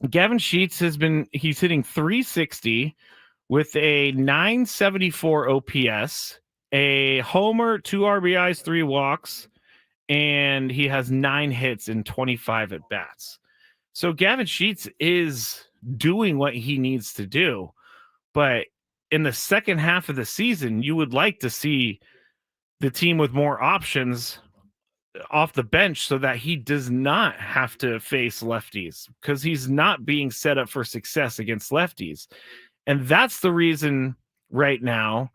Gavin Sheets he's hitting 360 with a 974 OPS a homer, 2 RBIs, 3 walks, and he has 9 hits in 25 at bats. So Gavin Sheets is doing what he needs to do. But in the second half of the season, you would like to see the team with more options off the bench so that he does not have to face lefties, because he's not being set up for success against lefties. And that's the reason right now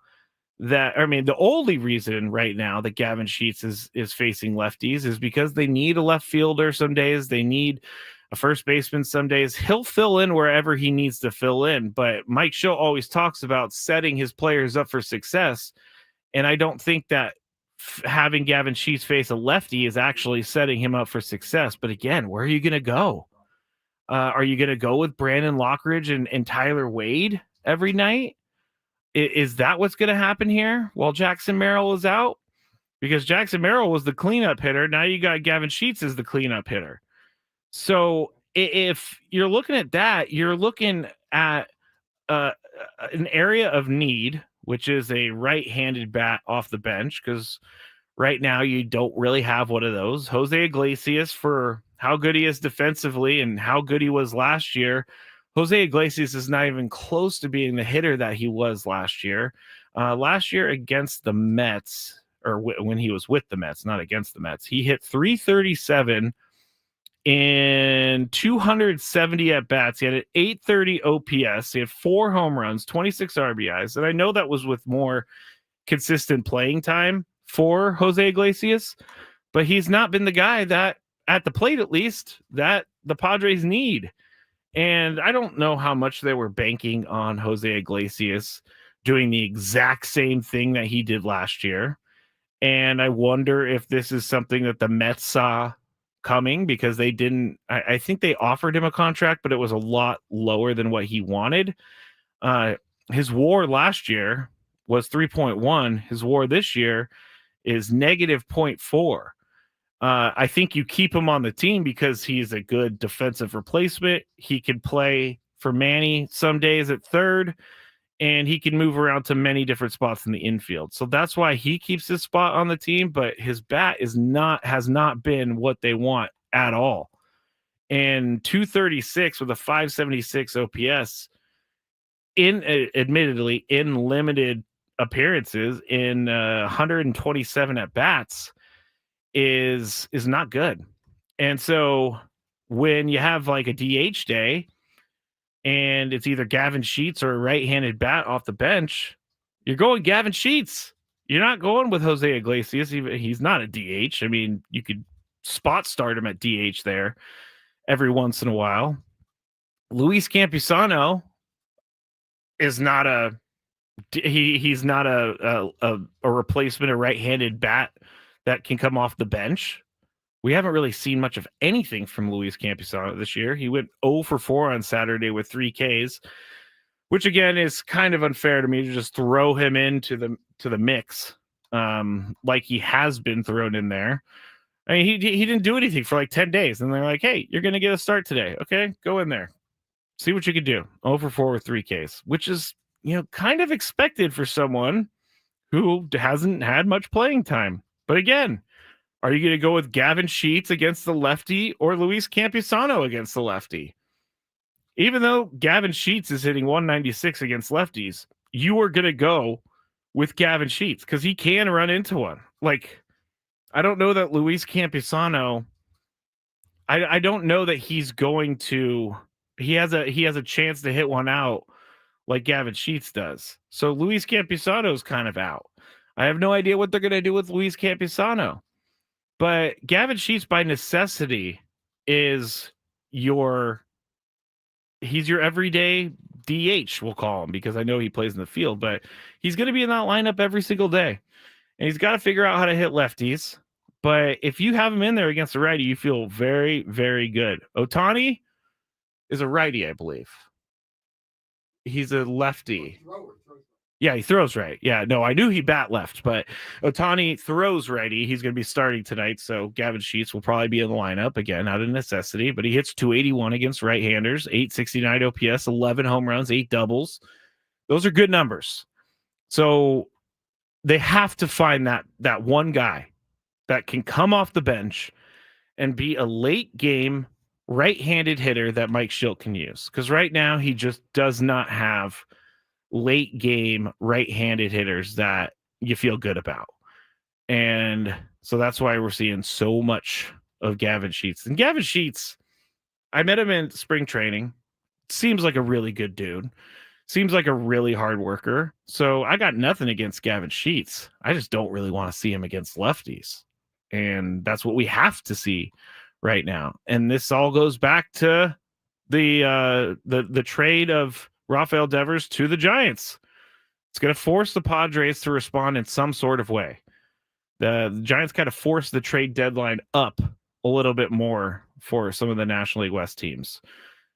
the only reason right now that Gavin Sheets is facing lefties is because they need a left fielder some days. They need a first baseman some days. He'll fill in wherever he needs to fill in. But Mike Schill always talks about setting his players up for success. And I don't think that having Gavin Sheets face a lefty is actually setting him up for success. But again, where are you going to go? Are you going to go with Brandon Lockridge and Tyler Wade every night? Is that what's going to happen here while Jackson Merrill is out? Because Jackson Merrill was the cleanup hitter. Now you got Gavin Sheets as the cleanup hitter. So if you're looking at that, you're looking at an area of need, which is a right-handed bat off the bench, because right now you don't really have one of those. Jose Iglesias, for how good he is defensively and how good he was last year, Jose Iglesias is not even close to being the hitter that he was last year. Last year against the Mets, or when he was with the Mets, not against the Mets, he hit .337 in 270 at-bats. He had an .830 OPS. He had 4 home runs, 26 RBIs. And I know that was with more consistent playing time for Jose Iglesias, but he's not been the guy that, at the plate at least, that the Padres need. And I don't know how much they were banking on Jose Iglesias doing the exact same thing that he did last year. And I wonder if this is something that the Mets saw coming, because they didn't. I think they offered him a contract, but it was a lot lower than what he wanted. His WAR last year was 3.1. His WAR this year is negative 0.4. I think you keep him on the team because he's a good defensive replacement. He can play for Manny some days at third, and he can move around to many different spots in the infield. So that's why he keeps his spot on the team, but his bat has not been what they want at all. And 236 with a 576 OPS admittedly in limited appearances in 127 at bats is not good. And so when you have like a DH day and it's either Gavin Sheets or a right-handed bat off the bench, you're going Gavin Sheets. You're not going with Jose Iglesias. He's not a DH. I mean, you could spot start him at DH there every once in a while. Luis Campusano is not he's not a replacement, a right-handed bat that can come off the bench. We haven't really seen much of anything from Luis Campusano this year. He went 0 for 4 on Saturday with 3 Ks, which again is kind of unfair to me to just throw him into the mix like he has been thrown in there. I mean, he didn't do anything for like 10 days, and they're like, hey, you're going to get a start today. Okay, go in there. See what you can do. 0 for 4 with 3 Ks, which is, kind of expected for someone who hasn't had much playing time. But again, are you going to go with Gavin Sheets against the lefty or Luis Campusano against the lefty? Even though Gavin Sheets is hitting 196 against lefties, you are going to go with Gavin Sheets because he can run into one. Like, I don't know that Luis Campusano, I don't know that he's going to, he has a chance to hit one out like Gavin Sheets does. So Luis Campusano is kind of out. I have no idea what they're going to do with Luis Campusano. But Gavin Sheets, by necessity, he's your everyday DH, we'll call him, because I know he plays in the field, but he's going to be in that lineup every single day. And he's got to figure out how to hit lefties. But if you have him in there against a righty, you feel very, very good. Ohtani is a righty, I believe. He's a lefty. Yeah, he throws right. Yeah, no, I knew he bat left, but Ohtani throws righty. He's going to be starting tonight, so Gavin Sheets will probably be in the lineup, again, out of necessity, but he hits .281 against right-handers, .869 OPS, 11 home runs, 8 doubles. Those are good numbers. So they have to find that one guy that can come off the bench and be a late game right-handed hitter that Mike Schilt can use. Because right now he just does not have late game right-handed hitters that you feel good about. And so that's why we're seeing so much of Gavin Sheets. And Gavin Sheets, I met him in spring training. Seems like a really good dude. Seems like a really hard worker. So I got nothing against Gavin Sheets. I just don't really want to see him against lefties. And that's what we have to see right now. And this all goes back to the trade of Rafael Devers to the Giants. It's going to force the Padres to respond in some sort of way. The Giants kind of forced the trade deadline up a little bit more for some of the National League West teams.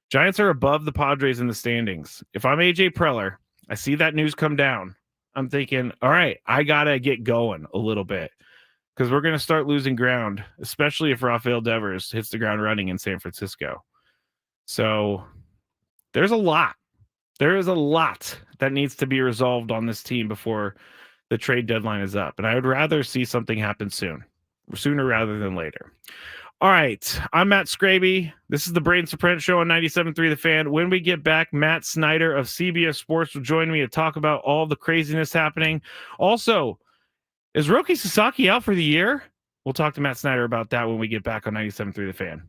Giants are above the Padres in the standings. If I'm AJ Preller, I see that news come down. I'm thinking, all right, I got to get going a little bit because we're going to start losing ground, especially if Rafael Devers hits the ground running in San Francisco. So there's a lot. There is a lot that needs to be resolved on this team before the trade deadline is up. And I would rather see something happen sooner rather than later. All right. I'm Matt Skraby. This is the Braden Soprano Show on 97.3 The Fan. When we get back, Matt Snyder of CBS Sports will join me to talk about all the craziness happening. Also, is Roki Sasaki out for the year? We'll talk to Matt Snyder about that when we get back on 97.3 The Fan.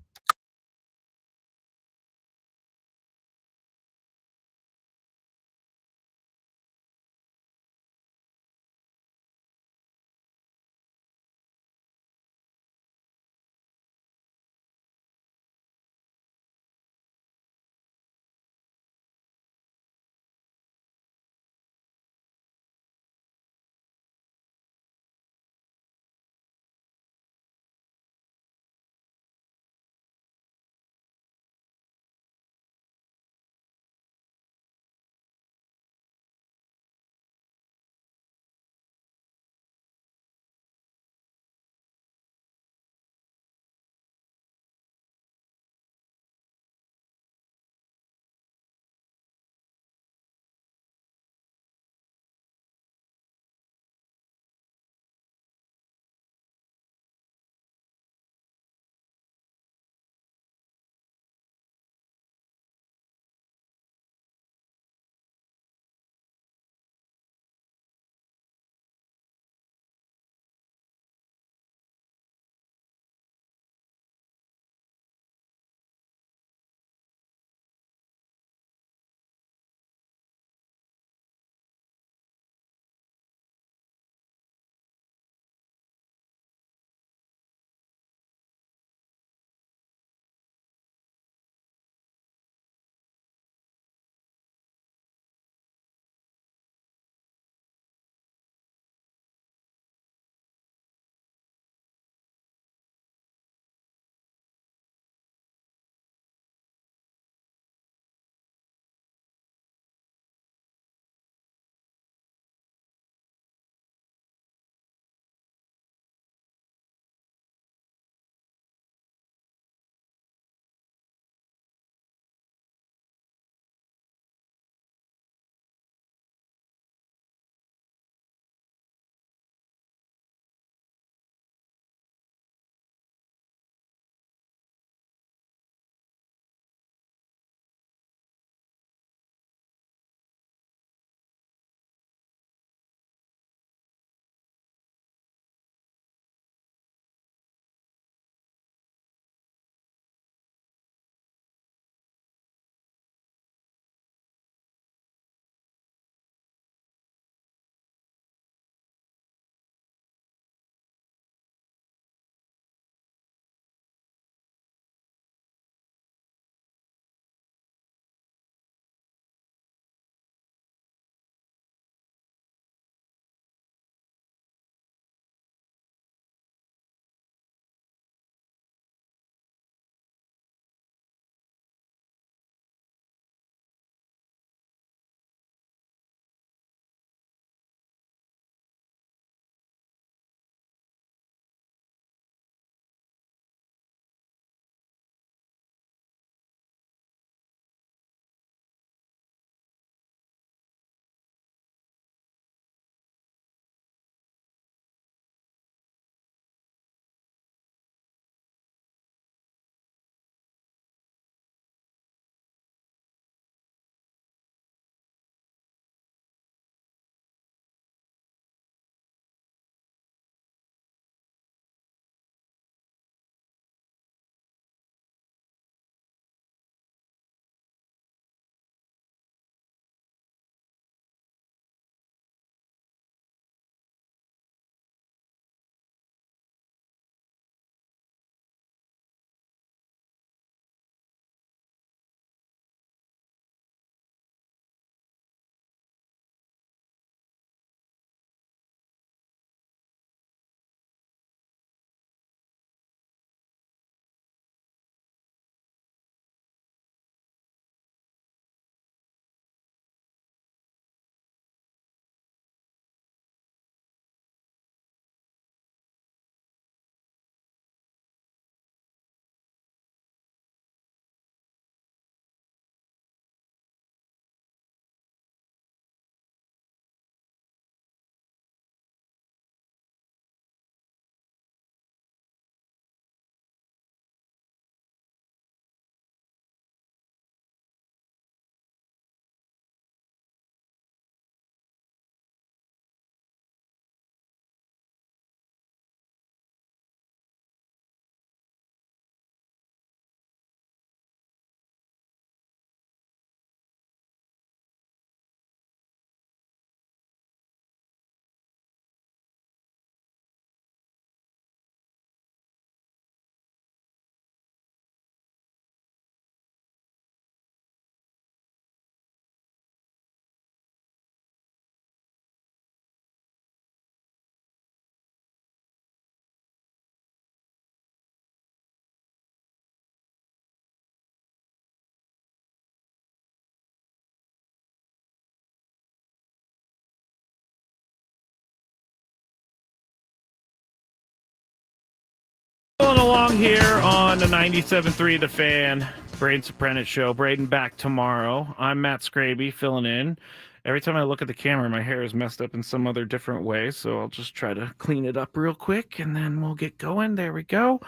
here on the 97.3 The Fan, Braden Soprano Show. Braden back tomorrow. I'm Matt Skraby filling in. Every time I look at the camera, my hair is messed up in some other different way, so I'll just try to clean it up real quick, and then we'll get going. There we go.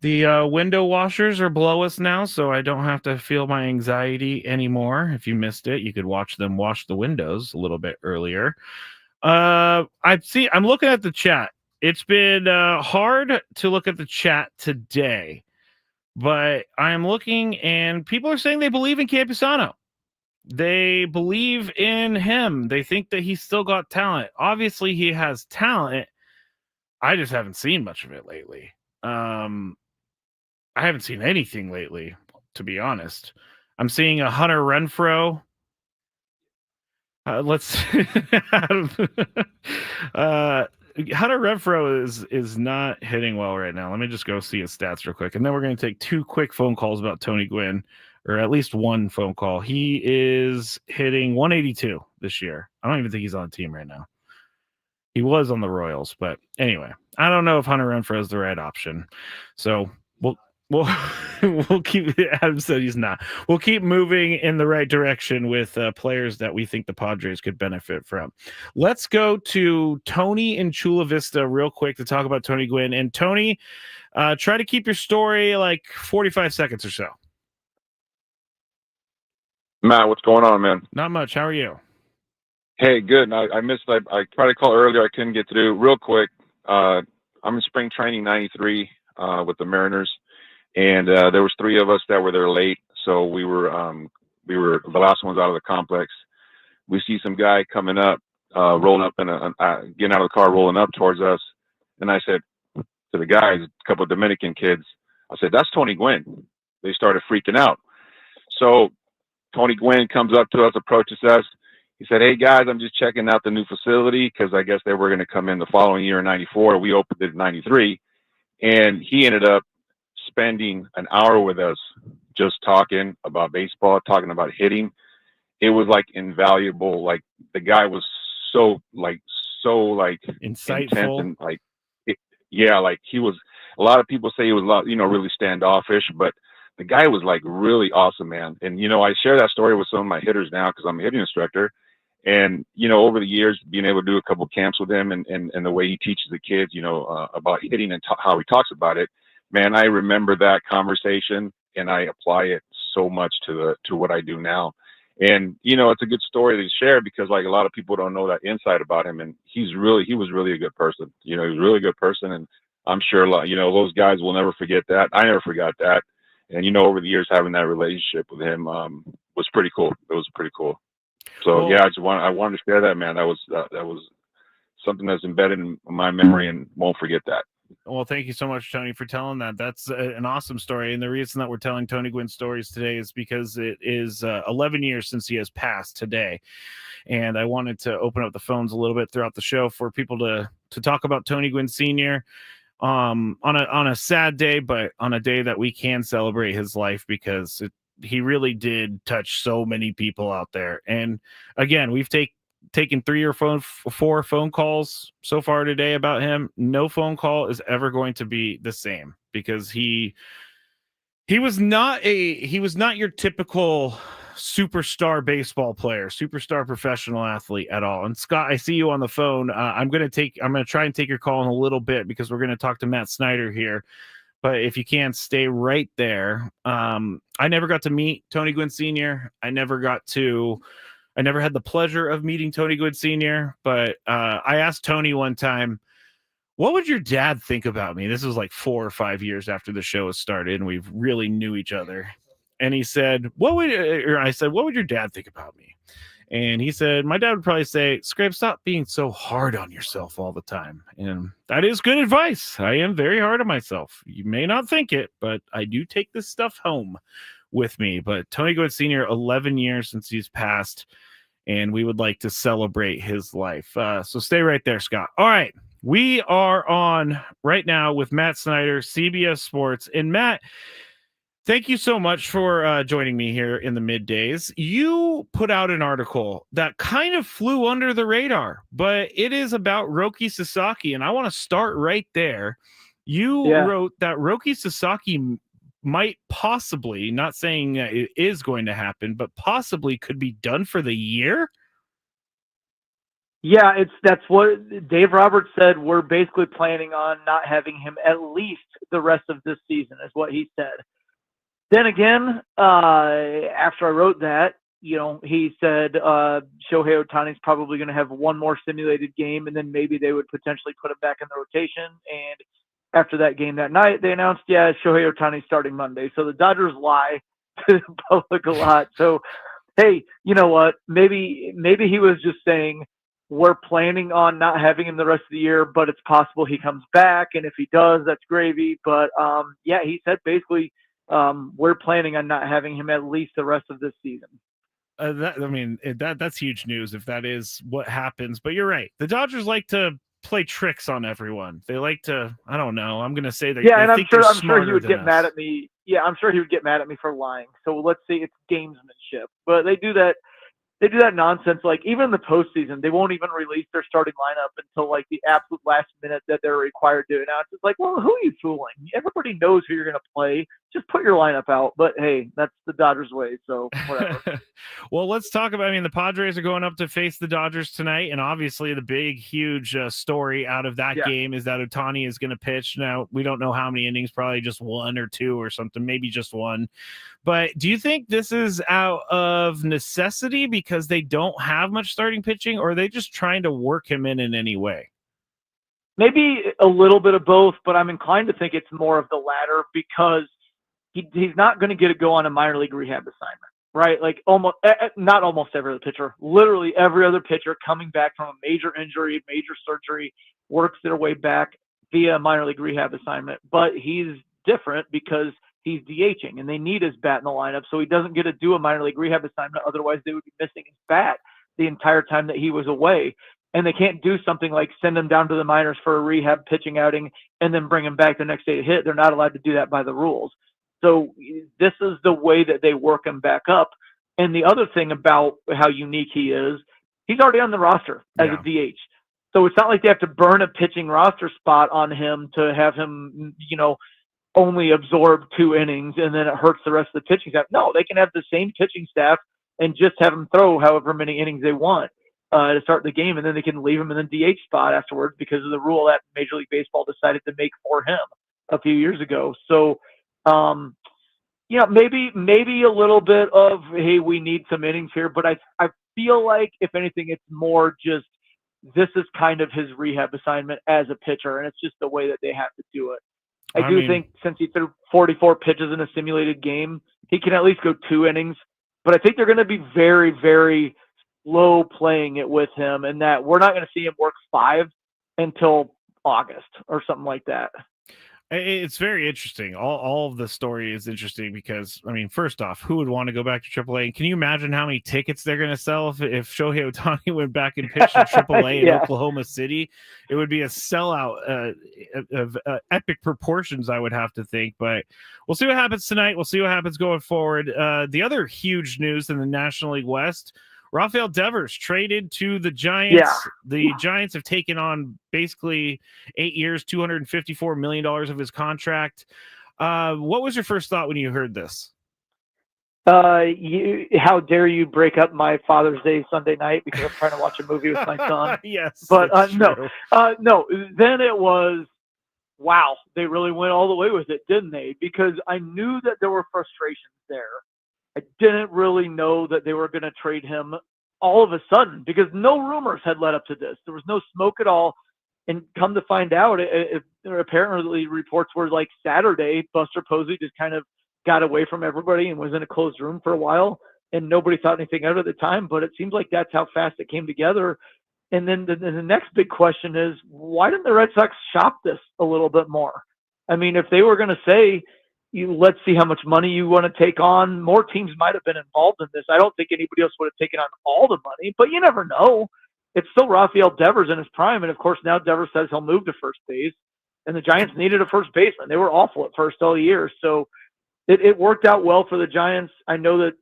The window washers are below us now, so I don't have to feel my anxiety anymore. If you missed it, you could watch them wash the windows a little bit earlier. I'm looking at the chat. It's been hard to look at the chat today, but I'm looking, and people are saying they believe in Campusano. They believe in him. They think that he's still got talent. Obviously, he has talent. I just haven't seen much of it lately. I haven't seen anything lately, to be honest. I'm seeing a Hunter Renfroe. Hunter Renfroe is not hitting well right now. Let me just go see his stats real quick, and then we're going to take two quick phone calls about Tony Gwynn, or at least one phone call. He is hitting 182 this year. I don't even think he's on the team right now. He was on the Royals, but anyway, I don't know if Hunter Renfroe is the right option. So we'll keep. Adam said he's not. We'll keep moving in the right direction with players that we think the Padres could benefit from. Let's go to Tony in Chula Vista real quick to talk about Tony Gwynn. And Tony, try to keep your story like 45 seconds or so. Matt, what's going on, man? Not much. How are you? Hey, good. I missed. I tried to call earlier. I couldn't get through. Real quick, I'm in spring training '93 with the Mariners, and there was three of us that were there late. So we were the last ones out of the complex. We see some guy coming up, rolling up in getting out of the car, rolling up towards us, and I said to the guys, a couple of Dominican kids, I said, "That's Tony Gwynn." They started freaking out. So Tony Gwynn comes up to us, approaches us. He said, "Hey guys, I'm just checking out the new facility," because I guess they were going to come in the following year in '94. We opened it in '93, and he ended up spending an hour with us just talking about baseball, talking about hitting. It was like invaluable. Like the guy was so insightful, intense, and like he was. A lot of people say he was really standoffish, but the guy was like really awesome, man. And, I share that story with some of my hitters now because I'm a hitting instructor. And, over the years, being able to do a couple of camps with him and the way he teaches the kids, about hitting and how he talks about it, man, I remember that conversation and I apply it so much to what I do now. And, it's a good story to share because like a lot of people don't know that insight about him. And he was really a good person. He was a really good person. And I'm sure, those guys will never forget that. I never forgot that. And, over the years, having that relationship with him was pretty cool. It was pretty cool. So, yeah, I wanted to share that, man. That was something that's embedded in my memory and won't forget that. Well, thank you so much, Tony, for telling that. That's an awesome story. And the reason that we're telling Tony Gwynn stories today is because it is 11 years since he has passed today. And I wanted to open up the phones a little bit throughout the show for people to talk about Tony Gwynn Sr., on a sad day, but on a day that we can celebrate his life because he really did touch so many people out there. And again, we've taken 3 or 4 phone calls so far today about him. No phone call is ever going to be the same because he was not your typical superstar baseball player, superstar professional athlete at all. And Scott, I see you on the phone. I'm going to try and take your call in a little bit because we're going to talk to Matt Snyder here. But if you can't stay right there, I never got to meet Tony Gwynn Sr. I never had the pleasure of meeting Tony Gwynn Sr. But I asked Tony one time, what would your dad think about me? This was like 4 or 5 years after the show was started and we really knew each other. And he said, I said, what would your dad think about me? And he said, my dad would probably say, Scrape, stop being so hard on yourself all the time. And that is good advice. I am very hard on myself. You may not think it, but I do take this stuff home with me. But Tony Gwynn Sr., 11 years since he's passed, and we would like to celebrate his life. So stay right there, Scott. All right. We are on right now with Matt Snyder, CBS Sports. And Matt, thank you so much for joining me here in the middays. You put out an article that kind of flew under the radar, but it is about Roki Sasaki, and I want to start right there You wrote that Roki Sasaki might possibly, not saying it is going to happen, but possibly could be done for the year. Yeah, that's what Dave Roberts said. We're basically planning on not having him at least the rest of this season, is what he said. Then again, after I wrote that, he said Shohei Ohtani's probably going to have one more simulated game, and then maybe they would potentially put him back in the rotation. And after that game that night, they announced, Shohei Ohtani's starting Monday. So the Dodgers lie to the public a lot. So, hey, you know what? Maybe he was just saying, we're planning on not having him the rest of the year, but it's possible he comes back. And if he does, that's gravy. But he said basically we're planning on not having him at least the rest of this season. That's huge news if that is what happens. But you're right. The Dodgers like to play tricks on everyone. They like to, I don't know. I'm going to say that. Yeah, and I'm sure he would get mad us. at me. Yeah, I'm sure he would get mad at me for lying. So let's say it's gamesmanship. But they do that. They do that nonsense. Like, even in the postseason, they won't even release their starting lineup until like the absolute last minute that they're required to announce. It's like, well, who are you fooling? Everybody knows who you're going to play. Just put your lineup out. But hey, that's the Dodgers way. So whatever. Well, let's talk about. The Padres are going up to face the Dodgers tonight, and obviously the big, huge story out of that game is that Ohtani is going to pitch. Now, we don't know how many innings, probably just 1 or 2 or something, maybe just 1. But do you think this is out of necessity because they don't have much starting pitching, or are they just trying to work him in any way? Maybe a little bit of both, but I'm inclined to think it's more of the latter because he's not going to get to go on a minor league rehab assignment, right? Like not almost every other pitcher, literally every other pitcher coming back from a major injury, major surgery, works their way back via a minor league rehab assignment. But he's different because he's DHing, and they need his bat in the lineup, so he doesn't get to do a minor league rehab assignment. Otherwise, they would be missing his bat the entire time that he was away. And they can't do something like send him down to the minors for a rehab pitching outing and then bring him back the next day to hit. They're not allowed to do that by the rules. So this is the way that they work him back up. And the other thing about how unique he is, he's already on the roster as a DH. So it's not like they have to burn a pitching roster spot on him to have him, only absorb 2 innings and then it hurts the rest of the pitching staff. No, they can have the same pitching staff and just have him throw however many innings they want to start the game, and then they can leave him in the DH spot afterwards because of the rule that Major League Baseball decided to make for him a few years ago. So, maybe a little bit of, hey, we need some innings here, but I feel like, if anything, it's more just this is kind of his rehab assignment as a pitcher, and it's just the way that they have to do it. I think since he threw 44 pitches in a simulated game, he can at least go 2 innings. But I think they're going to be very, very slow playing it with him, and that we're not going to see him work 5 until August or something like that. It's very interesting. All of the story is interesting because, first off, who would want to go back to AAA? And can you imagine how many tickets they're going to sell if Shohei Ohtani went back and pitched in AAA in Oklahoma City? It would be a sellout of epic proportions, I would have to think. But we'll see what happens tonight. We'll see what happens going forward. The other huge news in the National League West, Rafael Devers traded to the Giants. Yeah. The Giants have taken on basically 8 years, $254 million of his contract. What was your first thought when you heard this? How dare you break up my Father's Day Sunday night because I'm trying to watch a movie with my son. Yes, but no. Then it was, wow, they really went all the way with it, didn't they? Because I knew that there were frustrations there. I didn't really know that they were going to trade him all of a sudden because no rumors had led up to this. There was no smoke at all. And come to find out, apparently reports were like Saturday, Buster Posey just kind of got away from everybody and was in a closed room for a while, and nobody thought anything of it at the time. But it seems like that's how fast it came together. And then the next big question is, why didn't the Red Sox shop this a little bit more? If they were going to say, let's see how much money you want to take on. More teams might have been involved in this. I don't think anybody else would have taken on all the money, but you never know. It's still Rafael Devers in his prime, and of course now Devers says he'll move to first base, and the Giants needed a first baseman. They were awful at first all year, so it worked out well for the Giants. I know that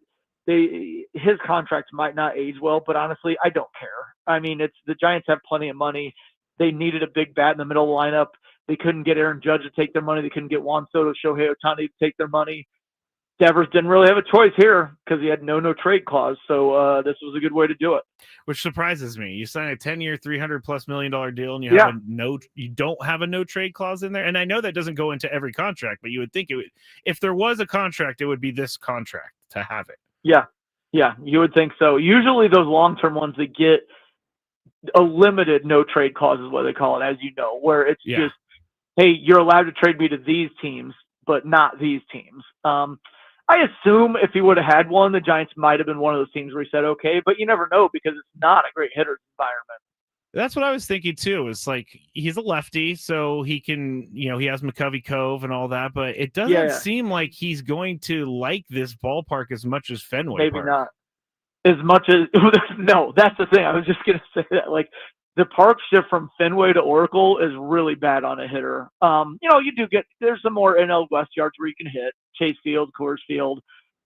his contract might not age well, but honestly, I don't care. The Giants have plenty of money. They needed a big bat in the middle of the lineup. They couldn't get Aaron Judge to take their money. They couldn't get Juan Soto, Shohei Ohtani to take their money. Devers didn't really have a choice here because he had no trade clause. So this was a good way to do it. Which surprises me. You sign a 10-year, $300+ million deal, and you have you don't have a no trade clause in there. And I know that doesn't go into every contract, but you would think it would. If there was a contract, it would be this contract to have it. Yeah, you would think so. Usually those long-term ones, they get a limited no trade clause is what they call it, as you know, where it's just, hey, you're allowed to trade me to these teams, but not these teams. I assume if he would have had one, the Giants might have been one of those teams where he said, okay, but you never know because it's not a great hitter's environment. That's what I was thinking too. It's like he's a lefty, so he can, he has McCovey Cove and all that, but it doesn't seem like he's going to like this ballpark as much as Fenway Maybe Park. not. As much as no, that's the thing. I was just gonna say that. Like the park shift from Fenway to Oracle is really bad on a hitter. You do get there's some more NL West yards where you can hit. Chase Field, Coors Field.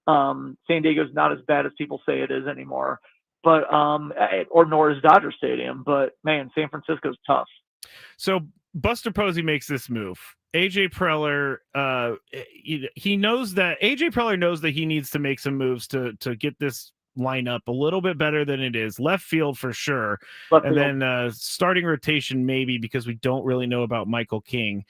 San Diego's not as bad as people say it is anymore. But or nor is Dodger Stadium. But man, San Francisco's tough. So Buster Posey makes this move. AJ Preller, he knows that AJ Preller knows that he needs to make some moves to get this lineup a little bit better than it is. Left field for sure. Then starting rotation maybe because we don't really know about Michael King.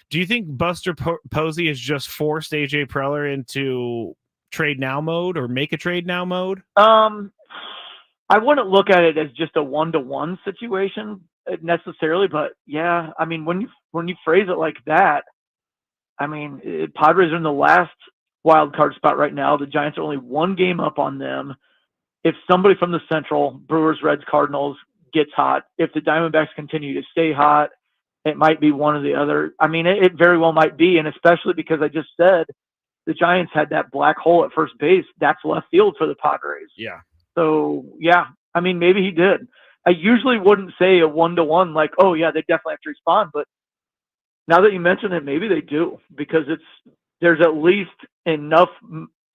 Do you think Buster Posey has just forced AJ Preller into trade now mode or make a trade now mode? I wouldn't look at it as just a 1-to-1 situation necessarily, but yeah, I mean, when you phrase it like that, I mean, Padres are in the last wild card spot right now. The Giants are only one game up on them. If somebody from the Central, Brewers, Reds, Cardinals, gets hot, if the Diamondbacks continue to stay hot, it might be one or the other. I mean, it very well might be, and especially because I just said the Giants had that black hole at first base. That's left field for the Padres. Yeah. So, yeah, I mean, maybe he did. I usually wouldn't say a 1-to-1 like, oh, yeah, they definitely have to respond. But now that you mention it, maybe they do because there's at least enough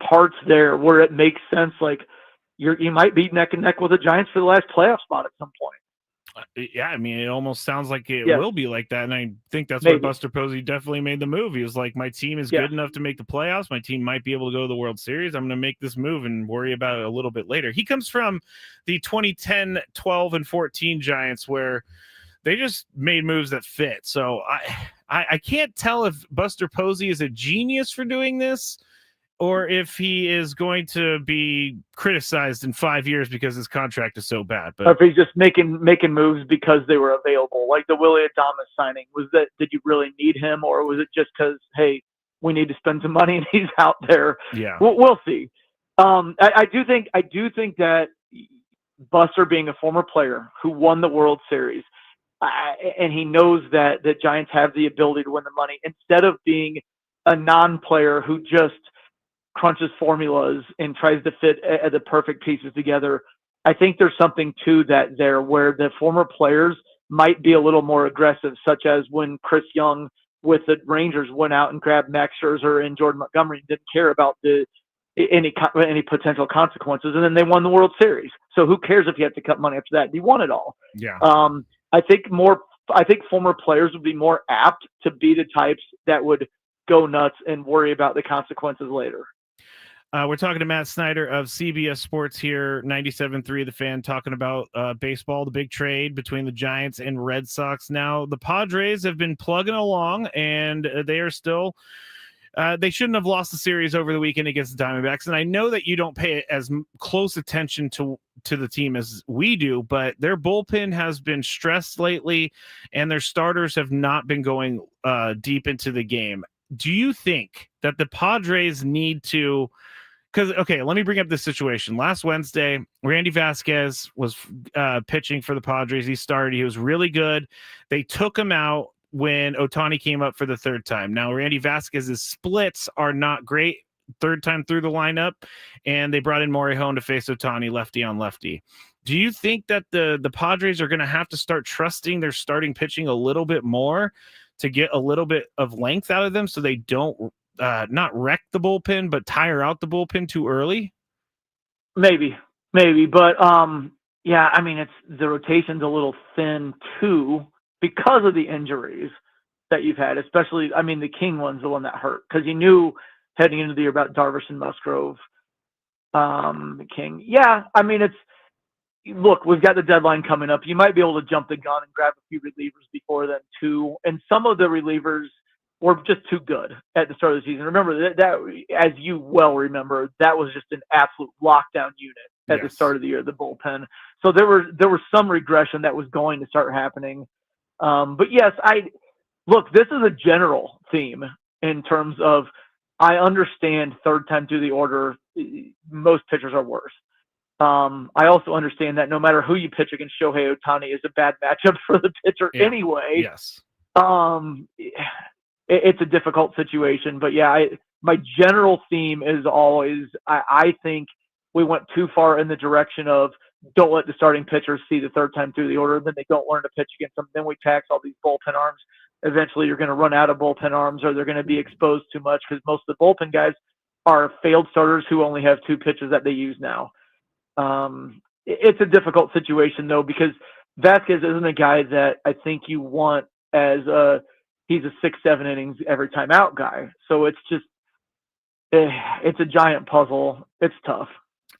parts there where it makes sense. Like you might be neck and neck with the Giants for the last playoff spot at some point. Yeah, I mean, it almost sounds like it Yes. will be like that. And I think that's Maybe. why Buster Posey definitely made the move. He was like, my team is good enough to make the playoffs. My team might be able to go to the World Series. I'm going to make this move and worry about it a little bit later. He comes from the 2010, 12, and 14 Giants where they just made moves that fit. So I can't tell if Buster Posey is a genius for doing this or if he is going to be criticized in 5 years because his contract is so bad. But or if he's just making moves because they were available, like the Willie Adames signing. Did you really need him, or was it just because, hey, we need to spend some money and he's out there? Yeah, we'll see. I do think that Buster, being a former player who won the World Series, and he knows that the Giants have the ability to win the money, instead of being a non-player who just crunches formulas and tries to fit the perfect pieces together. I think there's something to that there where the former players might be a little more aggressive, such as when Chris Young with the Rangers went out and grabbed Max Scherzer and Jordan Montgomery and didn't care about any potential consequences. And then they won the World Series. So who cares if you have to cut money after that? You won it all. Yeah. I think former players would be more apt to be the types that would go nuts and worry about the consequences later. We're talking to Matt Snyder of CBS Sports here, 97.3 The Fan, talking about baseball, the big trade between the Giants and Red Sox. Now, the Padres have been plugging along, and they are still they shouldn't have lost the series over the weekend against the Diamondbacks. And I know that you don't pay as close attention to the team as we do, but their bullpen has been stressed lately, and their starters have not been going deep into the game. Do you think that the Padres need to... Because, okay, let me bring up this situation. Last Wednesday, Randy Vasquez was pitching for the Padres. He started. He was really good. They took him out when Ohtani came up for the third time. Now, Randy Vasquez's splits are not great third time through the lineup, and they brought in Morihone to face Ohtani lefty on lefty. Do you think that the Padres are going to have to start trusting their starting pitching a little bit more to get a little bit of length out of them so they don't not wreck the bullpen, but tire out the bullpen too early? Maybe, but yeah, I mean, the rotation's a little thin too because of the injuries. that you've had, especially, I mean, the King one's the one that hurt because you knew heading into the year about Darvish and Musgrove. The King. Yeah, I mean, look, we've got the deadline coming up. You might be able to jump the gun and grab a few relievers before then too. And some of the relievers were just too good at the start of the season. Remember that as you well remember, that was just an absolute lockdown unit at the start of the year, the bullpen. So there was some regression that was going to start happening. But yes, look, this is a general theme in terms of, I understand third time through the order, most pitchers are worse. I also understand that no matter who you pitch against, Shohei Ohtani is a bad matchup for the pitcher anyway. Yes. It's a difficult situation, but yeah, my general theme is always, I think we went too far in the direction of don't let the starting pitchers see the third time through the order, then they don't learn to pitch against them. Then we tax all these bullpen arms. Eventually you're going to run out of bullpen arms, or they're going to be exposed too much because most of the bullpen guys are failed starters who only have 2 pitches that they use now. It's a difficult situation though, because Vasquez isn't a guy that I think you want as he's a 6-7 innings every time out guy. So it's just, it's a giant puzzle. It's tough.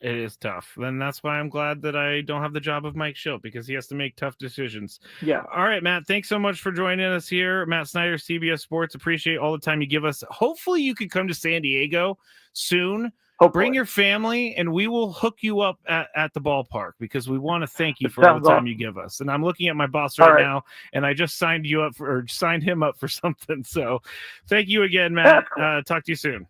It is tough. And that's why I'm glad that I don't have the job of Mike Schilt, because he has to make tough decisions. Yeah. All right, Matt, thanks so much for joining us here. Matt Snyder, CBS Sports. Appreciate all the time you give us. Hopefully you can come to San Diego soon. Hopefully. Bring your family, and we will hook you up at the ballpark, because we want to thank you for all the time you give us. And I'm looking at my boss right now, and I just signed him up for something. So thank you again, Matt. Cool. Talk to you soon.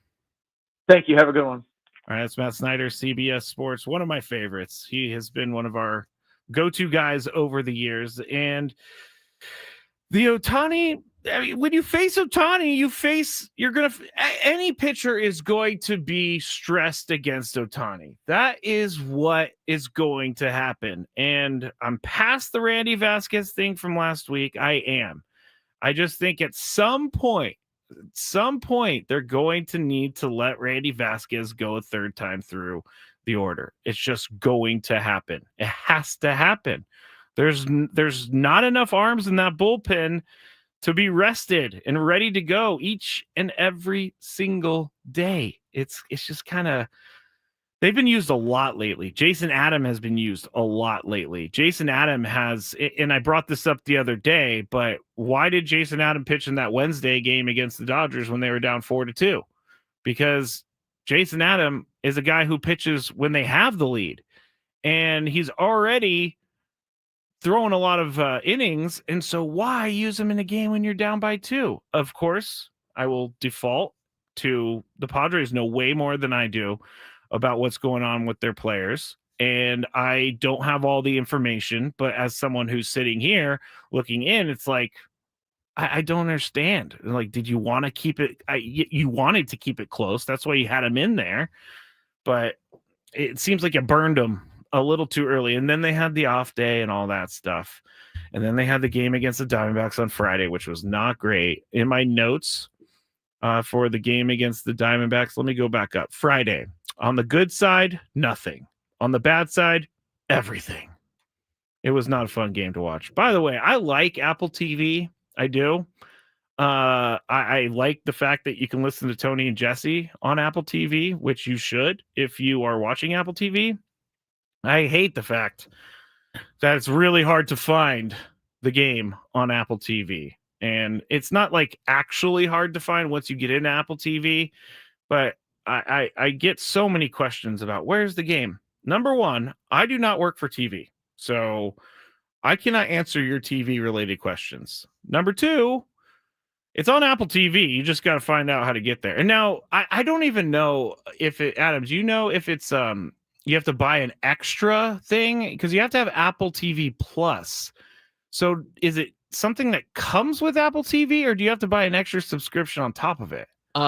Thank you. Have a good one. All right, that's Matt Snyder, CBS Sports, one of my favorites. He has been one of our go-to guys over the years. And the Ohtani, I mean, when you face Ohtani, any pitcher is going to be stressed against Ohtani. That is what is going to happen. And I'm past the Randy Vasquez thing from last week. I am. I just think at some point, they're going to need to let Randy Vasquez go a third time through the order. It's just going to happen. It has to happen. There's not enough arms in that bullpen to be rested and ready to go each and every single day. It's just kind of, they've been used a lot lately. Jason Adam has been used a lot lately. Jason Adam has, and I brought this up the other day, but why did Jason Adam pitch in that Wednesday game against the Dodgers when they were down 4-2? Because Jason Adam is a guy who pitches when they have the lead, and he's already throwing a lot of innings. And so why use him in a game when you're down by 2? Of course, I will default to the Padres know way more than I do about what's going on with their players. And I don't have all the information, but as someone who's sitting here looking in, it's like, I don't understand. Like, did you want to keep it? You wanted to keep it close. That's why you had him in there, but it seems like you burned him a little too early. And then they had the off day and all that stuff. And then they had the game against the Diamondbacks on Friday, which was not great. In my notes for the game against the Diamondbacks, let me go back up. Friday. On the good side, nothing. On the bad side, everything. It was not a fun game to watch. By the way, I like Apple TV. I do. I like the fact that you can listen to Tony and Jesse on Apple TV, which you should if you are watching Apple TV. I hate the fact that it's really hard to find the game on Apple TV. And it's not like actually hard to find once you get into Apple TV, but I get so many questions about where's the game. Number one, I do not work for TV, so I cannot answer your TV related questions. Number two, it's on Apple TV. You just got to find out how to get there. And now I don't even know if Adam, do you know if it's you have to buy an extra thing? Because you have to have Apple TV Plus. So is it something that comes with Apple TV, or do you have to buy an extra subscription on top of it?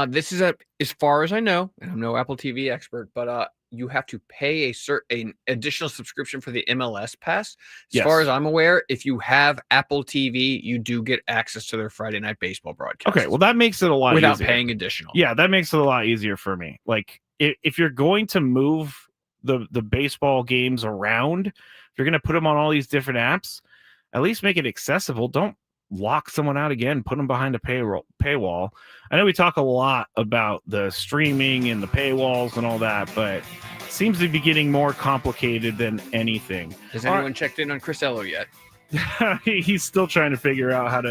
This is as far as I know, and I'm no Apple TV expert, but you have to pay an additional subscription for the MLS pass. As far as I'm aware, if you have Apple TV, you do get access to their Friday night baseball broadcast. Okay, well that makes it a lot without easier. paying additional. Yeah, that makes it a lot easier for me. Like if you're going to move the baseball games around, if you're going to put them on all these different apps, at least make it accessible. Don't lock someone out again, put them behind a paywall. I know we talk a lot about the streaming and the paywalls and all that, but it seems to be getting more complicated than anything. Has anyone checked in on Chris Ello yet? He's still trying to figure out how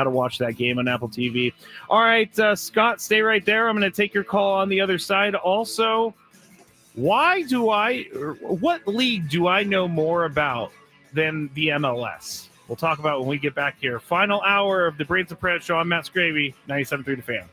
to watch that game on Apple TV. All right, Scott, stay right there. I'm going to take your call on the other side. Also, what league do I know more about than the MLS? We'll talk about when we get back here. Final hour of the Braden Soprano Show. I'm Matt Skraby, 97.3 The Fan.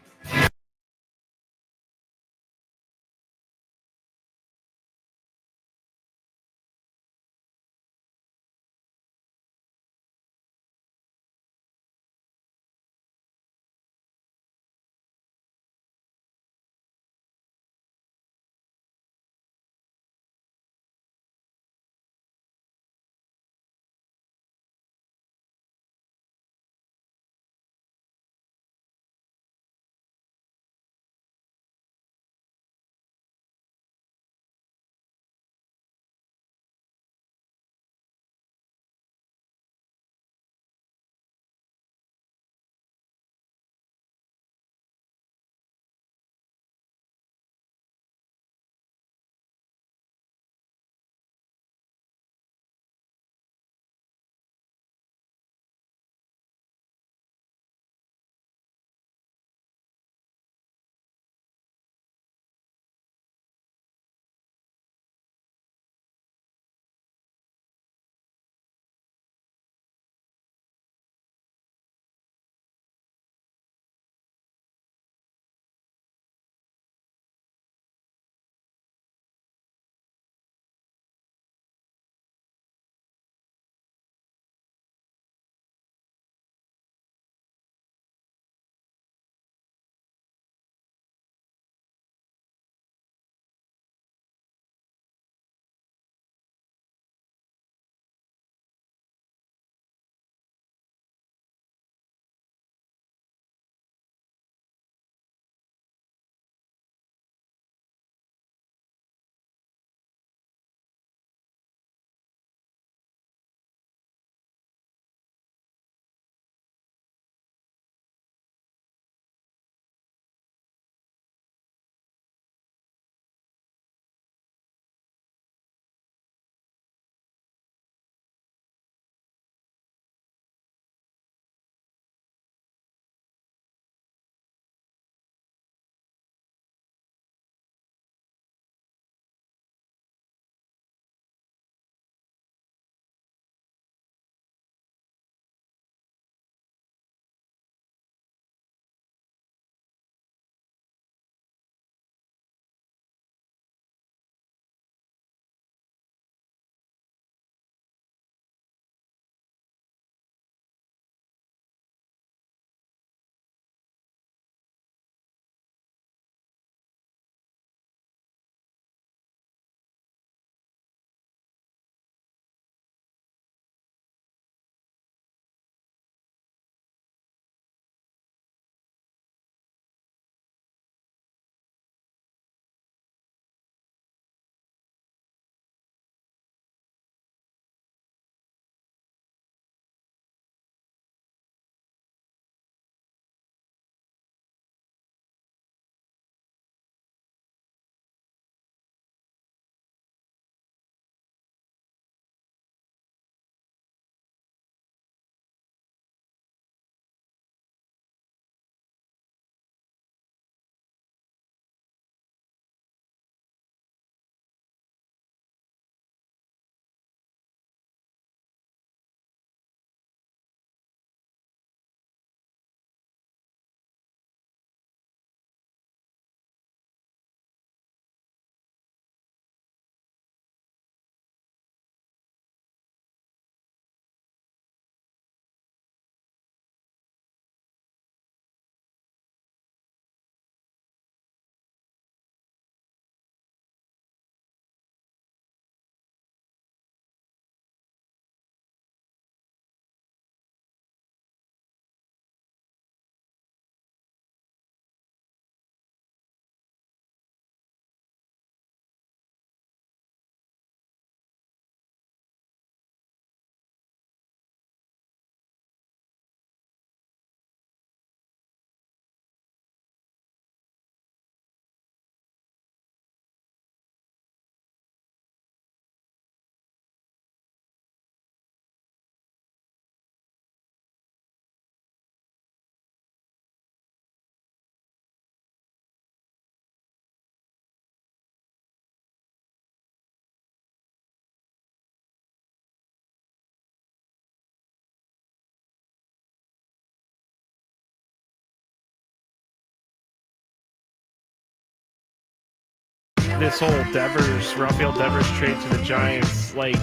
this whole Rafael Devers trade to the Giants, like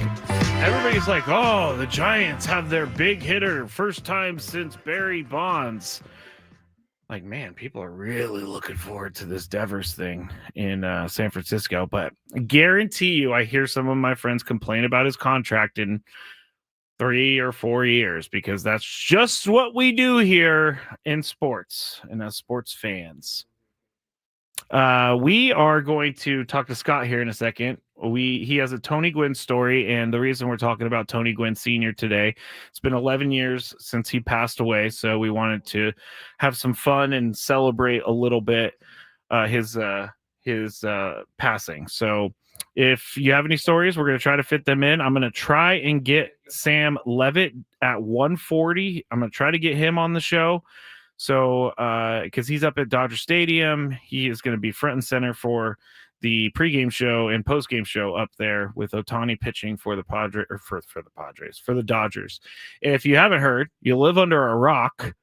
everybody's like, oh, the Giants have their big hitter first time since Barry Bonds. Like, man, people are really looking forward to this Devers thing in San Francisco. But I guarantee you, I hear some of my friends complain about his contract in 3 or 4 years, because that's just what we do here in sports and as sports fans. We are going to talk to Scott here in a second. He has a Tony Gwynn story, and the reason we're talking about Tony Gwynn Sr. today, it's been 11 years since he passed away, so we wanted to have some fun and celebrate a little bit his passing. So if you have any stories, we're going to try to fit them in. I'm going to try and get Sam Levitt at 1:40. I'm going to try to get him on the show. So, because he's up at Dodger Stadium, he is going to be front and center for the pregame show and postgame show up there with Ohtani pitching for the for the Dodgers. If you haven't heard, you live under a rock.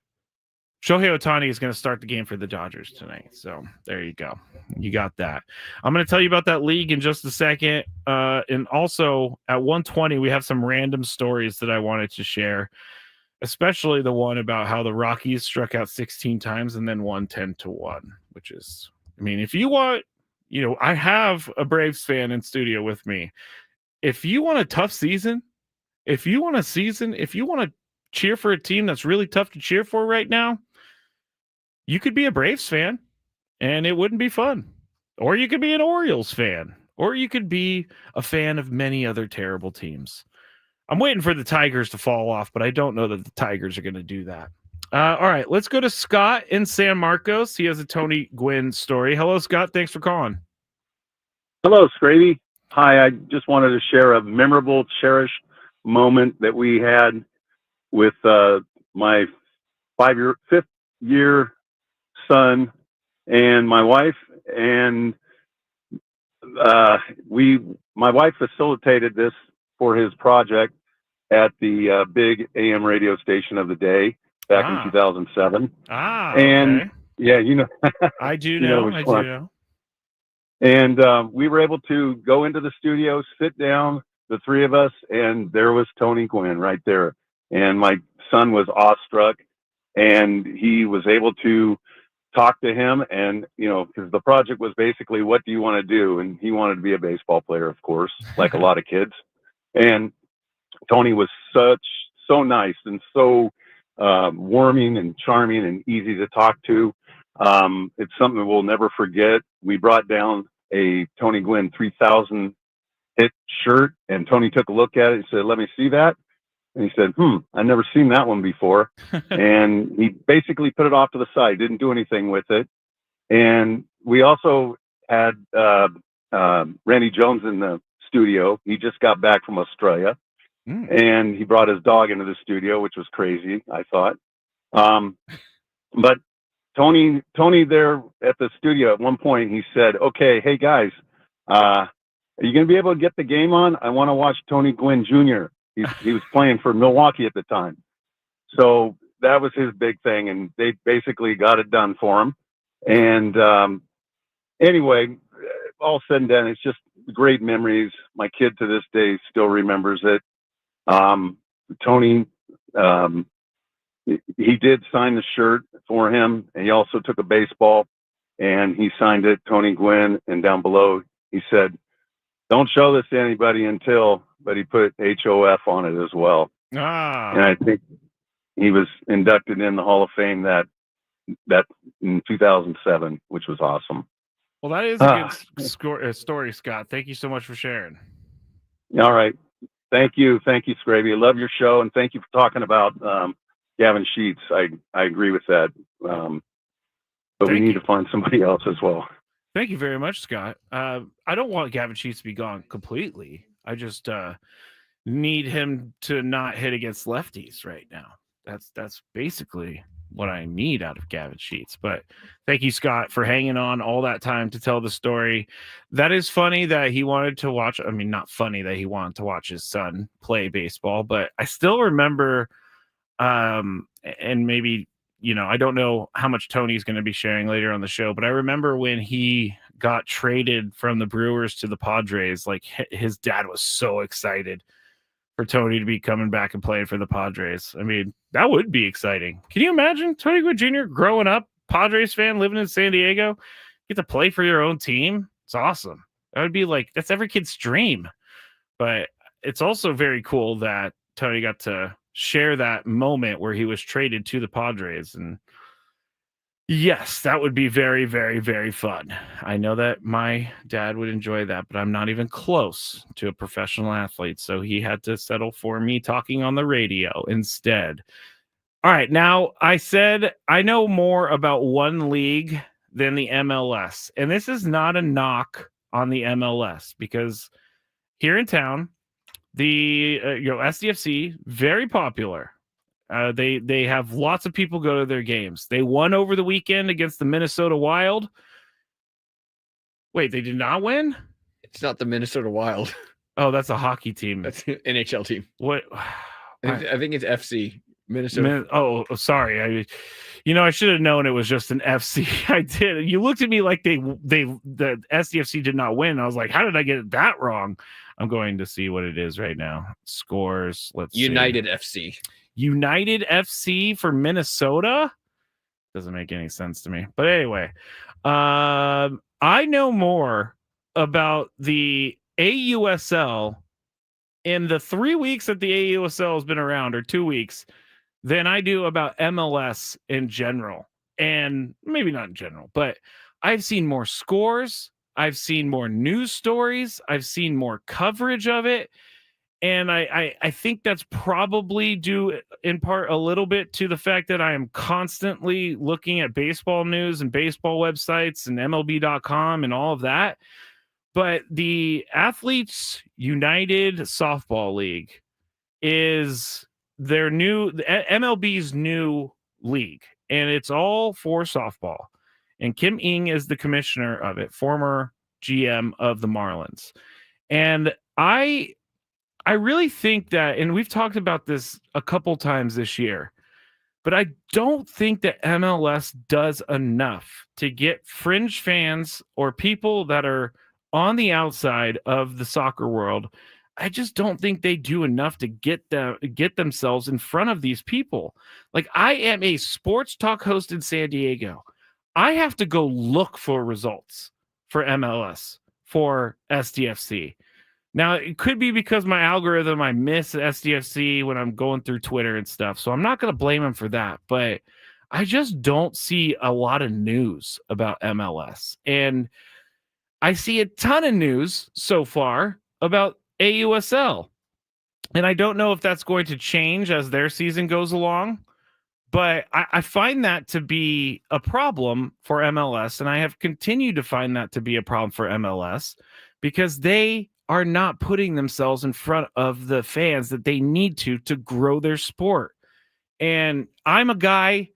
Shohei Ohtani is going to start the game for the Dodgers tonight. So there you go. You got that. I'm going to tell you about that league in just a second. And also at 1:20, we have some random stories that I wanted to share, especially the one about how the Rockies struck out 16 times and then won 10-1, which is, I mean, if you want, I have a Braves fan in studio with me. If you want a tough season, if you want to cheer for a team that's really tough to cheer for right now, you could be a Braves fan and it wouldn't be fun. Or you could be an Orioles fan, or you could be a fan of many other terrible teams. I'm waiting for the Tigers to fall off, but I don't know that the Tigers are going to do that. All right, let's go to Scott in San Marcos. He has a Tony Gwynn story. Hello, Scott. Thanks for calling. Hello, Skraby. Hi, I just wanted to share a memorable, cherished moment that we had with my fifth-year son and my wife. And my wife facilitated this for his project at the big AM radio station of the day back in 2007. And okay. Yeah, I do know. I do know. And we were able to go into the studio, sit down, the three of us, and there was Tony Gwynn right there. And my son was awestruck, and he was able to talk to him. And, because the project was basically, what do you want to do? And he wanted to be a baseball player, of course, like a lot of kids. And Tony was so nice and so warming and charming and easy to talk to. It's something we'll never forget. We brought down a Tony Gwynn 3000 hit shirt, and Tony took a look at it and said, "Let me see that." And he said, "I've never seen that one before." And he basically put it off to the side, didn't do anything with it. And we also had Randy Jones in the studio. He just got back from Australia, and he brought his dog into the studio, which was crazy, I thought. But Tony there at the studio at one point, he said, "Okay, hey guys, are you going to be able to get the game on? I want to watch Tony Gwynn Jr." He was playing for Milwaukee at the time. So that was his big thing, and they basically got it done for him. And anyway, all said and done, it's just great memories. My kid to this day still remembers it. Tony, he did sign the shirt for him, and he also took a baseball, and he signed it, Tony Gwynn, and down below he said, "Don't show this to anybody until," but he put HOF on it as well. And I think he was inducted in the Hall of Fame that in 2007, which was awesome. Well, that is a good story, Scott. Thank you so much for sharing. All right. Thank you, Skraby. I love your show, and thank you for talking about Gavin Sheets. I agree with that. But we need to find somebody else as well. Thank you very much, Scott. I don't want Gavin Sheets to be gone completely. I just need him to not hit against lefties right now. That's basically what I need out of Gavin Sheets. But thank you, Scott, for hanging on all that time to tell the story. That is funny that he wanted to watch. I mean, not funny that he wanted to watch his son play baseball, but I still remember, and maybe, I don't know how much Tony's going to be sharing later on the show, but I remember when he got traded from the Brewers to the Padres, like his dad was so excited for Tony to be coming back and playing for the Padres. I mean, that would be exciting. Can you imagine Tony Gwynn Jr. growing up, Padres fan, living in San Diego, get to play for your own team? It's awesome. That would be like, that's every kid's dream. But it's also very cool that Tony got to share that moment where he was traded to the Padres. And yes, that would be very, very, very fun. I know that my dad would enjoy that, but I'm not even close to a professional athlete. So he had to settle for me talking on the radio instead. All right. Now, I said I know more about one league than the MLS. And this is not a knock on the MLS, because here in town, the SDFC, very popular. They have lots of people go to their games. They won over the weekend against the Minnesota Wild. Wait, they did not win? It's not the Minnesota Wild. Oh, that's a hockey team. That's an NHL team. What? I think it's FC Minnesota. Sorry. I should have known it was just an FC. I did. You looked at me like the SDFC did not win. I was like, how did I get that wrong? I'm going to see what it is right now. Scores. Let's United see. FC. United FC for Minnesota? Doesn't make any sense to me. But anyway, I know more about the AUSL in the 3 weeks that the AUSL has been around, or 2 weeks, than I do about MLS in general. And maybe not in general, but I've seen more scores. I've seen more news stories. I've seen more coverage of it. And I think that's probably due in part a little bit to the fact that I am constantly looking at baseball news and baseball websites and MLB.com and all of that. But the Athletes United Softball League is their MLB's new league, and it's all for softball. And Kim Ng is the commissioner of it, former GM of the Marlins. And I really think that, and we've talked about this a couple times this year, but I don't think that MLS does enough to get fringe fans or people that are on the outside of the soccer world. I just don't think they do enough to get themselves in front of these people. Like, I am a sports talk host in San Diego. I have to go look for results for MLS, for SDFC. Now, it could be because my algorithm, I miss SDFC when I'm going through Twitter and stuff. So I'm not going to blame him for that. But I just don't see a lot of news about MLS. And I see a ton of news so far about AUSL. And I don't know if that's going to change as their season goes along. But I find that to be a problem for MLS. And I have continued to find that to be a problem for MLS because they are not putting themselves in front of the fans that they need to grow their sport. And I'm a guy,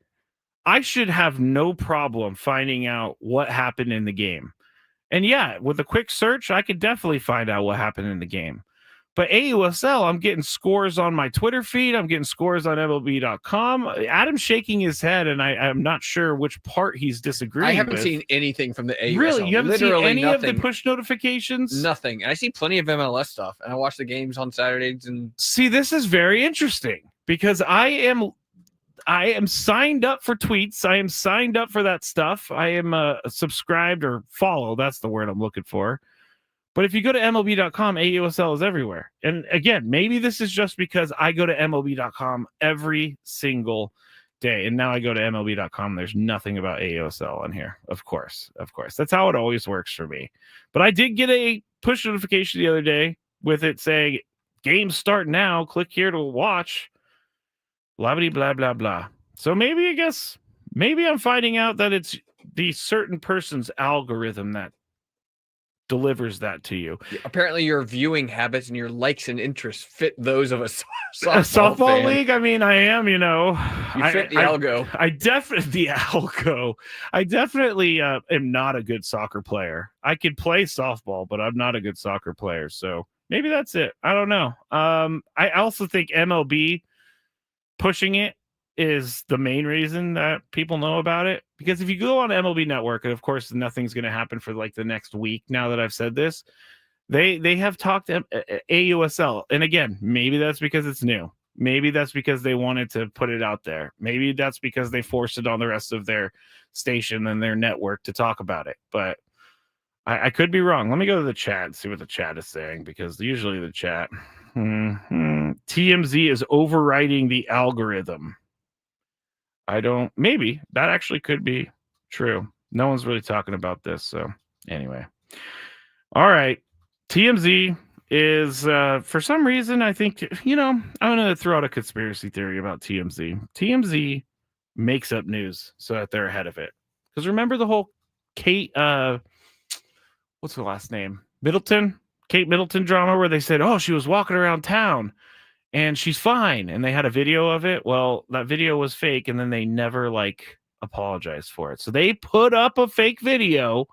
I should have no problem finding out what happened in the game. And yeah, with a quick search, I could definitely find out what happened in the game. But AUSL, I'm getting scores on my Twitter feed. I'm getting scores on MLB.com. Adam's shaking his head, and I'm not sure which part he's disagreeing with. I haven't seen anything from the AUSL. Really? You haven't Literally seen any nothing. of the push notifications? Nothing. And I see plenty of MLS stuff, and I watch the games on Saturdays. And see, this is very interesting because I am signed up for tweets. I am signed up for that stuff. I am subscribed or follow. That's the word I'm looking for. But if you go to MLB.com, AUSL is everywhere. And again, maybe this is just because I go to MLB.com every single day. And now I go to MLB.com. There's nothing about AUSL on here. Of course. That's how it always works for me. But I did get a push notification the other day with it saying, games start now. Click here to watch. Blah, blah, blah, blah, blah. So maybe I'm finding out that it's the certain person's algorithm that delivers that to you. Apparently your viewing habits and your likes and interests fit those of a softball league. I mean, I am, you fit the algo. I definitely am not a good soccer player. I could play softball, but I'm not a good soccer player. So maybe that's it. I don't know. I also think MLB pushing it is the main reason that people know about it, because if you go on MLB Network, and of course nothing's going to happen for like the next week now that I've said this, they have talked AUSL. And again, maybe that's because it's new. Maybe that's because they wanted to put it out there. Maybe that's because they forced it on the rest of their station and their network to talk about it. But I could be wrong. Let me go to the chat and see what the chat is saying, because usually the chat. TMZ is overriding the algorithm. Maybe that actually could be true. No one's really talking about this. So anyway. All right. TMZ is, for some reason, I think, I'm going to throw out a conspiracy theory about TMZ. TMZ makes up news so that they're ahead of it. Because remember the whole Kate, what's her last name? Kate Middleton drama where they said, oh, she was walking around town and she's fine. And they had a video of it. Well, that video was fake. And then they never apologized for it. So they put up a fake video,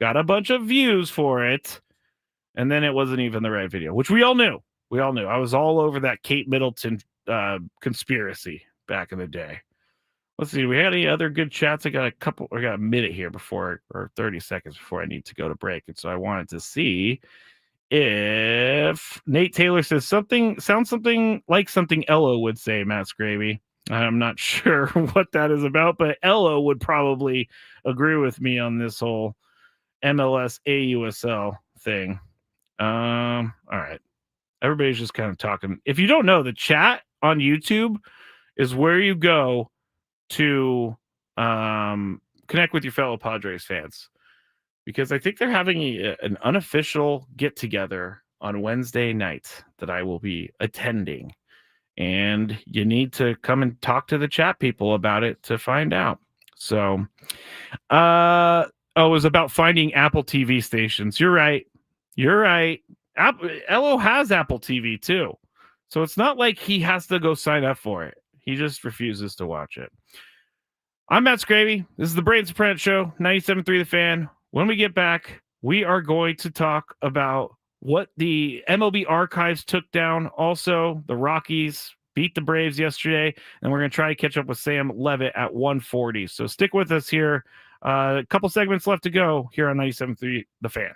got a bunch of views for it. And then it wasn't even the right video, which we all knew. I was all over that Kate Middleton conspiracy back in the day. Let's see. Do we have any other good chats? I got a minute here or 30 seconds before I need to go to break. And so I wanted to see if Nate Taylor says something like something Ello would say, Matt Skraby. I'm not sure what that is about, but Ello would probably agree with me on this whole MLS AUSL thing. All right. Everybody's just kind of talking. If you don't know, the chat on YouTube is where you go to connect with your fellow Padres fans, because I think they're having an unofficial get together on Wednesday night that I will be attending, and you need to come and talk to the chat people about it to find out. So, it was about finding Apple TV stations. You're right. Elo has Apple TV too. So it's not like he has to go sign up for it. He just refuses to watch it. I'm Matt Skraby. This is the Braden Soprano Show, 97.3 The Fan. When we get back, we are going to talk about what the MLB archives took down. Also, the Rockies beat the Braves yesterday, and we're going to try to catch up with Sam Lev at 1:40. So stick with us here. A couple segments left to go here on 97.3 The Fan.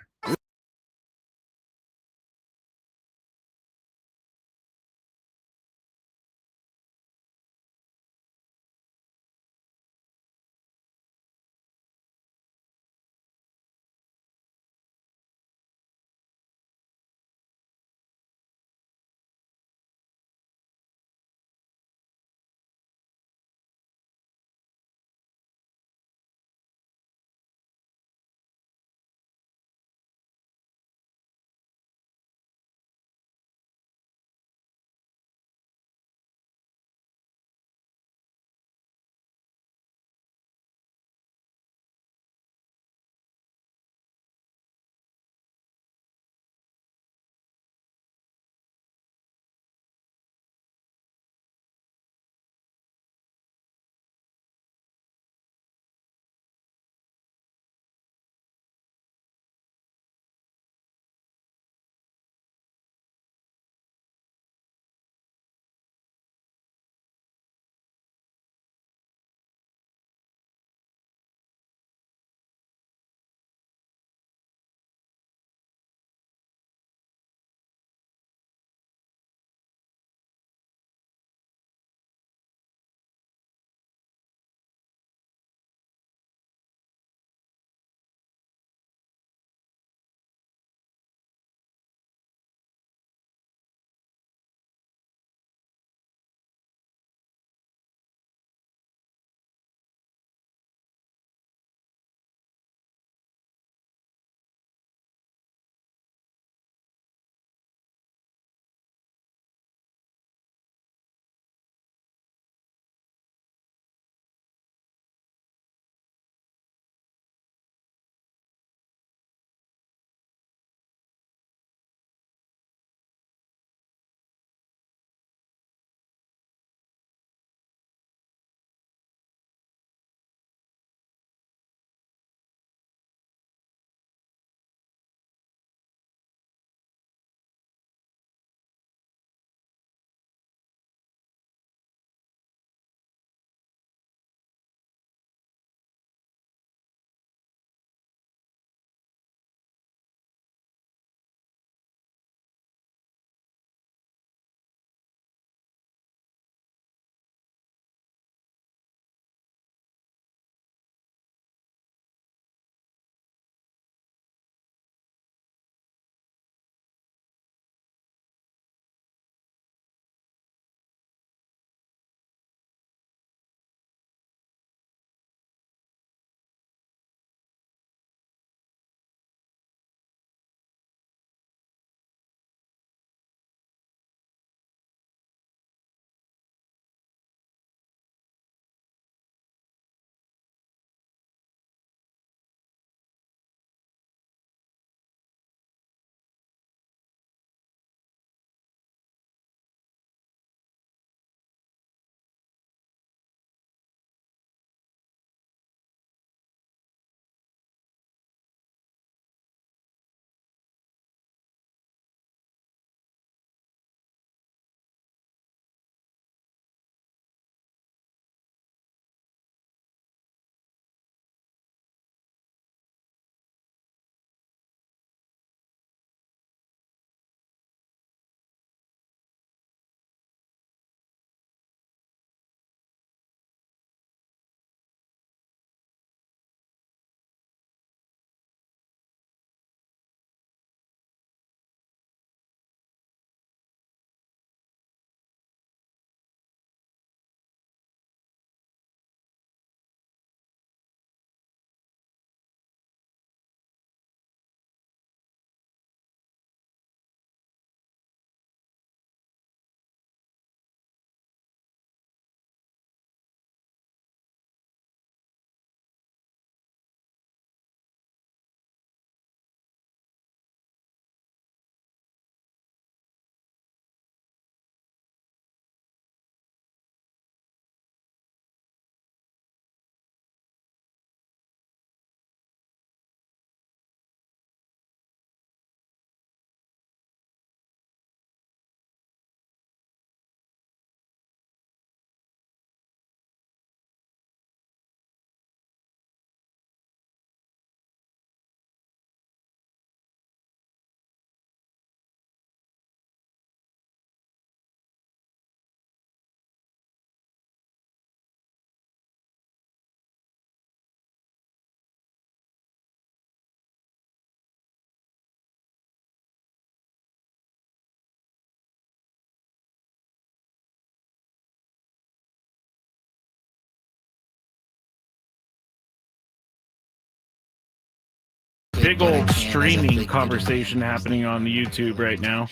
big old streaming conversation happening on the YouTube right now,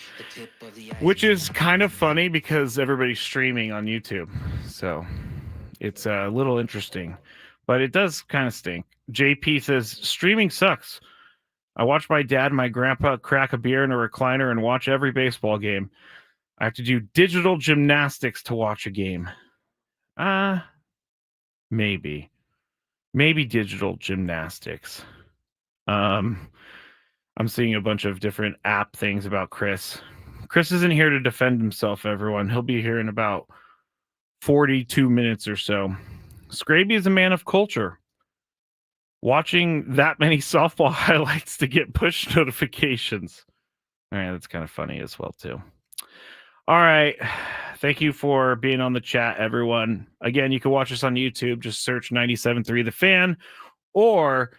which is kind of funny because everybody's streaming on YouTube. So it's a little interesting, but it does kind of stink. JP says, streaming sucks. I watch my dad and my grandpa crack a beer in a recliner and watch every baseball game. I have to do digital gymnastics to watch a game. Maybe digital gymnastics. I'm seeing a bunch of different app things about Chris. Chris isn't here to defend himself, everyone. He'll be here in about 42 minutes or so. Skraby is a man of culture. Watching that many softball highlights to get push notifications. All right, that's kind of funny as well, too. All right. Thank you for being on the chat, everyone. Again, you can watch us on YouTube. Just search 97.3 The Fan, or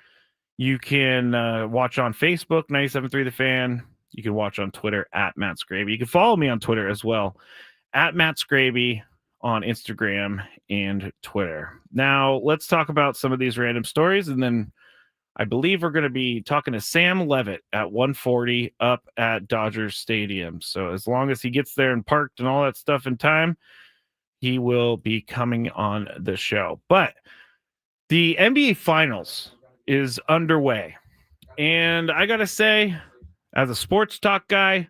you can watch on Facebook, 97.3 The Fan. You can watch on Twitter at Matt Skraby. You can follow me on Twitter as well, at Matt Skraby on Instagram and Twitter. Now, let's talk about some of these random stories, and then I believe we're going to be talking to Sam Levitt at 1:40 up at Dodgers Stadium. So as long as he gets there and parked and all that stuff in time, he will be coming on the show. But the NBA Finals is underway. And I got to say, as a sports talk guy,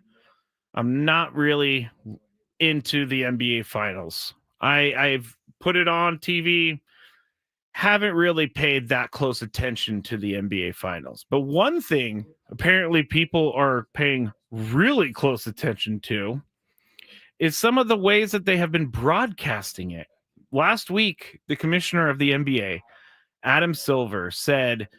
I'm not really into the NBA Finals. I've put it on TV, haven't really paid that close attention to the NBA Finals. But one thing apparently people are paying really close attention to is some of the ways that they have been broadcasting it. Last week, the commissioner of the NBA, Adam Silver, said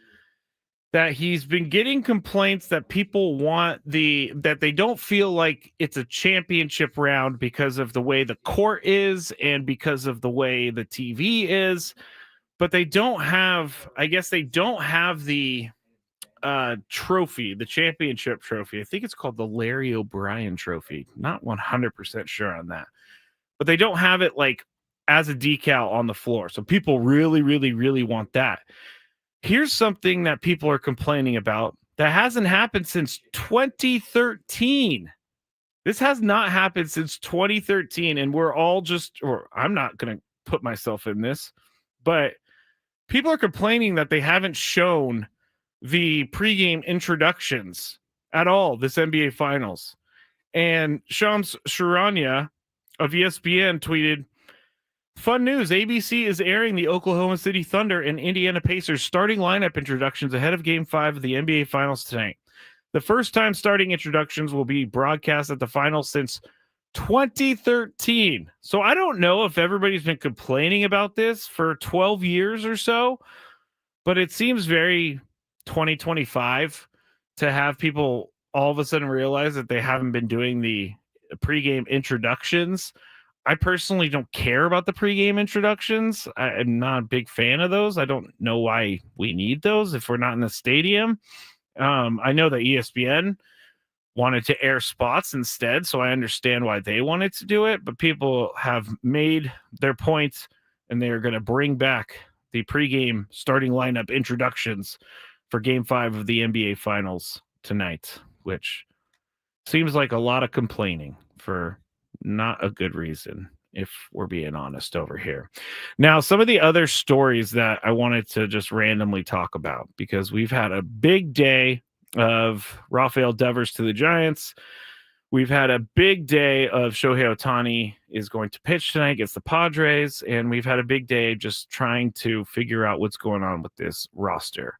that he's been getting complaints that people want that they don't feel like it's a championship round because of the way the court is and because of the way the TV is, but they don't have, I guess they don't have the trophy, the championship trophy. I think it's called the Larry O'Brien trophy. Not 100% sure on that, but they don't have it like as a decal on the floor. So people really, really, really want that. Here's something that people are complaining about that hasn't happened since 2013. This has not happened since 2013. And we're all just, or I'm not going to put myself in this, but people are complaining that they haven't shown the pregame introductions at all this NBA Finals. And Shams Charania of ESPN tweeted, "Fun news, ABC is airing the Oklahoma City Thunder and Indiana Pacers starting lineup introductions ahead of Game 5 of the NBA Finals tonight. The first time starting introductions will be broadcast at the Finals since 2013. So I don't know if everybody's been complaining about this for 12 years or so, but it seems very 2025 to have people all of a sudden realize that they haven't been doing the pregame introductions. I personally don't care about the pregame introductions. I'm not a big fan of those. I don't know why we need those if we're not in the stadium. I know that ESPN wanted to air spots instead, so I understand why they wanted to do it, but people have made their point and they're going to bring back the pregame starting lineup introductions for Game 5 of the NBA Finals tonight, which seems like a lot of complaining for not a good reason, if we're being honest over here. Now, some of the other stories that I wanted to just randomly talk about, because we've had a big day of Rafael Devers to the Giants. We've had a big day of Shohei Ohtani is going to pitch tonight against the Padres, and we've had a big day just trying to figure out what's going on with this roster.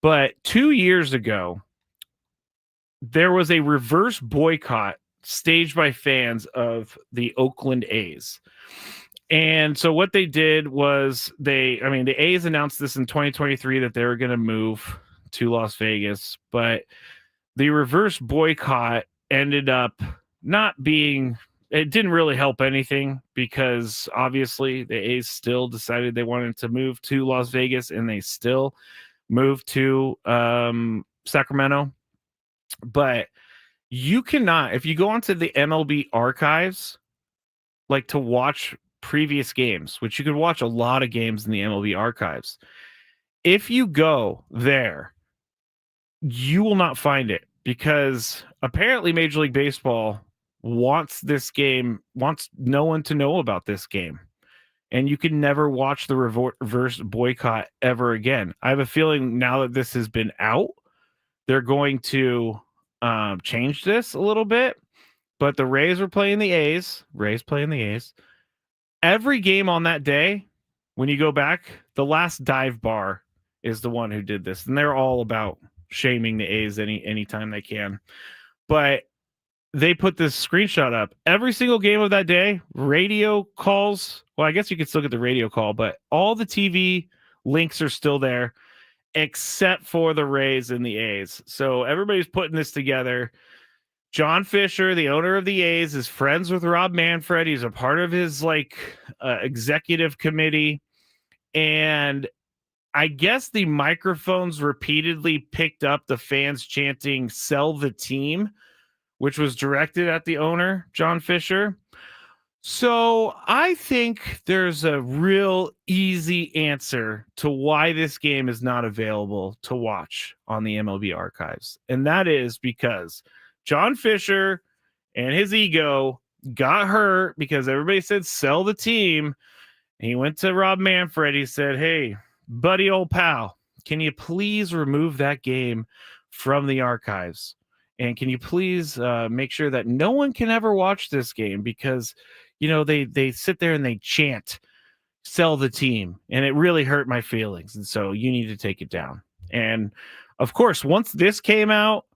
But 2 years ago, there was a reverse boycott staged by fans of the Oakland A's. And so what they did was the A's announced this in 2023 that they were going to move to Las Vegas, but the reverse boycott ended up not being, it didn't really help anything because obviously the A's still decided they wanted to move to Las Vegas and they still moved to Sacramento. But you cannot, if you go onto the MLB archives, like to watch previous games, which you could watch a lot of games in the MLB archives. If you go there, you will not find it because apparently Major League Baseball wants no one to know about this game. And you can never watch the reverse boycott ever again. I have a feeling now that this has been out, they're going to change this a little bit. But the Rays were playing the A's. Rays playing the A's. Every game on that day, when you go back, the last dive bar is the one who did this. And they're all about shaming the A's anytime they can. But they put this screenshot up. Every single game of that day, radio calls. Well, I guess you could still get the radio call, but all the TV links are still there, except for the Rays and the A's. So everybody's putting this together. John Fisher, the owner of the A's, is friends with Rob Manfred. He's a part of his executive committee. And I guess the microphones repeatedly picked up the fans chanting, "Sell the team," which was directed at the owner, John Fisher. So I think there's a real easy answer to why this game is not available to watch on the MLB archives. And that is because John Fisher and his ego got hurt because everybody said sell the team. He went to Rob Manfred. He said, "Hey, buddy, old pal, can you please remove that game from the archives? And can you please make sure that no one can ever watch this game because, they sit there and they chant, sell the team. And it really hurt my feelings. And so you need to take it down." And of course, once this came out,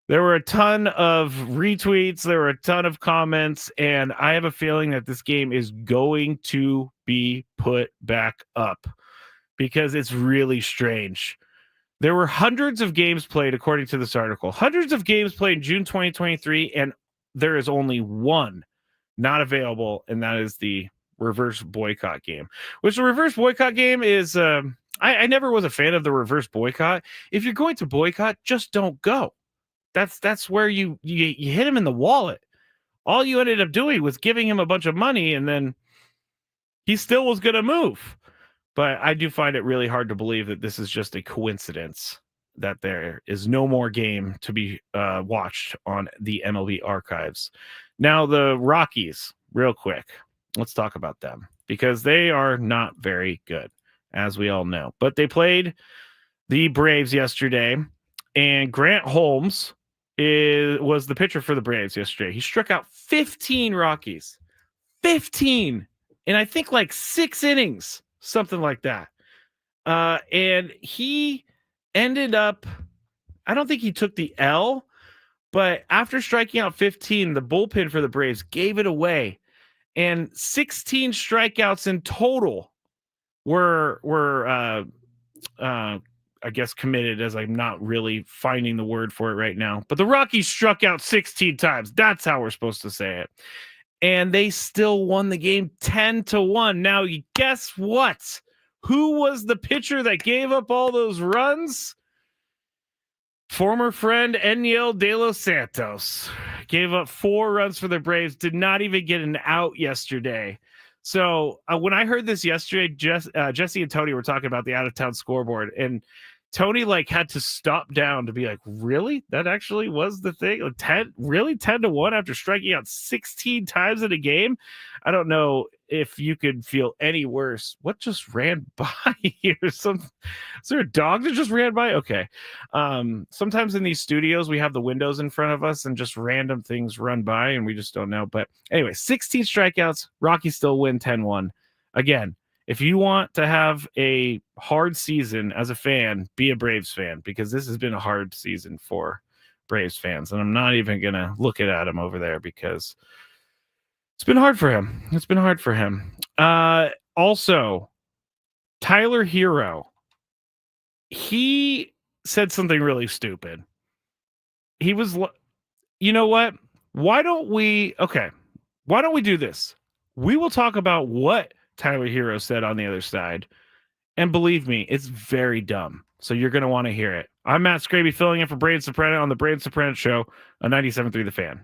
there were a ton of retweets. There were a ton of comments. And I have a feeling that this game is going to be put back up because it's really strange. There were hundreds of games played, according to this article. Hundreds of games played in June 2023, and there is only one not available, and that is the reverse boycott game. Which the reverse boycott game is, I never was a fan of the reverse boycott. If you're going to boycott, just don't go. That's where you hit him in the wallet. All you ended up doing was giving him a bunch of money, and then he still was going to move. But I do find it really hard to believe that this is just a coincidence that there is no more game to be watched on the MLB archives. Now, the Rockies, real quick, let's talk about them because they are not very good, as we all know. But they played the Braves yesterday, and Grant Holmes was the pitcher for the Braves yesterday. He struck out 15 Rockies. 15! And I think 6 innings. Something like that. And he ended up, I don't think he took the L, but after striking out 15, the bullpen for the Braves gave it away. And 16 strikeouts in total were I guess committed, as I'm not really finding the word for it right now. But the Rockies struck out 16 times. That's how we're supposed to say it. And they still won the game 10-1. Now, guess what? Who was the pitcher that gave up all those runs? Former friend Enyel De Los Santos gave up 4 runs for the Braves, did not even get an out yesterday. So when I heard this yesterday, Jesse and Tony were talking about the out-of-town scoreboard, and Tony had to stop down to be like, really? That actually was the thing? 10-1 after striking out 16 times in a game? I don't know if you could feel any worse. What just ran by here? Is there a dog that just ran by? Okay. Sometimes in these studios, we have the windows in front of us and just random things run by and we just don't know. But anyway, 16 strikeouts. Rockies still win 10-1. Again, if you want to have a hard season as a fan, be a Braves fan because this has been a hard season for Braves fans. And I'm not even going to look at Adam over there because it's been hard for him. It's been hard for him. Also, Tyler Hero, he said something really stupid. He was, you know what? Why don't we do this? We will talk about what Tyler Hero said on the other side. And believe me, it's very dumb. So you're going to want to hear it. I'm Matt Skraby filling in for Braden Soprano on the Braden Soprano Show on 97.3 The Fan.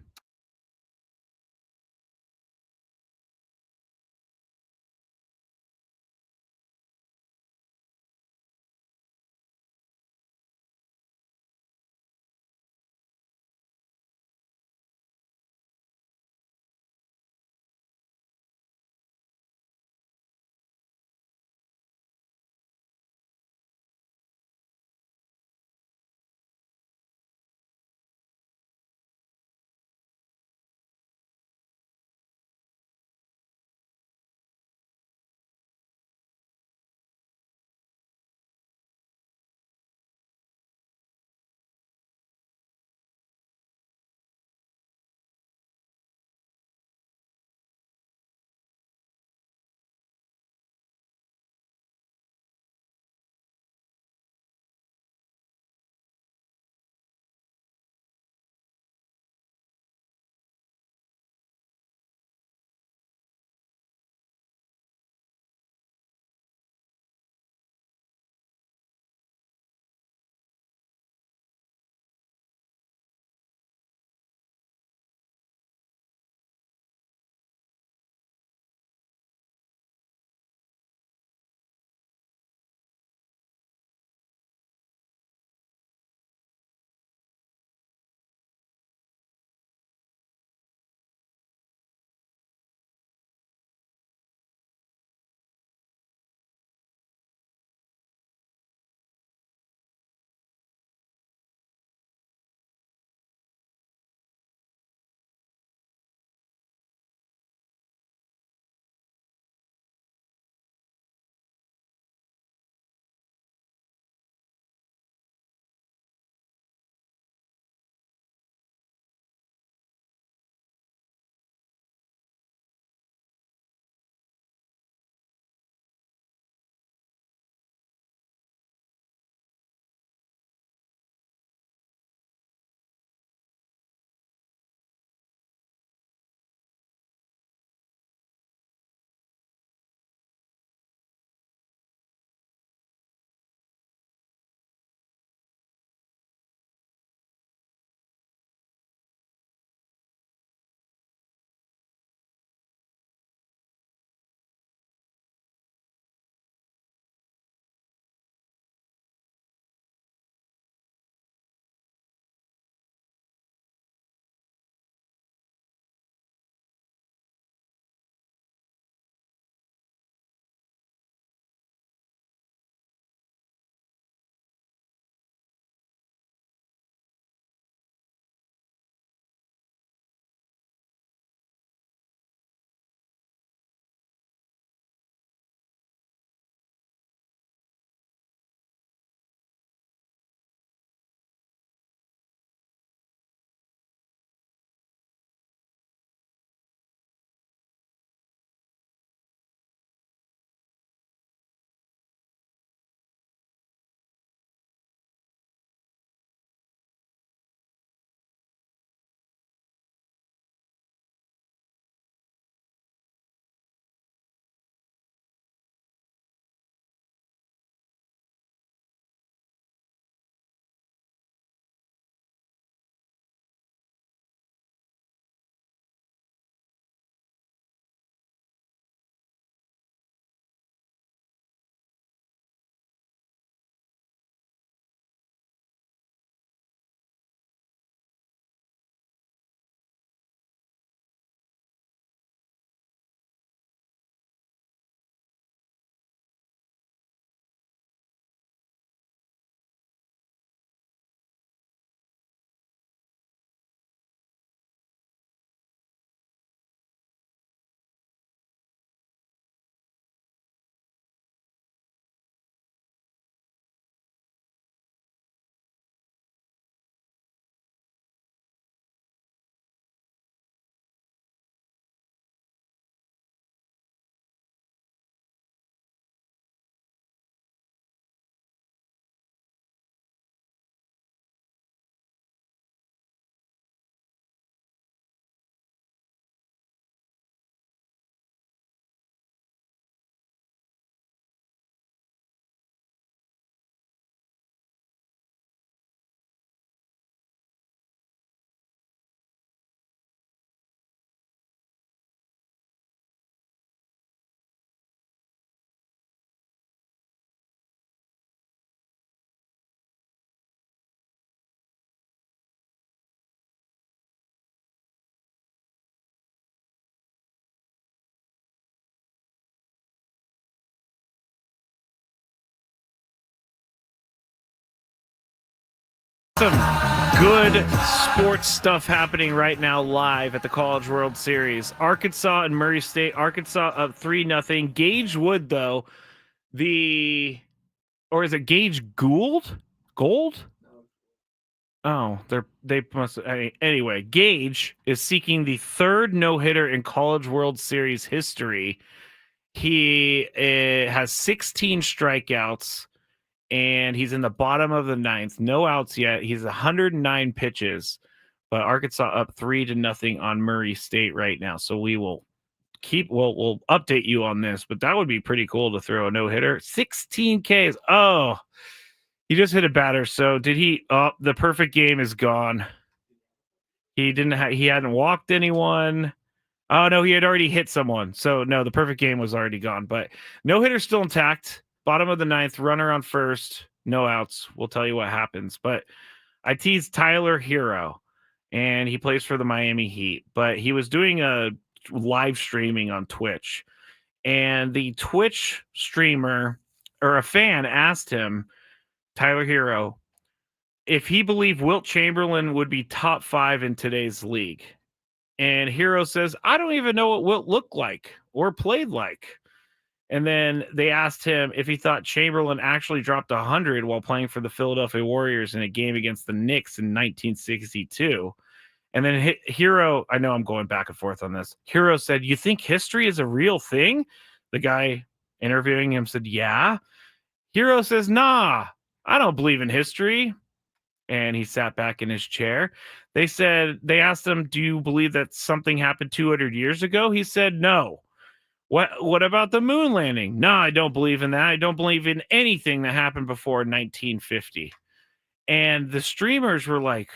Some good sports stuff happening right now live at the College World Series. Arkansas and Murray State. Arkansas up 3-0. Gage Wood, though, or is it Gage Gould? Gold? Oh, they must. Anyway, Gage is seeking the third no-hitter in College World Series history. He has 16 strikeouts. And he's in the bottom of the ninth. No outs yet. He's 109 pitches, but Arkansas up 3-0 on Murray State right now. So we will we'll update you on this, but that would be pretty cool to throw a no-hitter. 16 Ks. Oh, he just hit a batter. So did he? Oh, the perfect game is gone. He he hadn't walked anyone. Oh no, he had already hit someone. So no, the perfect game was already gone, but no-hitter still intact. Bottom of the ninth, runner on first, no outs. We'll tell you what happens. But I teased Tyler Hero, and he plays for the Miami Heat. But he was doing a live streaming on Twitch. And the Twitch streamer, or a fan, asked him, Tyler Hero, if he believed Wilt Chamberlain would be top 5 in today's league. And Hero says, I don't even know what Wilt looked like or played like. And then they asked him if he thought Chamberlain actually dropped 100 while playing for the Philadelphia Warriors in a game against the Knicks in 1962. And then Hero, I know I'm going back and forth on this. Hero said, you think history is a real thing? The guy interviewing him said, yeah. Hero says, nah, I don't believe in history. And he sat back in his chair. They asked him, do you believe that something happened 200 years ago? He said, no. What about the moon landing? No, I don't believe in that. I don't believe in anything that happened before 1950. And the streamers were like,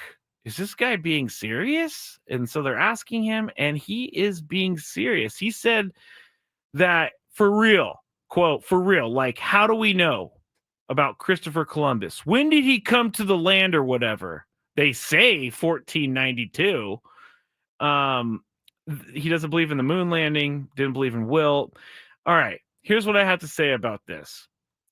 is this guy being serious? And so they're asking him, and he is being serious. He said that for real, quote, for real, like, how do we know about Christopher Columbus? When did he come to the land or whatever? They say 1492. He doesn't believe in the moon landing, didn't believe in Wilt. All right, here's what I have to say about this.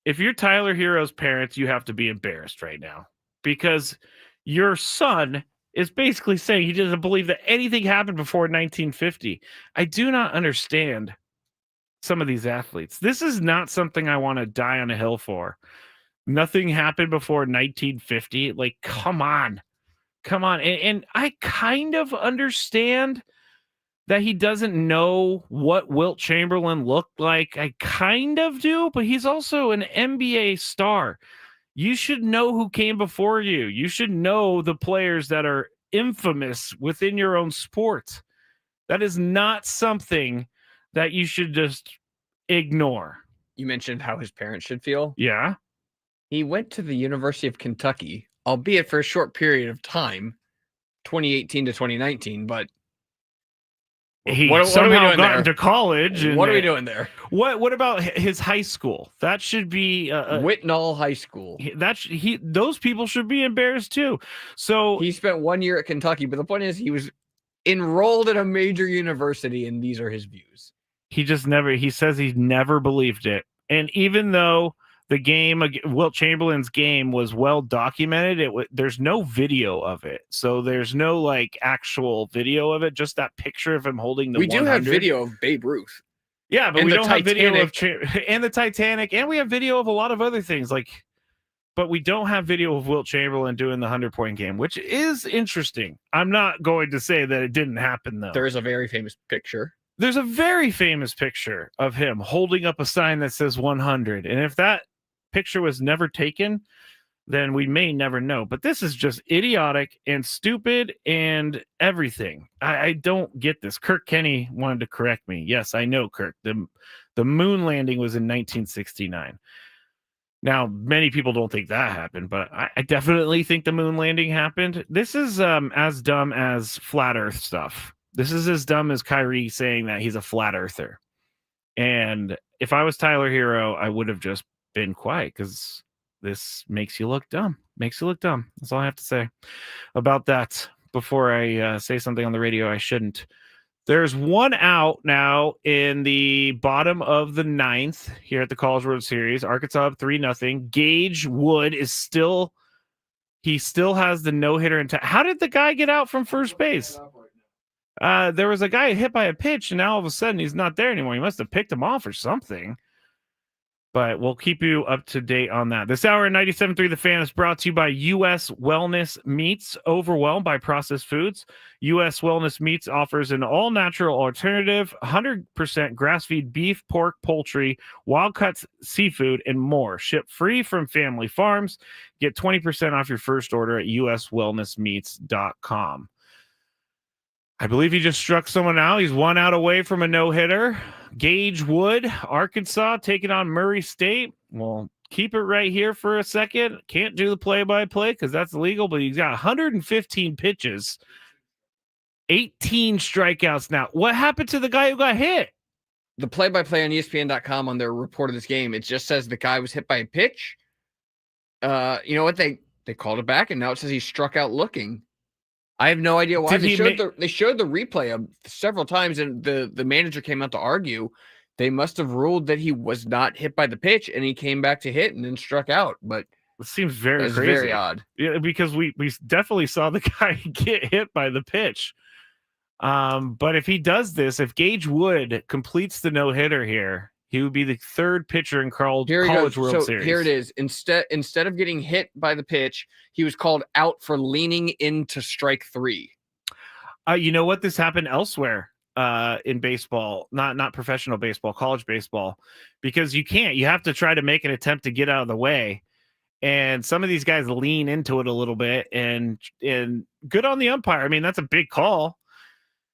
If you're Tyler Hero's parents, you have to be embarrassed right now because your son is basically saying he doesn't believe that anything happened before 1950. I do not understand some of these athletes. This is not something I want to die on a hill for. Nothing happened before 1950. Like, come on. And I kind of understand that he doesn't know what Wilt Chamberlain looked like. I kind of do, but he's also an NBA star. You should know who came before you. You should know the players that are infamous within your own sport. That is not something that you should just ignore. You mentioned how his parents should feel. Yeah. He went to the University of Kentucky, albeit for a short period of time, 2018 to 2019, but he somehow got into college. And what are we doing there? What about his high school? That should be Whitnall High School. Those people should be embarrassed too. So he spent 1 year at Kentucky, but the point is he was enrolled at a major university, and these are his views. He says he never believed it. And even though the game, Wilt Chamberlain's game, was well documented, there's no video of it. So there's no like actual video of it, just that picture of him holding the 100. We do have video of Babe Ruth. Yeah, but we don't have video of and the Titanic, and we have video of a lot of other things, but we don't have video of Wilt Chamberlain doing the 100-point game, which is interesting. I'm not going to say that it didn't happen, though. There is a very famous picture. There's a very famous picture of him holding up a sign that says 100. And if that picture was never taken, then we may never know. But this is just idiotic and stupid and everything. I don't get this. Kirk Kenny wanted to correct me. Yes, I know, Kirk. The moon landing was in 1969. Now, many people don't think that happened, but I definitely think the moon landing happened. This is as dumb as flat earth stuff. This is as dumb as Kyrie saying that he's a flat earther. And if I was Tyler Hero, I would have just been quiet because this makes you look dumb. Makes you look dumb. That's all I have to say about that before I say something on the radio I shouldn't. There's one out now in the bottom of the ninth here at the College World Series. Arkansas up 3-0. Gage Wood is still He still has the no-hitter intact. How did the guy get out from first base? There was a guy hit by a pitch, and now all of a sudden he's not there anymore. He must have picked him off or something. But we'll keep you up to date on that. This hour at 97.3 The Fan is brought to you by U.S. Wellness Meats. Overwhelmed by processed foods? U.S. Wellness Meats offers an all-natural alternative, 100% grass-fed beef, pork, poultry, wild-cut seafood, and more. Shipped free from family farms. Get 20% off your first order at uswellnessmeats.com. I believe he just struck someone out. He's 1 out away from a no-hitter. Gage Wood, Arkansas, taking on Murray State. Well, keep it right here for a second. Can't do the play-by-play because that's illegal, but he's got 115 pitches, 18 strikeouts now. What happened to the guy who got hit? The play-by-play on ESPN.com on their report of this game, it just says the guy was hit by a pitch. You know what? They called it back, and now it says he struck out looking. I have no idea why. They showed the replay of several times, and the manager came out to argue. They must have ruled that he was not hit by the pitch, and he came back to hit and then struck out. But it seems very crazy. Very odd. Yeah, because we definitely saw the guy get hit by the pitch. But if he does this, if Gage Wood completes the no-hitter here, he would be the third pitcher in College World Series. Here it is. Instead of getting hit by the pitch, he was called out for leaning into strike 3. You know what? This happened elsewhere in baseball, not professional baseball, college baseball, because you have to try to make an attempt to get out of the way. And some of these guys lean into it a little bit, and good on the umpire. I mean, that's a big call.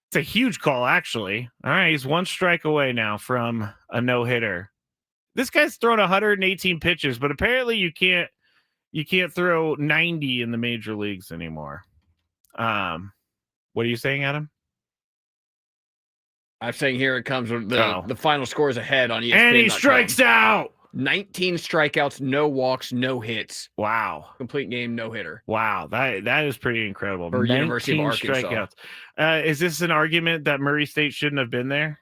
It's a huge call, actually. All right, he's 1 strike away now from a no-hitter. This guy's thrown 118 pitches, but apparently you can't throw 90 in the major leagues anymore. What are you saying, Adam? I'm saying here it comes with the final scores ahead on ESPN. And he strikes out. 19 strikeouts, no walks, no hits. Wow. Complete game, no hitter. Wow. That is pretty incredible. For University of Arkansas. Strikeouts. Is this an argument that Murray State shouldn't have been there?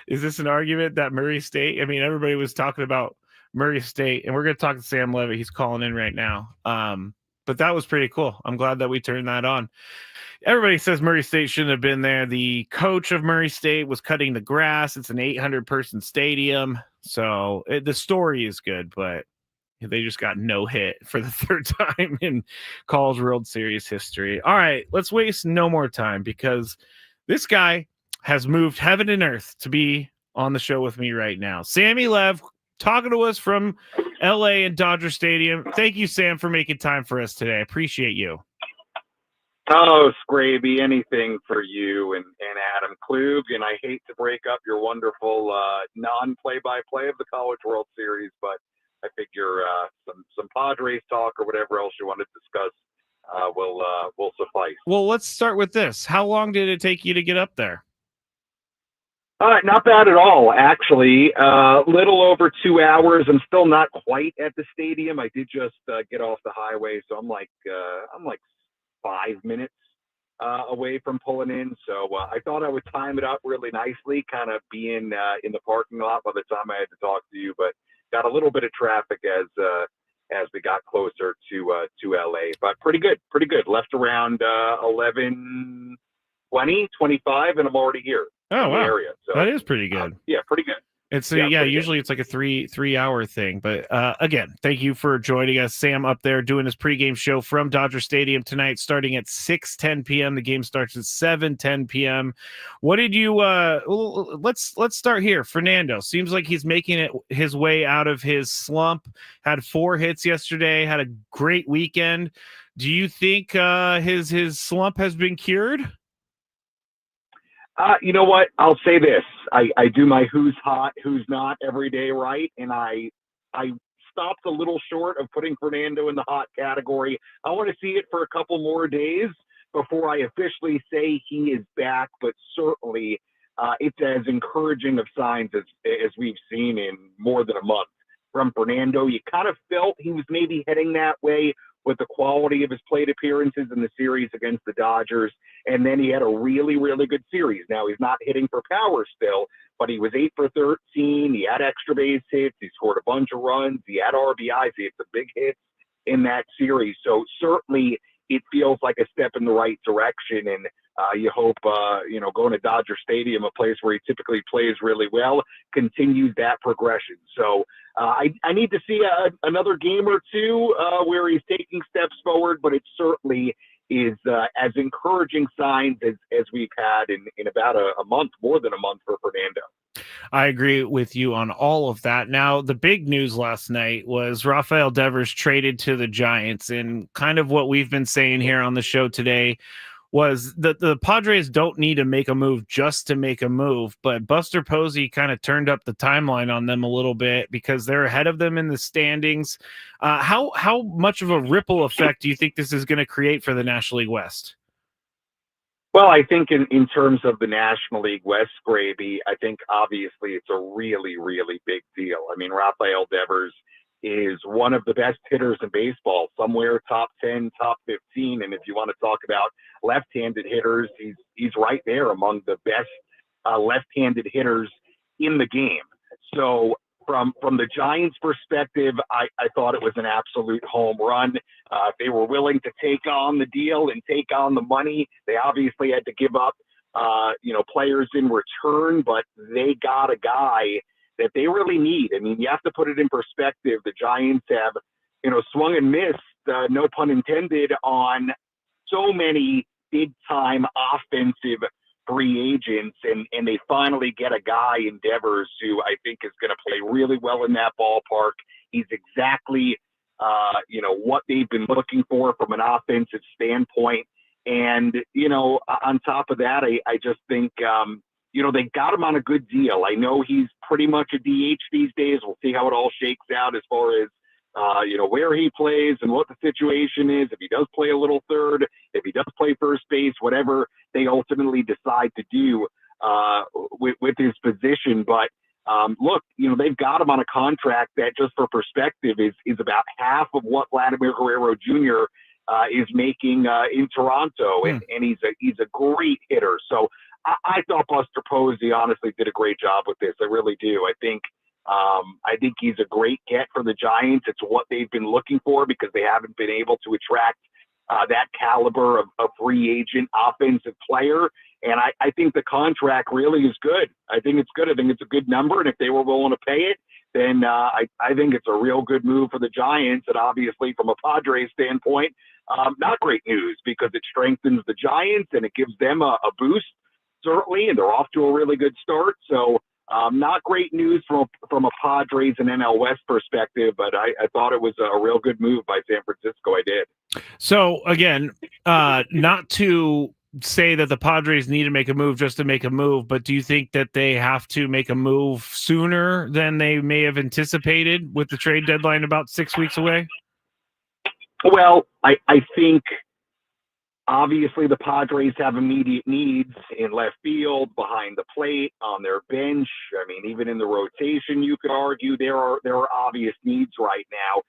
Is this an argument that Murray State? I mean, everybody was talking about Murray State, and we're going to talk to Sam Lev. He's calling in right now. But that was pretty cool. I'm glad that we turned that on. Everybody says Murray State shouldn't have been there. The coach of Murray State was cutting the grass. It's an 800-person stadium. So the story is good, but they just got no hit for the third time in College World Series history. All right, let's waste no more time because this guy has moved heaven and earth to be on the show with me right now. Sammy Lev talking to us from LA and Dodger Stadium. Thank you, Sam, for making time for us today. I appreciate you. Oh, Skraby, anything for you and Adam Klug. And I hate to break up your wonderful non-play-by-play of the College World Series, but I figure some Padres talk or whatever else you want to discuss will suffice. Well, let's start with this. How long did it take you to get up there? Not bad at all, actually. Little over 2 hours. I'm still not quite at the stadium. I did just get off the highway, so I'm like 5 minutes away from pulling in. So I thought I would time it up really nicely, kind of being in the parking lot by the time I had to talk to you, but got a little bit of traffic as we got closer to LA, but pretty good. Left around 11:20, and I'm already here. Oh, wow. Area. So, that is pretty good. Yeah, pretty good. It's usually it's like a three hour thing, but again, thank you for joining us. Sam up there doing his pregame show from Dodger Stadium tonight, starting at 6:10 p.m. The game starts at 7:10 p.m. What did you? Let's start here. Fernando seems like he's making it his way out of his slump. Had 4 hits yesterday. Had a great weekend. Do you think his slump has been cured? You know what? I'll say this. I do my who's hot, who's not every day right, and I stopped a little short of putting Fernando in the hot category. I want to see it for a couple more days before I officially say he is back, but certainly it's as encouraging of signs as we've seen in more than a month from Fernando. You kind of felt he was maybe heading that way with the quality of his plate appearances in the series against the Dodgers. And then he had a really, really good series. Now, he's not hitting for power still, but he was 8 for 13. He had extra base hits. He scored a bunch of runs. He had RBIs. He had some big hits. in that series. So certainly it feels like a step in the right direction. And you hope, going to Dodger Stadium, a place where he typically plays really well, continues that progression. So I need to see another game or two where he's taking steps forward, but it certainly is as encouraging signs as we've had in about a month, more than a month for Fernando. I agree with you on all of that. Now, the big news last night was Rafael Devers traded to the Giants, and kind of what we've been saying here on the show today was that the Padres don't need to make a move just to make a move, but Buster Posey kind of turned up the timeline on them a little bit because they're ahead of them in the standings. How much of a ripple effect do you think this is going to create for the National League West? Well, I think in terms of the National League West, Skraby, I think obviously it's a really, really big deal. I mean, Rafael Devers is one of the best hitters in baseball, somewhere top 10, top 15. And if you want to talk about left-handed hitters, he's right there among the best left-handed hitters in the game. So from the Giants' perspective, I thought it was an absolute home run. If they were willing to take on the deal and take on the money, they obviously had to give up, players in return, but they got a guy that they really need. I mean, you have to put it in perspective. The Giants have, swung and missed, no pun intended, on so many big-time offensive free agents, and they finally get a guy in Devers who I think is going to play really well in that ballpark. He's exactly, what they've been looking for from an offensive standpoint. And, on top of that, I just think, they got him on a good deal. I know he's pretty much a DH these days. We'll see how it all shakes out as far as, where he plays and what the situation is. If he does play a little third, if he does play first base, whatever they ultimately decide to do with his position. But look, they've got him on a contract that, just for perspective, is about half of what Vladimir Guerrero Jr. Is making in Toronto, and he's a great hitter. So I thought Buster Posey honestly did a great job with this. I really do. I think he's a great get for the Giants. It's what they've been looking for because they haven't been able to attract that caliber of free agent offensive player. And I think the contract really is good. I think it's good. I think it's a good number. And if they were willing to pay it, then I think it's a real good move for the Giants. And obviously from a Padres standpoint, not great news because it strengthens the Giants and it gives them a boost, certainly. And they're off to a really good start. So not great news from a Padres and NL West perspective, but I thought it was a real good move by San Francisco. I did. So again, not to say that the Padres need to make a move just to make a move, but do you think that they have to make a move sooner than they may have anticipated with the trade deadline about 6 weeks away? Well, I think obviously the Padres have immediate needs in left field, behind the plate, on their bench. I mean, even in the rotation, you could argue there are obvious needs right now.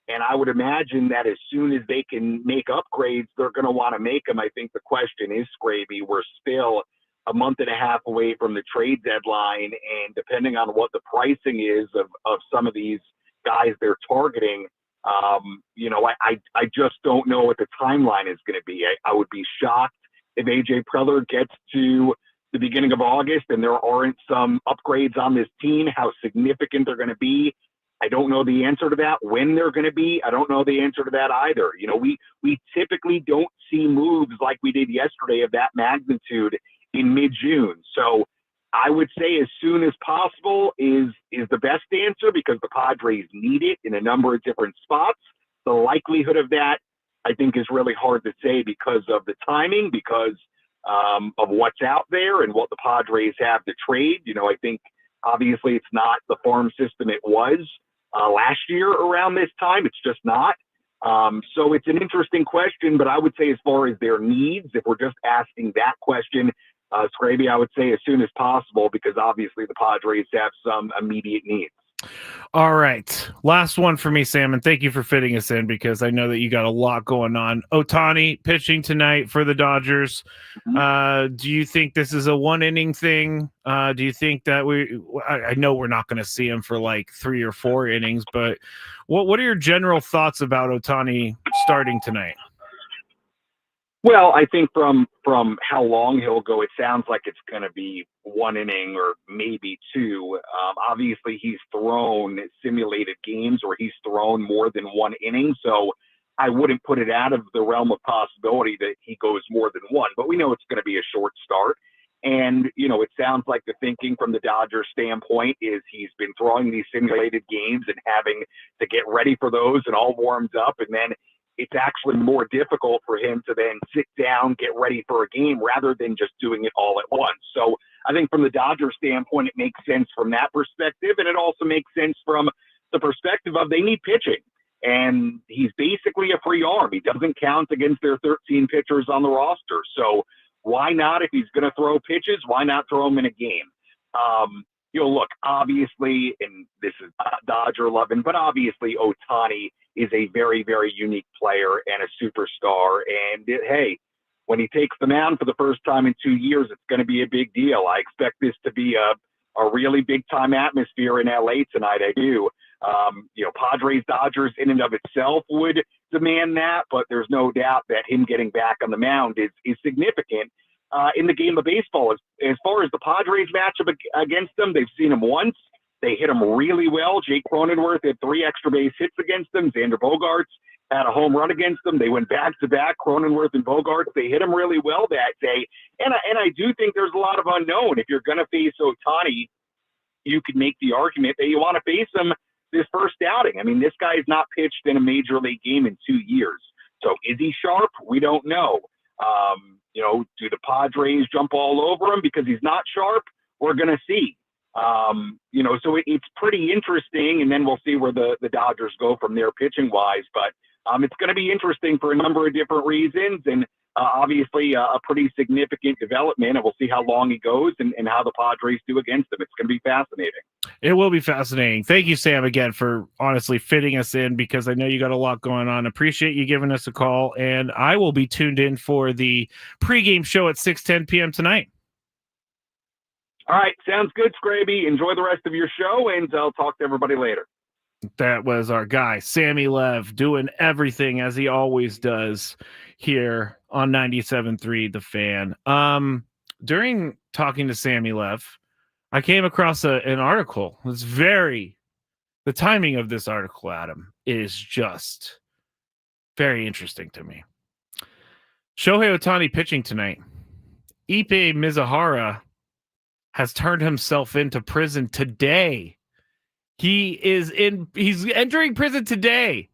And I would imagine that as soon as they can make upgrades, they're going to want to make them. I think the question is, Skraby, we're still a month and a half away from the trade deadline. And depending on what the pricing is of some of these guys they're targeting, I just don't know what the timeline is going to be. I would be shocked if AJ Preller gets to the beginning of August and there aren't some upgrades on this team, how significant they're going to be. I don't know the answer to that, when they're going to be. I don't know the answer to that either. We typically don't see moves like we did yesterday of that magnitude in mid-June. So I would say as soon as possible is the best answer because the Padres need it in a number of different spots. The likelihood of that, I think, is really hard to say because of the timing, because of what's out there and what the Padres have to trade. I think obviously it's not the farm system it was last year around this time. It's just not. So it's an interesting question, but I would say as far as their needs, if we're just asking that question, Skraby, I would say as soon as possible because obviously the Padres have some immediate needs. All right. Last one for me, Sam, and thank you for fitting us in because I know that you got a lot going on. Ohtani pitching tonight for the Dodgers. Do you think this is a one-inning thing? Do you think that I know we're not going to see him for like 3 or 4 innings, but what are your general thoughts about Ohtani starting tonight? Well, I think from how long he'll go, it sounds like it's going to be 1 inning or maybe 2. Obviously, he's thrown simulated games where he's thrown more than 1 inning, so I wouldn't put it out of the realm of possibility that he goes more than 1. But we know it's going to be a short start. And, it sounds like the thinking from the Dodgers standpoint is he's been throwing these simulated games and having to get ready for those and all warmed up, and then it's actually more difficult for him to then sit down, get ready for a game rather than just doing it all at once. So I think from the Dodgers standpoint, it makes sense from that perspective. And it also makes sense from the perspective of they need pitching. And he's basically a free arm. He doesn't count against their 13 pitchers on the roster. So why not, if he's going to throw pitches, why not throw them in a game? Look, obviously, and this is Dodger loving, but obviously Ohtani is a very, very unique player and a superstar. And hey, when he takes the mound for the first time in 2 years, it's going to be a big deal. I expect this to be a really big time atmosphere in LA tonight. I do. Padres, Dodgers in and of itself would demand that, but there's no doubt that him getting back on the mound is significant in the game of baseball. As far as the Padres matchup against them, they've seen him once. They hit him really well. Jake Cronenworth had 3 extra base hits against them. Xander Bogaerts had a home run against them. They went back-to-back, Cronenworth and Bogaerts. They hit him really well that day. And I do think there's a lot of unknown. If you're going to face Ohtani, you could make the argument that you want to face him this first outing. I mean, this guy has not pitched in a major league game in 2 years. So is he sharp? We don't know. Do the Padres jump all over him because he's not sharp? We're going to see. So it's pretty interesting, and then we'll see where the Dodgers go from there pitching-wise. But it's going to be interesting for a number of different reasons, and obviously a pretty significant development, and we'll see how long he goes and how the Padres do against him. It's going to be fascinating. It will be fascinating. Thank you, Sam, again, for honestly fitting us in because I know you got a lot going on. Appreciate you giving us a call, and I will be tuned in for the pregame show at 6:10 p.m. tonight. All right. Sounds good, Skraby. Enjoy the rest of your show, and I'll talk to everybody later. That was our guy, Sammy Lev, doing everything as he always does here on 97.3 The Fan. During talking to Sammy Lev, I came across an article. The timing of this article, Adam, is just very interesting to me. Shohei Ohtani pitching tonight. Ippei Mizuhara has turned himself into prison today. He's entering prison today.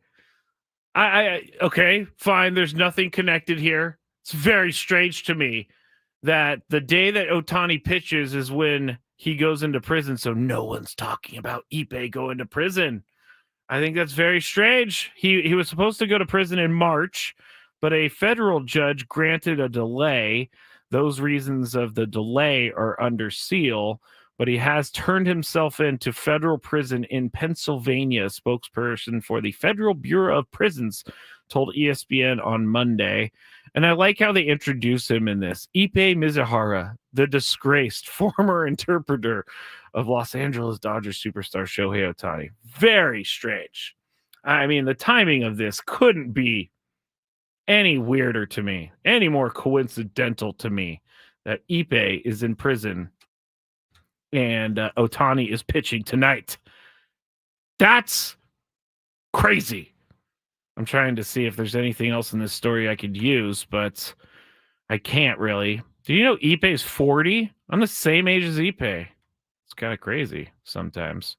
Okay, fine. There's nothing connected here. It's very strange to me that the day that Ohtani pitches is when he goes into prison. So no one's talking about Ippei going to prison. I think that's very strange. He was supposed to go to prison in March, but a federal judge granted a delay. Those reasons of the delay are under seal, but he has turned himself into federal prison in Pennsylvania. A spokesperson for the Federal Bureau of Prisons told ESPN on Monday. And I like how they introduce him in this. Ippei Mizuhara, the disgraced former interpreter of Los Angeles Dodgers superstar Shohei Ohtani. Very strange. I mean, the timing of this couldn't be any weirder to me, any more coincidental to me that Ippei is in prison and Ohtani is pitching tonight. That's crazy. I'm trying to see if there's anything else in this story I could use, but I can't really. Do you know Ippei's 40? I'm the same age as Ippei. It's kind of crazy sometimes.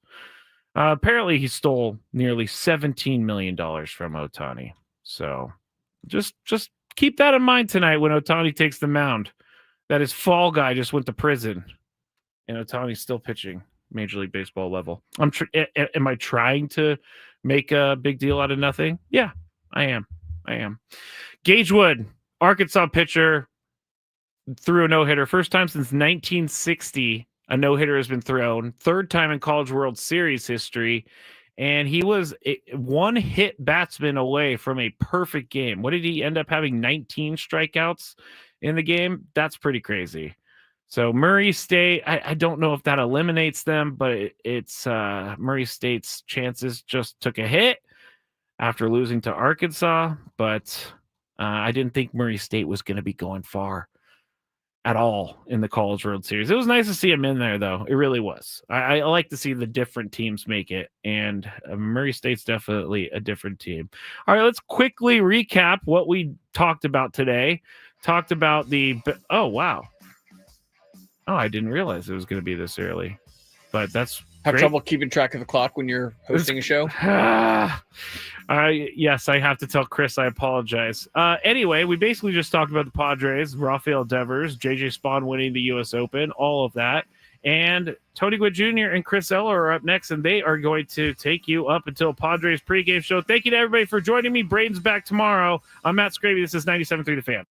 Apparently, he stole nearly $17 million from Ohtani. So just keep that in mind tonight when Ohtani takes the mound. That his fall guy just went to prison, and Ohtani's still pitching Major League Baseball level. Am I trying to make a big deal out of nothing? Yeah, I am. Gage Wood, Arkansas pitcher, threw a no-hitter. First time since 1960 a no-hitter has been thrown, third time in College World Series history, and he was one hit batsman away from a perfect game. What did he end up having? 19 strikeouts in the game? That's pretty crazy. So Murray State, I don't know if that eliminates them, but it's Murray State's chances just took a hit after losing to Arkansas, but I didn't think Murray State was going to be going far at all in the College World Series. It was nice to see him in there, though. It really was. I like to see the different teams make it, and Murray State's definitely a different team. All right, let's quickly recap what we talked about today. Talked about oh, wow. Oh, I didn't realize it was going to be this early, but that's Have great. trouble keeping track of the clock when you're hosting a show? Yes, I have to tell Chris I apologize. Anyway, we basically just talked about the Padres, Rafael Devers, JJ Spawn winning the U.S. Open, all of that. And Tony Gwynn Jr. and Chris Eller are up next, and they are going to take you up until Padres pregame show. Thank you to everybody for joining me. Braden's back tomorrow. I'm Matt Skraby. This is 97.3 The Fan.